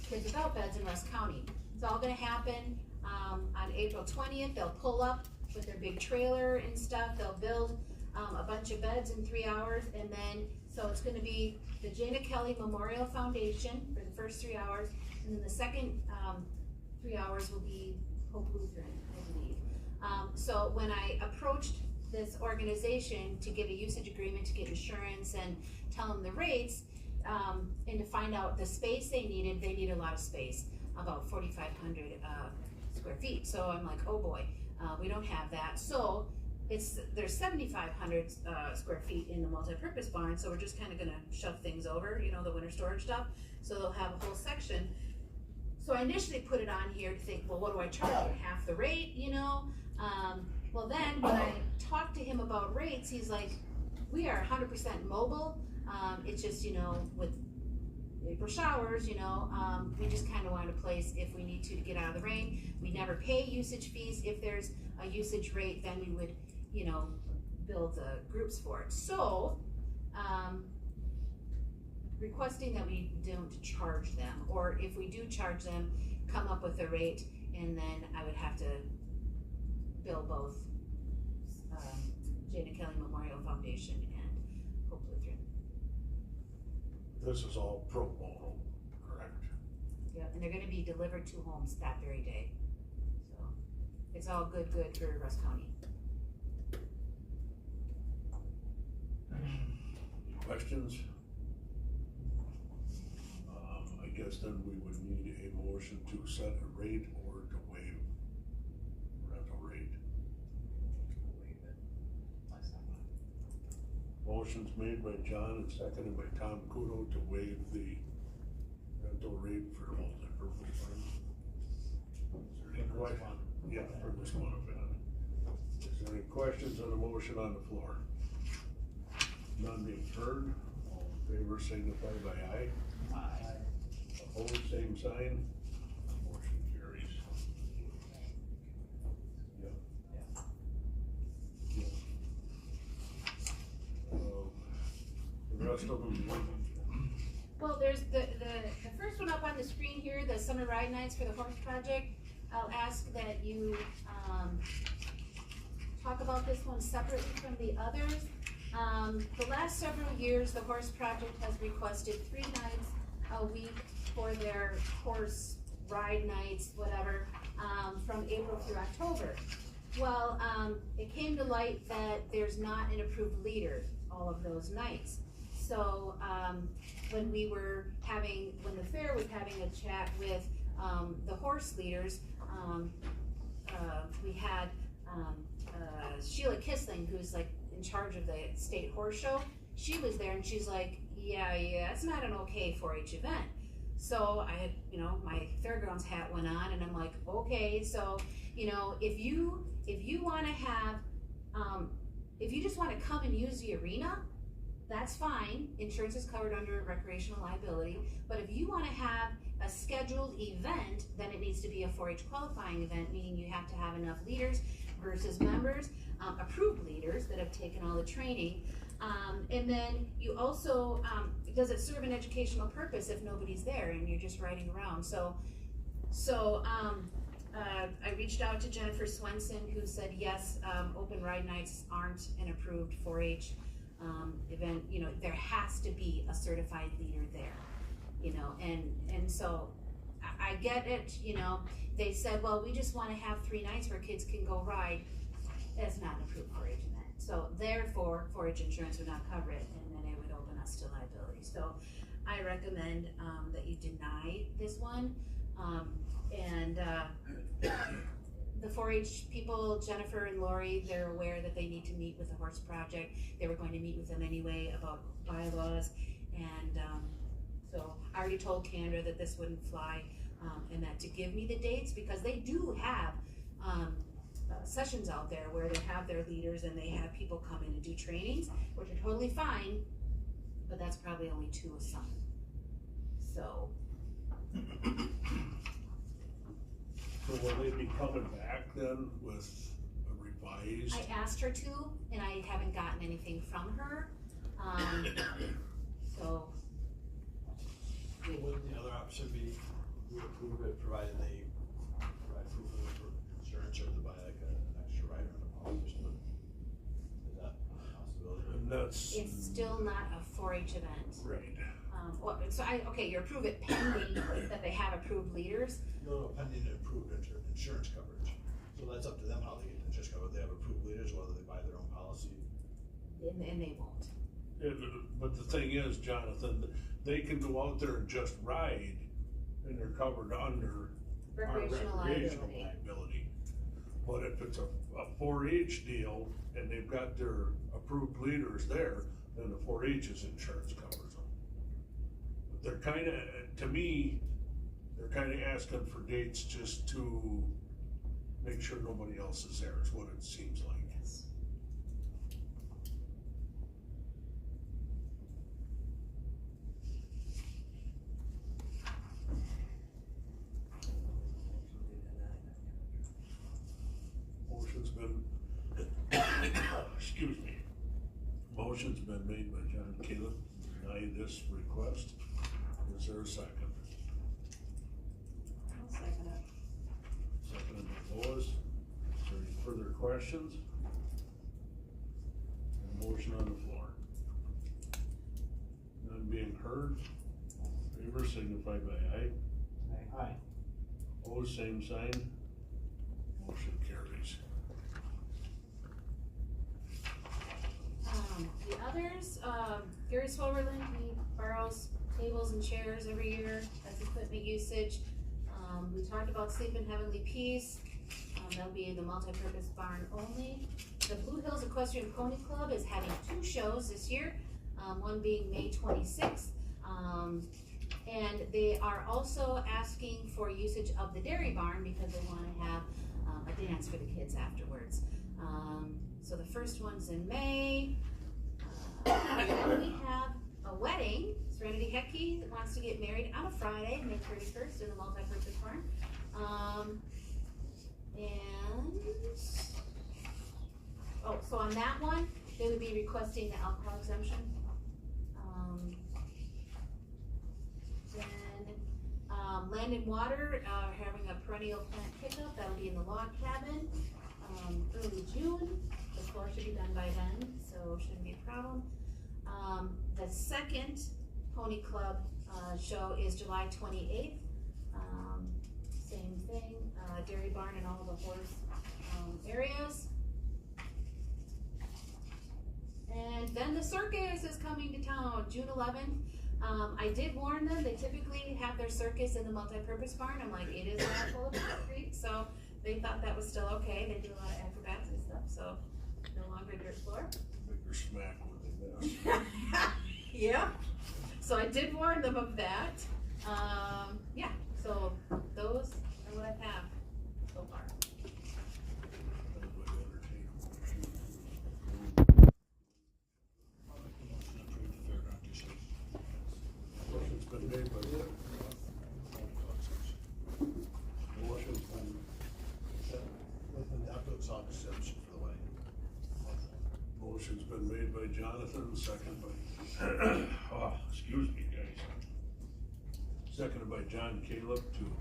kids without beds in Rusk County. It's all gonna happen, on April 20th, they'll pull up with their big trailer and stuff, they'll build, a bunch of beds in 3 hours, and then, so it's gonna be the Jana Kelly Memorial Foundation for the first 3 hours, and then the second, 3 hours will be Hope Lutheran, I believe. So when I approached this organization to get a usage agreement, to get insurance and tell them the rates, and to find out the space they needed a lot of space, about 4,500 square feet. So I'm like, oh boy, we don't have that. So there's 7,500 square feet in the multi-purpose barn, so we're just kind of gonna shove things over, you know, the winter storage stuff. So they'll have a whole section. So I initially put it on here to think, well, what do I charge? Half the rate, you know? Well then, when I talked to him about rates, he's like, we are 100% mobile. It's just, you know, with April showers, you know, we just kind of want a place if we need to get out of the rain. We never pay usage fees. If there's a usage rate, then we would, you know, build groups for it. So, requesting that we don't charge them, or if we do charge them, come up with a rate, and then I would have to bill both Jana Kelly Memorial Foundation and Hope Lutheran. This is all pro bono, correct? Yep, and they're gonna be delivered to homes that very day. So, it's all good for Rusk County. Questions? I guess then we would need a motion to set a rate or to waive rental rate. Motion's made by John and seconded by Tom Kudo to waive the rental rate for multi-purpose barn. Is there any question? Yeah, for this one event. Is there any questions on the motion on the floor? None being heard, all in favor signify by aye. Aye. Opposed, same sign. Motion carries. Yep. Yeah. The rest of them. Well, there's the first one up on the screen here, the summer ride nights for the horse project. I'll ask that you talk about this one separately from the others. The last several years, the Horse Project has requested 3 nights a week for their horse ride nights, whatever, from April through October. Well, it came to light that there's not an approved leader all of those nights. So, when the fair was having a chat with, the horse leaders, we had, Sheila Kissling, who's like in charge of the state horse show. She was there and she's like, yeah, it's not an okay 4-H event. So I had, my fairgrounds hat went on and I'm like, okay, so, if you wanna have, if you just wanna come and use the arena, that's fine, insurance is covered under recreational liability, but if you wanna have a scheduled event, then it needs to be a 4-H qualifying event, meaning you have to have enough leaders versus members, approved leaders that have taken all the training. And then you also, does it serve an educational purpose if nobody's there and you're just riding around? So I reached out to Jennifer Swenson, who said yes, open ride nights aren't an approved 4-H event. There has to be a certified leader there, and so I get it. They said, well, we just want to have 3 nights where kids can go ride. That's not an approved 4-H event. So therefore, 4-H insurance would not cover it, and then it would open us to liability. So I recommend that you deny this one. The 4-H people, Jennifer and Lori, they're aware that they need to meet with the Horse Project. They were going to meet with them anyway about bylaws, and so I already told Kendra that this wouldn't fly, and that to give me the dates, because they do have sessions out there where they have their leaders and they have people come in and do trainings, which are totally fine, but that's probably only 2 a summer. So. So will they be coming back then with a revised? I asked her to, and I haven't gotten anything from her, so. Would the other option be, we approve it provided they provide proof of it for insurance, or to buy like an extra rider on a policy? Is that a possibility? And that's. It's still not a 4-H event. Right. Okay, you approve it pending that they have approved leaders. No, pending approved insurance coverage. So that's up to them how they get insurance coverage. They have approved leaders, whether they buy their own policy. And they won't. Yeah, but the thing is, Jonathan, they can go out there and just ride, and they're covered under our recreational liability. But if it's a 4-H deal, and they've got their approved leaders there, then the 4-H's insurance covers them. But they're kinda, to me, they're kinda asking for dates just to make sure nobody else is there, is what it seems like. Yes. Motion's been, excuse me, motion's been made by John Caleb to deny this request. Is there a second? I'll second it. Seconded by Lois. Is there any further questions? Motion on the floor. None being heard, all in favor signify by aye. Aye. Opposed, same sign. Motion carries. The others, Gary Swoverland, he borrows tables and chairs every year, that's equipment usage. We talked about Sleep in Heavenly Peace, that'll be in the multi-purpose barn only. The Blue Hills Equestrian Pony Club is having 2 shows this year, one being May 26th. And they are also asking for usage of the dairy barn because they wanna have a dance for the kids afterwards. So the first one's in May. Then we have a wedding, Serenity Hecky that wants to get married on a Friday, May 31st in the multi-purpose barn. So on that one, they would be requesting the alcohol exemption. Land and Water, having a perennial plant pickup, that'll be in the log cabin, early June. The floor should be done by then, so shouldn't be a problem. The second Pony Club, show is July 28th. Same thing, dairy barn and all the horse, areas. And then the circus is coming to town, June 11th. I did warn them, they typically have their circus in the multi-purpose barn. I'm like, it is not full of concrete, so they thought that was still okay. They do a lot of acrobats and stuff, so no longer dirt floor. Bigger smack when they miss. Yeah, so I did warn them of that. Yeah, so those are what I have so far. Motion's been made by the. Motion's been. After the song exception for the wedding. Motion's been made by Jonathan, second by, oh, excuse me, guys. Seconded by John Caleb to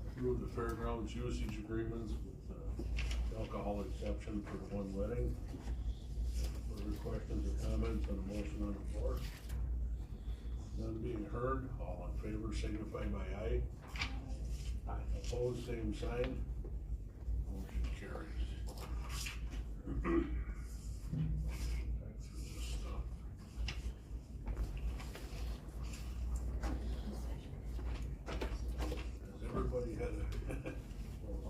approve the fairgrounds usage agreements with alcohol exception for the one wedding. Further questions or comments on the motion on the floor? None being heard, all in favor signify by aye. Aye. Opposed, same sign. Motion carries. Back through this stuff. Has everybody had a,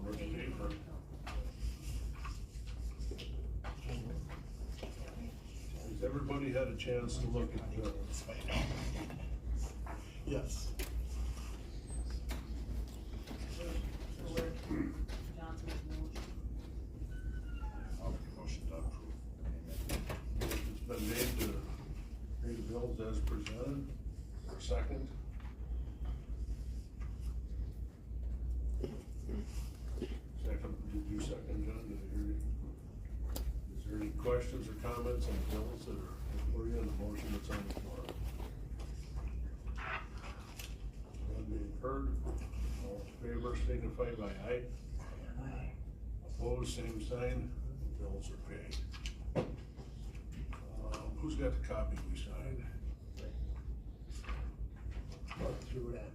much paper? Has everybody had a chance to look at the? Yes. I'll make a motion to approve. It's been made to pay the bills as presented. For a second. Second, did you second, John? Did I hear you? Is there any questions or comments on the bills that are before you on the motion that's on the floor? None being heard, all in favor signify by aye. Aye. Opposed, same sign, bills are paid. Who's got the copy we signed? Through it.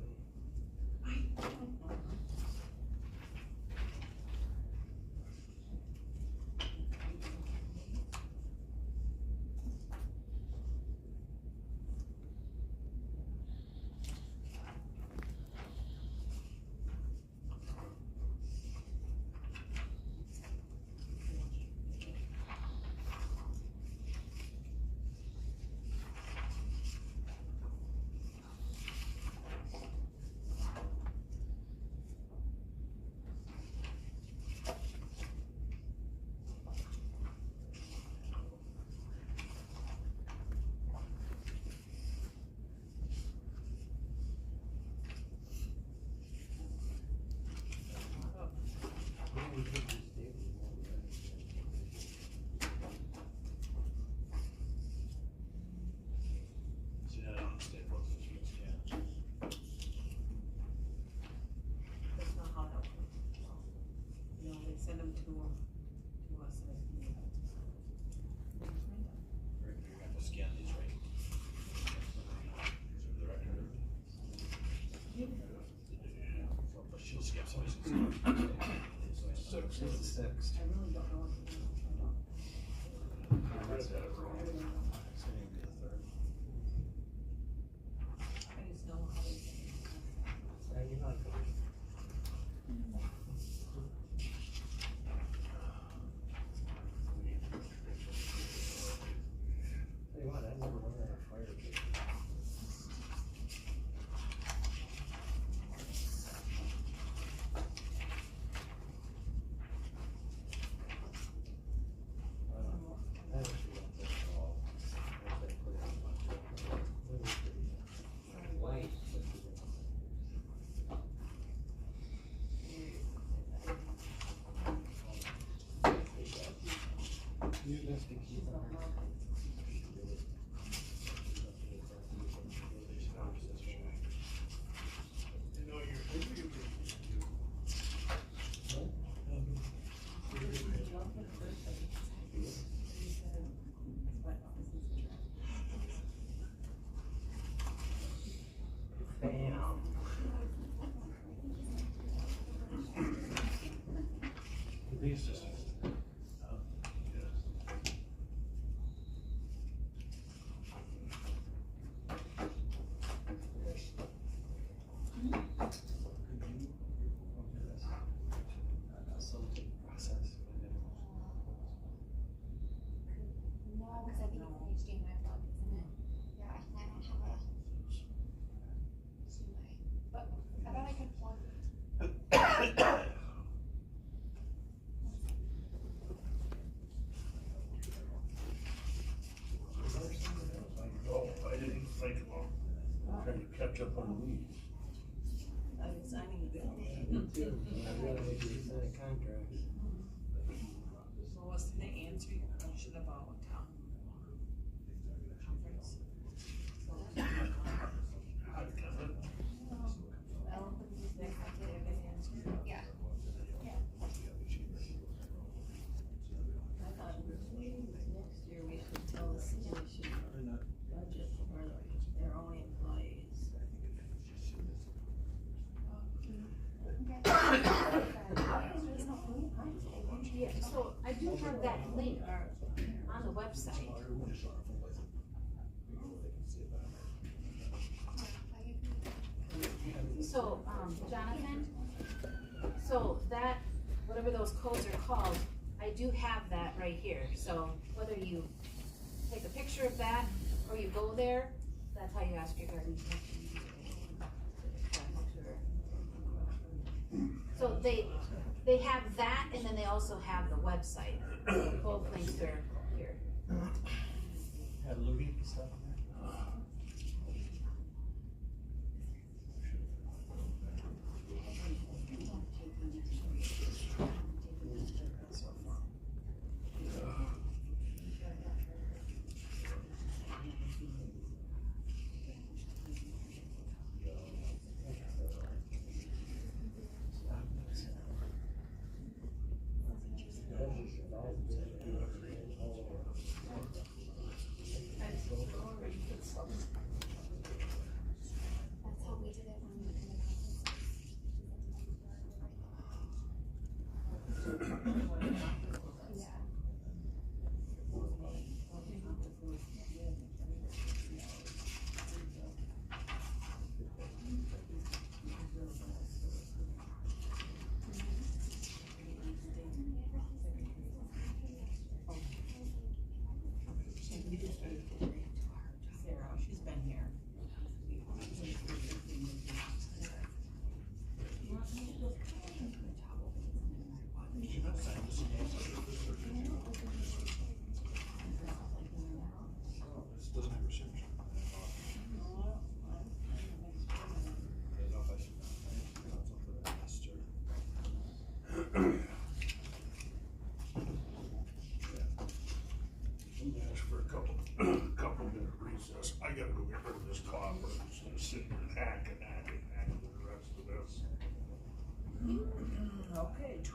That's not how that works. You know, they send them to us. Right, you got to scan these, right? The record. But she'll skip some. This is six. I really don't know what to do. I just know how they. Tell you what, I never won that fire pit. I actually don't think at all. Once I put it on my truck, white. You just be keeping on. These just. No, cause I think it's an HDMI plug, isn't it? Yeah, I don't have a HDMI, but I bet I could plug. Oh, I didn't think about trying to catch up on these. I'm signing the bill. I'd rather make you sign a contract. Well, was the answer your question about conference? Well, the executive answer. Yeah. I thought next year we should tell the city we should budget for their own employees. Yeah, so I do have that link on the website. So, Jonathan, so that, whatever those codes are called, I do have that right here. So whether you take a picture of that or you go there, that's how you ask your garden. So they have that, and then they also have the website. So both links are here. Had Louis stuff in there? That's how we did it when we were in the conference. Yeah. Sarah, she's been here. This doesn't have a signature. I don't know if I should. I'm gonna ask for a couple minute recess. I gotta go get rid of this copper. I'm just gonna sit here and hack with the rest of this. Okay, 2